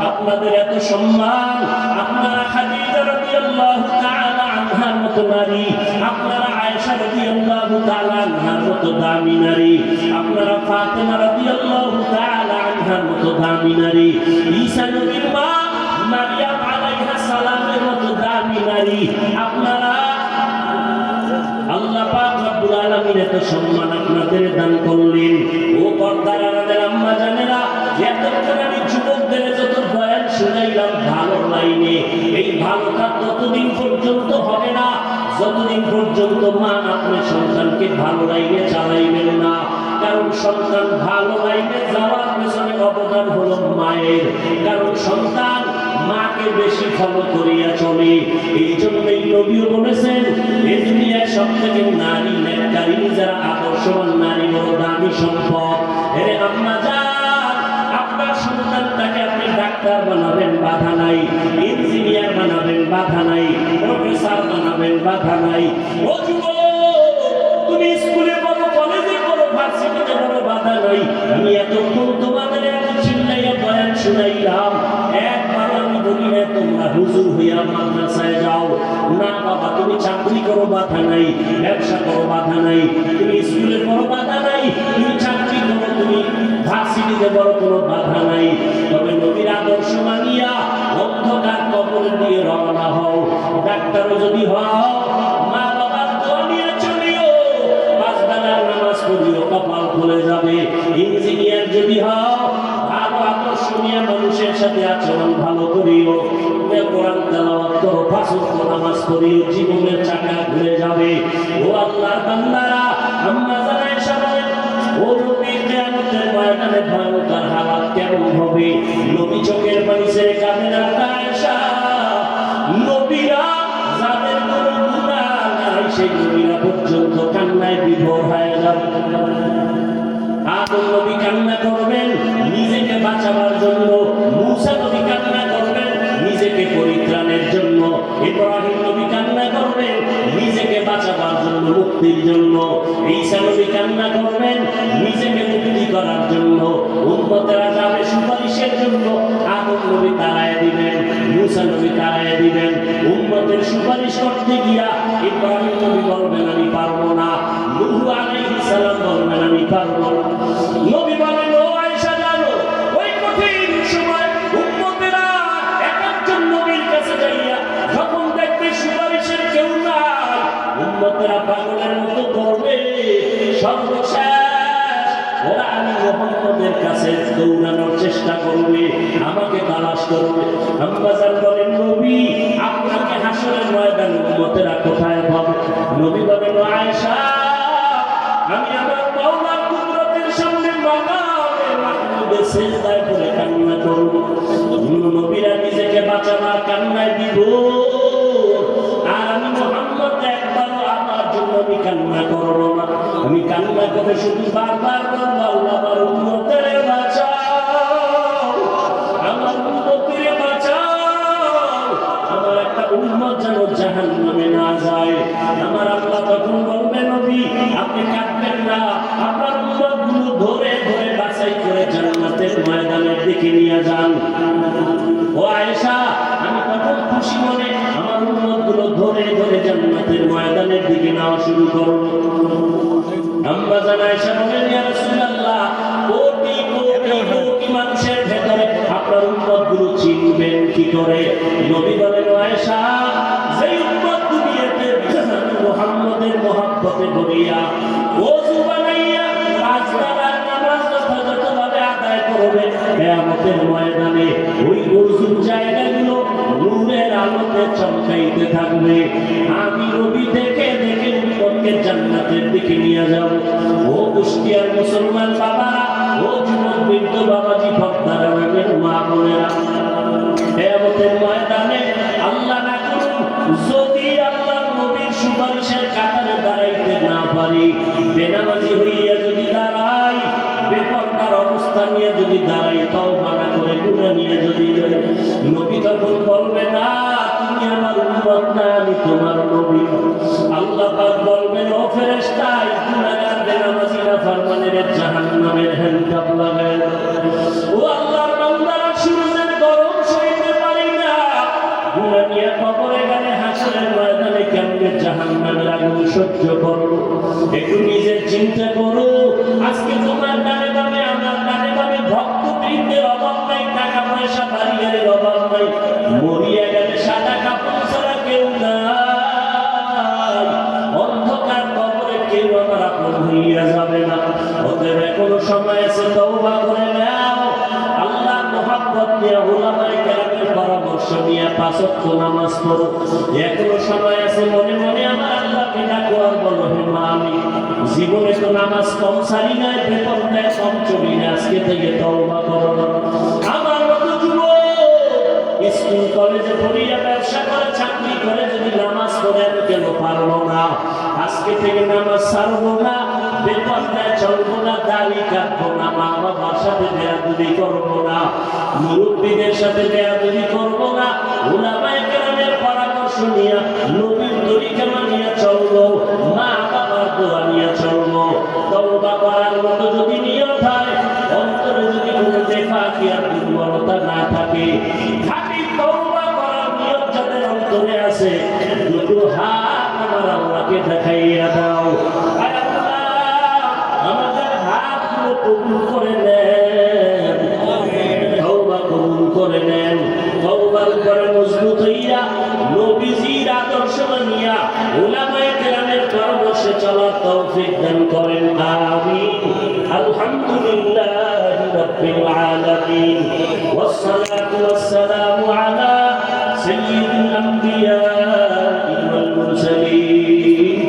আপনাদের এত সম্মান। আপনারা খাদিজা রাদিয়াল্লাহু তাআলা আনহার মতো নারী, আপনারা আয়েশা রাদিয়াল্লাহু তাআলা আনহার মতো দামি নারী, আপনারা ফাতেমা রাদিয়াল্লাহু তাআলা আনহার মতো দামি নারী, ঈসা নবীর মা মারিয়াম আলাইহিস সালামের মতো দামি নারী। আপনারা আল্লাহ পাক রব্বুল আলামিন এত সম্মান আপনাদের দান করলেন। ও পর্দার আড়ালের আম্মা জানেরা, এতক্ষণ আমি যুবকদের যত বয়ান শুনাইলাম ভালো লাইনে, এই ভালোটা ততদিন পর্যন্ত হবে না যতদিন পর্যন্ত মা আপনার সন্তানকে ভালো লাইনে চালাইবেন না। কারণ সন্তান ভালো লাইনে যাওয়ার পেছনে অবদান হলো মায়ের। কারণ সন্তান মাকে বেশি ফলো করিয়া চলে। এই জন্যই নবীও বলেছেন, এই দুনিয়ায় সব থেকে নারী নেককারিনী যারা আদর্শবান নারী বড় দামি সম্পদ। এরে আম্মা যান, আপনার সন্তানটাকে আপনি ডাক্তার বানাবেন, বাধা নাই। ইঞ্জিনিয়ার বানাবেন, বাধা নাই। প্রফেসর বানাবেন, বাধা নাই। ও যুবক, তুমি স্কুলে পড়ো, কলেজে পড়ো, ভার্সিটিতে পড়ো, বাধা নাই। আমি এতক্ষণ তোমাদের এত চিল্লাইয়া বয়ান শুনাইলাম, একবার আমি বলি না তোমরা হুজুর হইয়া মাদ্রাসায় যাও। না বাবা, তুমি চাকরি করো, বাধা নাই। ব্যবসা করো, বাধা নাই। তুমি স্কুলে পড়ো, বাধা নাই। তুমি চাকরি করো, তুমি ভার্সিটিতে পড়ো, কোনো বাধা নাই। তবে নবীর আদর্শ মানিয়া অন্ধকার কবরে দিয়ে রওনা হও। ডাক্তারও যদি হও, মা বাবার দোয়া নিয়ে চলিও, পাঁচ বেলার নামাজ পড়িও, কপাল খুলে যাবে। ইঞ্জিনিয়ার যদি হও, ভালো আদর্শ নিয়ে মানুষের সাথে আচরণ ভালো করিও, কোরআন তেলাওয়াত করো, পাঁচ ওয়াক্ত নামাজ পড়িও, জীবনের চাকা ঘুরে যাবে। ও আল্লাহর বান্দারা, আম্মা জানাই সবাই, ও নবী কিয়ামতের ময়দানে ভয়ঙ্কর হালাত কেমন হবে? নবী চোখের পানি ছেড়ে কাঁদেন আর আয়েশা, নবীরা যাদের কোনো গুনাহ নাই সেই নবীরা পর্যন্ত কান্নায় বিভোর হয়ে যাবে। আদম নবী কান্না করবেন নিজেকে বাঁচাবার জন্য, মূসা নবী কান্না করবেন নিজেকে পরিত্রাণের জন্য, ইব্রাহিম নবী কান্না করবেন নিজেকে বাঁচাবার জন্য, মুক্তির জন্য, ঈসা নবী কান্না করবেন নিজেকে মুক্তি করার জন্য, উম্মতেরা যাবে সুপারিশের জন্য। আদম নবী তাড়ায় দিবেন, মূসা নবী তাড়ায় দিবেন। উম্মতের সুপারিশ করতে গিয়া ইব্রাহিম নবী বলবেন আমি পারবো না, নূহ আলাইহিস সালাম বলবেন আমি পারবো না। নবী বলেন, ও আয়েশা জানো, ওই কঠিন সময় উম্মতেরা এক একজন নবীর কাছে যাইয়া যখন দেখবে সুপারিশের কেউ নাই, উম্মতেরা পাগলের মতো করবে। সর্বশেষ ওরা আমি মুহাম্মদের কাছে দৌড়ানোর চেষ্টা করবে, আমাকে তালাশ করবে। আম্মা জান বলেন, নবী আপনাকে হাসরের ময়দানে উম্মতেরা কোথায় পাবে? নবী বলেন, আয়েশা আমি আমার মাওলার কুদরতের সামনে মাকামে মাহমুদে সিজদায় পড়ে কান্না করব। নবীরা নিজেকে বাঁচাবার কান্নায় দিব, আর আমি মুহাম্মদ একবারও আমার জন্য আমি কান্না করব না। আমি কান্না করে শুধু বারবার বলবো, আল্লাহ আমার উম্মতের বাঁচাও, আমার উম্মতের বাঁচাও, আমার একটা উম্মত যেন জাহান্নামে না যায়। আমার আল্লাহ তখন বলবে, নবী আপনি কাঁদবেন না, আপনার উম্মতগুলো ধরে ধরে বাছাই করে জান্নাতের ময়দানের দিকে নিয়ে যান। ও আয়েশা, আমি তখন খুশি মনে আমার উম্মতগুলো ধরে ধরে জান্নাতের ময়দানের দিকে নেওয়া শুরু করব। আম্মা জান আয়েশা বলেন, ইয়া রাসূলুল্লাহ, কোটি কোটি কোটি মানুষের ভেতরে আপনার উম্মতগুলো চিনবেন কি করে? নবী বলেন, আয়েশা যেই উম্মত দুনিয়াতে মুহাম্মদের মহব্বতে ভরিয়া ওযু বানাইয়া পাঁচ ওয়াক্ত নামাজ যথাযথভাবে আদায় করবে, কিয়ামতের ময়দানে ওই ওযুর জায়গাগুলো নূরের আলোতে চমকাইতে থাকবে। আমি নবী দেখে দেখে উম্মতকে জান্নাতের দিকে নিয়ে যাব। ও কুষ্টিয়ার মুসলমান বাবা, ও যুবক বৃদ্ধ বাবাজি, ভক্তারা, মা বোনেরা, কিয়ামতের ময়দানে আল্লাহ না করুন যদি আল্লাহর নবীর সুপারিশের কাতারে দাঁড়াইতে না পারি, বেনামাজি হইয়া যদি দাঁড়াই, বেপরদার অবস্থা নিয়ে যদি দাঁড়াই, তওবা না করে তোমার নবী। আল্লাহ পাক বলবেন, ও ফেরেশতা, গুনাহগার বেনামাজি নাফরমানের জাহান্নামের হ্যান্ডকাপ লাগায় দাও। ও আল্লাহর বান্দারা, সূর্যের গরম সইতে পারি না, গুনাহ নিয়ে কবরে গেলে হাসরের ময়দানে কেমনে জাহান্নামের আগুন সহ্য করো? একটু নিজের চিন্তা করো। আজকে তোমার ডানে বামে, আমার ডানে বামে ভক্তবৃন্দের অভাব নাই, টাকা পয়সা বাড়ি গাড়ির অভাব নাই, মরিয়া গেলে সাদা কাপড় ছাড়া কেউ নাই, অন্ধকার কবরে কেউ আমার আপন হইয়া যাবে না। ওদের এখনো সময় আছে, তওবা করে নাও। আল্লাহ মহব্বত নিয়ে, উলামায়ে কেরামের পরামর্শ নিয়ে 5 ওয়াক্ত নামাজ পড়ো। এখনো সময় আছে, মনে মনে আমার আল্লাহকে ডাকো আর বলো, হে মালিক, জীবনে তো নামাজ কম সারি নাই, বেতন দেয় কম চলি না, আজকে থেকে তওবা করো। আমার মতো যুবক স্কুল কলেজে পড়িয়া, ব্যবসা করে, চাকরি করে যদি নামাজ পড়ে আমি কেন পারবো না? আজকে থেকে নামাজ ছাড়বো না, বেতন দেয় চলবো না, দাড়ি কাটবো না, মা বাবার সাথে বেয়াদবি করবো না, মুরব্বীদের সাথে বেয়াদবি করবো না, উলামায়ে কেরামের পরামর্শ নিয়ে নবীর তরিকা মানিয়া চলবো, মা বাবার দোয়া নিয়ে চলবো। তওবা করার মতো যদি নিয়ত হয়, অন্তরে যদি কোনো নেফাকি আর দুর্বলতা না থাকে, খাঁটি তওবা করার নিয়ত যাদের অন্তরে আছে, দুটো হাত আমার আল্লাহকে দেখাইয়া দাও। আয় আল্লাহ, আমাদের হাতগুলো কবুল করে নেন, তওবা কবুল করে নেন। তওবার উপরে মজবুত হইয়া, নবীজির আদর্শ মানিয়া, উলামায়ে কেরামের পরামর্শে চলার তৌফিক দান করেন, আমিন। আলহামদুলিল্লাহি রাব্বিল আলামিন, ওয়াসসালাতু ওয়াসসালামু আলা সাইয়্যিদিল আমবিয়া ওয়াল মুরসালিন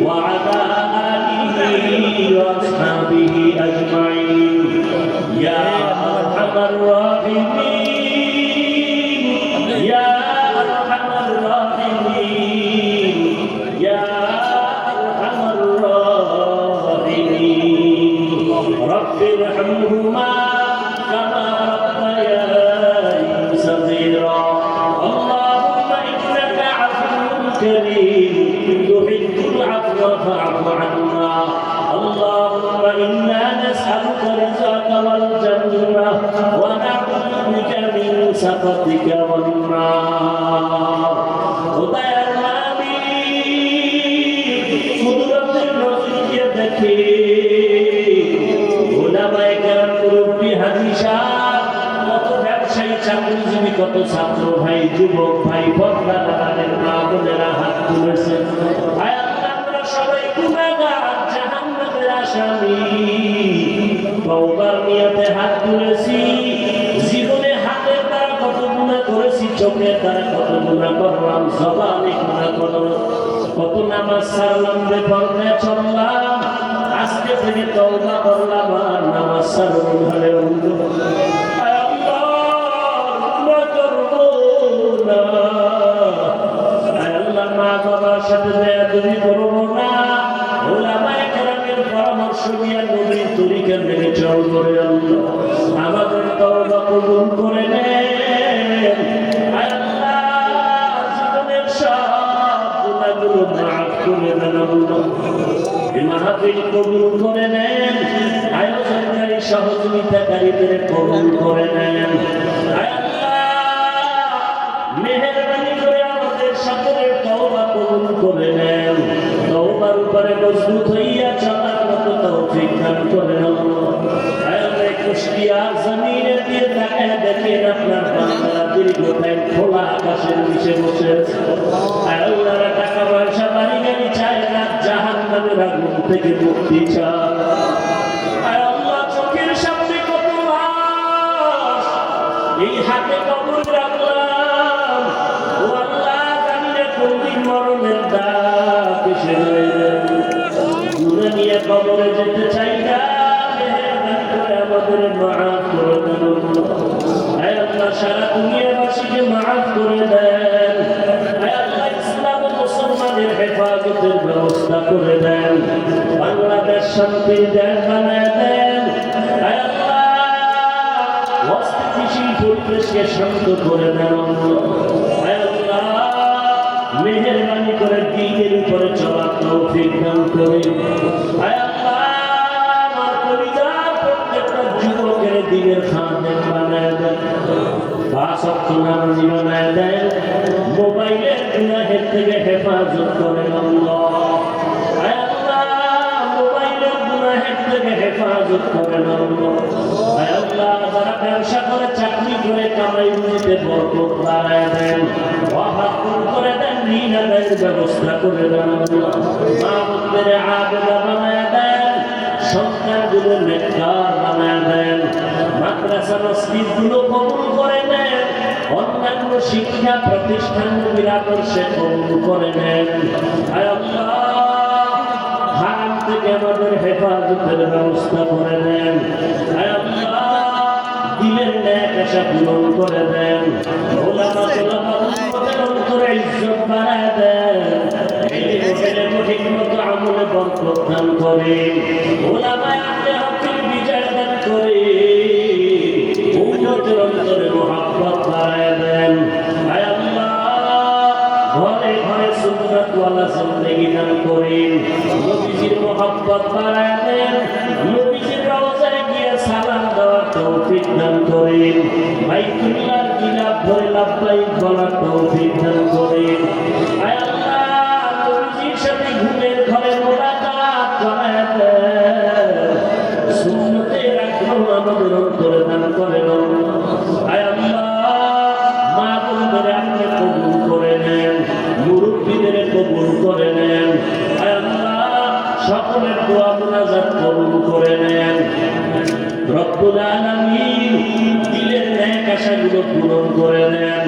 ওয়া আলা আলিহি ওয়া আসহাবিহি আজমাইন। ইয়া আরহামার রাহিমিন, ইয়া আরহামার রাহিমিন, ইয়া আরহামার রাহিমিন। রব্বির হামহুমা কামা রাব্বায়ানি সগীরা। আল্লাহুম্মা ইন্নাকা আফুউন কারীম তুহিব্বুল আফওয়া ফা'ফু আন্না। আল্লাহুম্মা ইন্না নাসআলুকা রিজকাকা ওয়াল জান্নাহ ওয়া নাউযু বিকা মিন সাখাতিকা ওয়ান নার। ও দয়ার মালিক, কুদরতের নজর দিয়ে দেখে উলামায়ে কেরাম, মুরব্বি, হাজী সাহেব, কত ব্যবসায়ী, চাকরিজীবী, কত ছাত্র ভাই, যুবক ভাই, পর্দা দাঁড়ালেন মা বোনেরা হাত তুলেছেন। আয় আল্লাহ, আমরা সবাই গুনাহগার, জাহান্নামের আসামি। তওবার নিয়তে হাত তুলেছি। জীবনে হাতের দ্বারা কত গুনাহ করেছি, চোখের দ্বারা কত গুনাহ করলাম, জবানে গুনাহ করলাম, কত নামাজ ছাড়লাম, বেপরদা চললাম। আজকে থেকে তওবা করলাম, আর নামাজ ছাড়ব না। আয় আল্লাহ, গুনাহ করব না। আয় আল্লাহ, মা বাবার সাথে বেয়াদবি করব না। উলামায়ে কেরামের পরামর্শ নিয়ে নবীর তরিকা মেনে চলবো। আল্লাহ, আমাদের তওবা কবুল করে নেন। আয় আল্লাহ, জীবনের সব গুনাহগুলো মাফ করে দেন। আল্লাহ, এই মাহফিল কবুল করে নেন। আয়োজনকারী, সহযোগিতাকারীদের কবুল করে নেন। আয় আল্লাহ, মেহেরবানি করে আমাদের সকলের তওবা কবুল করে নেন। তওবার উপরে মজবুত হইয়া চলার মতো তৌফিক দান করেন। আয় আল্লাহ, কুষ্টিয়ার জমিনে দিয়ে তাকায় দেখেন আপনার বান্দারা দীর্ঘদিন খোলা আকাশের নিচে বসে আছে। আয় আল্লাহ, টাকা পয়সা বাড়ি গাড়ি চায় না, জাহান্নামের আগুন থেকে মুক্তি চায়। আয় আল্লাহ, চোখের সামনে কত লাশ, এই হাতে কবর রাখলাম। ও আল্লাহ, জানি না কোনদিন মরণের ডাক এসে যাবে। গুনাহ নিয়ে কবরে যেতে চাই না, মেহেরবানি করে আমাদের মাফ করে দেন। আয় আল্লাহ, সারা দুনিয়াবাসীকে মাফ করে দেন। আয় আল্লাহ, ইসলাম ও মুসলমানের হেফাজতের ব্যবস্থা করে দেন। বাংলাদেশ শান্তির দেশ বানায় দেন। আয় আল্লাহ, অস্থিতিশীল পরিবেশকে শান্ত করে দেন। আয় আল্লাহ, মেহেরবানি করে দিনের উপরে চলার তৌফিক দান করেন। আয় আল্লাহ, আমার পরিবার প্রত্যেকটা যুবকের দিনের খাদেম বানায় দেন, 5 ওয়াক্ত নামাজি বানায় দেন, মোবাইলের গুনাহের থেকে হেফাজত করেন আল্লাহ। আয় আল্লাহ, মোবাইলের গুনাহের থেকে হেফাজত করেন আল্লাহ। আয় আল্লাহ, যারা ব্যবসা করে, চাকরি করে, কামাই রুজিতে বরকত বাড়ায় দেন, অভাব দূর করে দেন, ঋণ আদায়ের ব্যবস্থা করে দেন আল্লাহ। মা বোনদের আবেদা বানায় দেন, সন্তানগুলো নেককার বানায় দেন, মাদ্রাসা মসজিদগুলো কবুল করে নেন, অন্যান্য শিক্ষা প্রতিষ্ঠানগুলির আদর্শে কবুল করে নেন। আয় আল্লাহ, হারাম থেকে আমাদের হেফাজতের ব্যবস্থা করে দেন। আয় আল্লাহ, দিলের ন্যাক আশা পূরণ করে দেন, ওলামা তোলামা উম্মতের অন্তরে ইজ্জত বাড়ায় দেন, ঠিক মতো আমলে বরকত দান করে, ওলামায়ে আহলে হকের বিজয় দান করে, উম্মতের অন্তরে মুহাব্বত বাড়ায় দেন। আয় আল্লাহ, ঘরে ঘরে সুন্নাতওয়ালা জিন্দেগি দান করেন, নবীজির মুহাব্বত বাড়ায় দেন, নবীজির রওজায় গিয়ে সালাম দেওয়ার তৌফিক দান করেন, বাইতুল্লাহর গিলাফ ধরে লাব্বাইক বলার তৌফিক দান করেন। আয় আল্লাহ, নবীজির সাথে ঘুমের ঘরে মোলাকাত করায় দেন, সুন্নতে রাখলো আমাদের অন্তরে দান করেন। আয় আল্লাহ, মা বোনদের আপনি কবুল করে নেন, মুরব্বীদের কবুল করে নেন। আয় আল্লাহ, সকলের দোয়া মুনাজাত কবুল করে নেন। রব্বুল আলামিন দিলের ন্যাক আশাগুলো পূরণ করে নেন।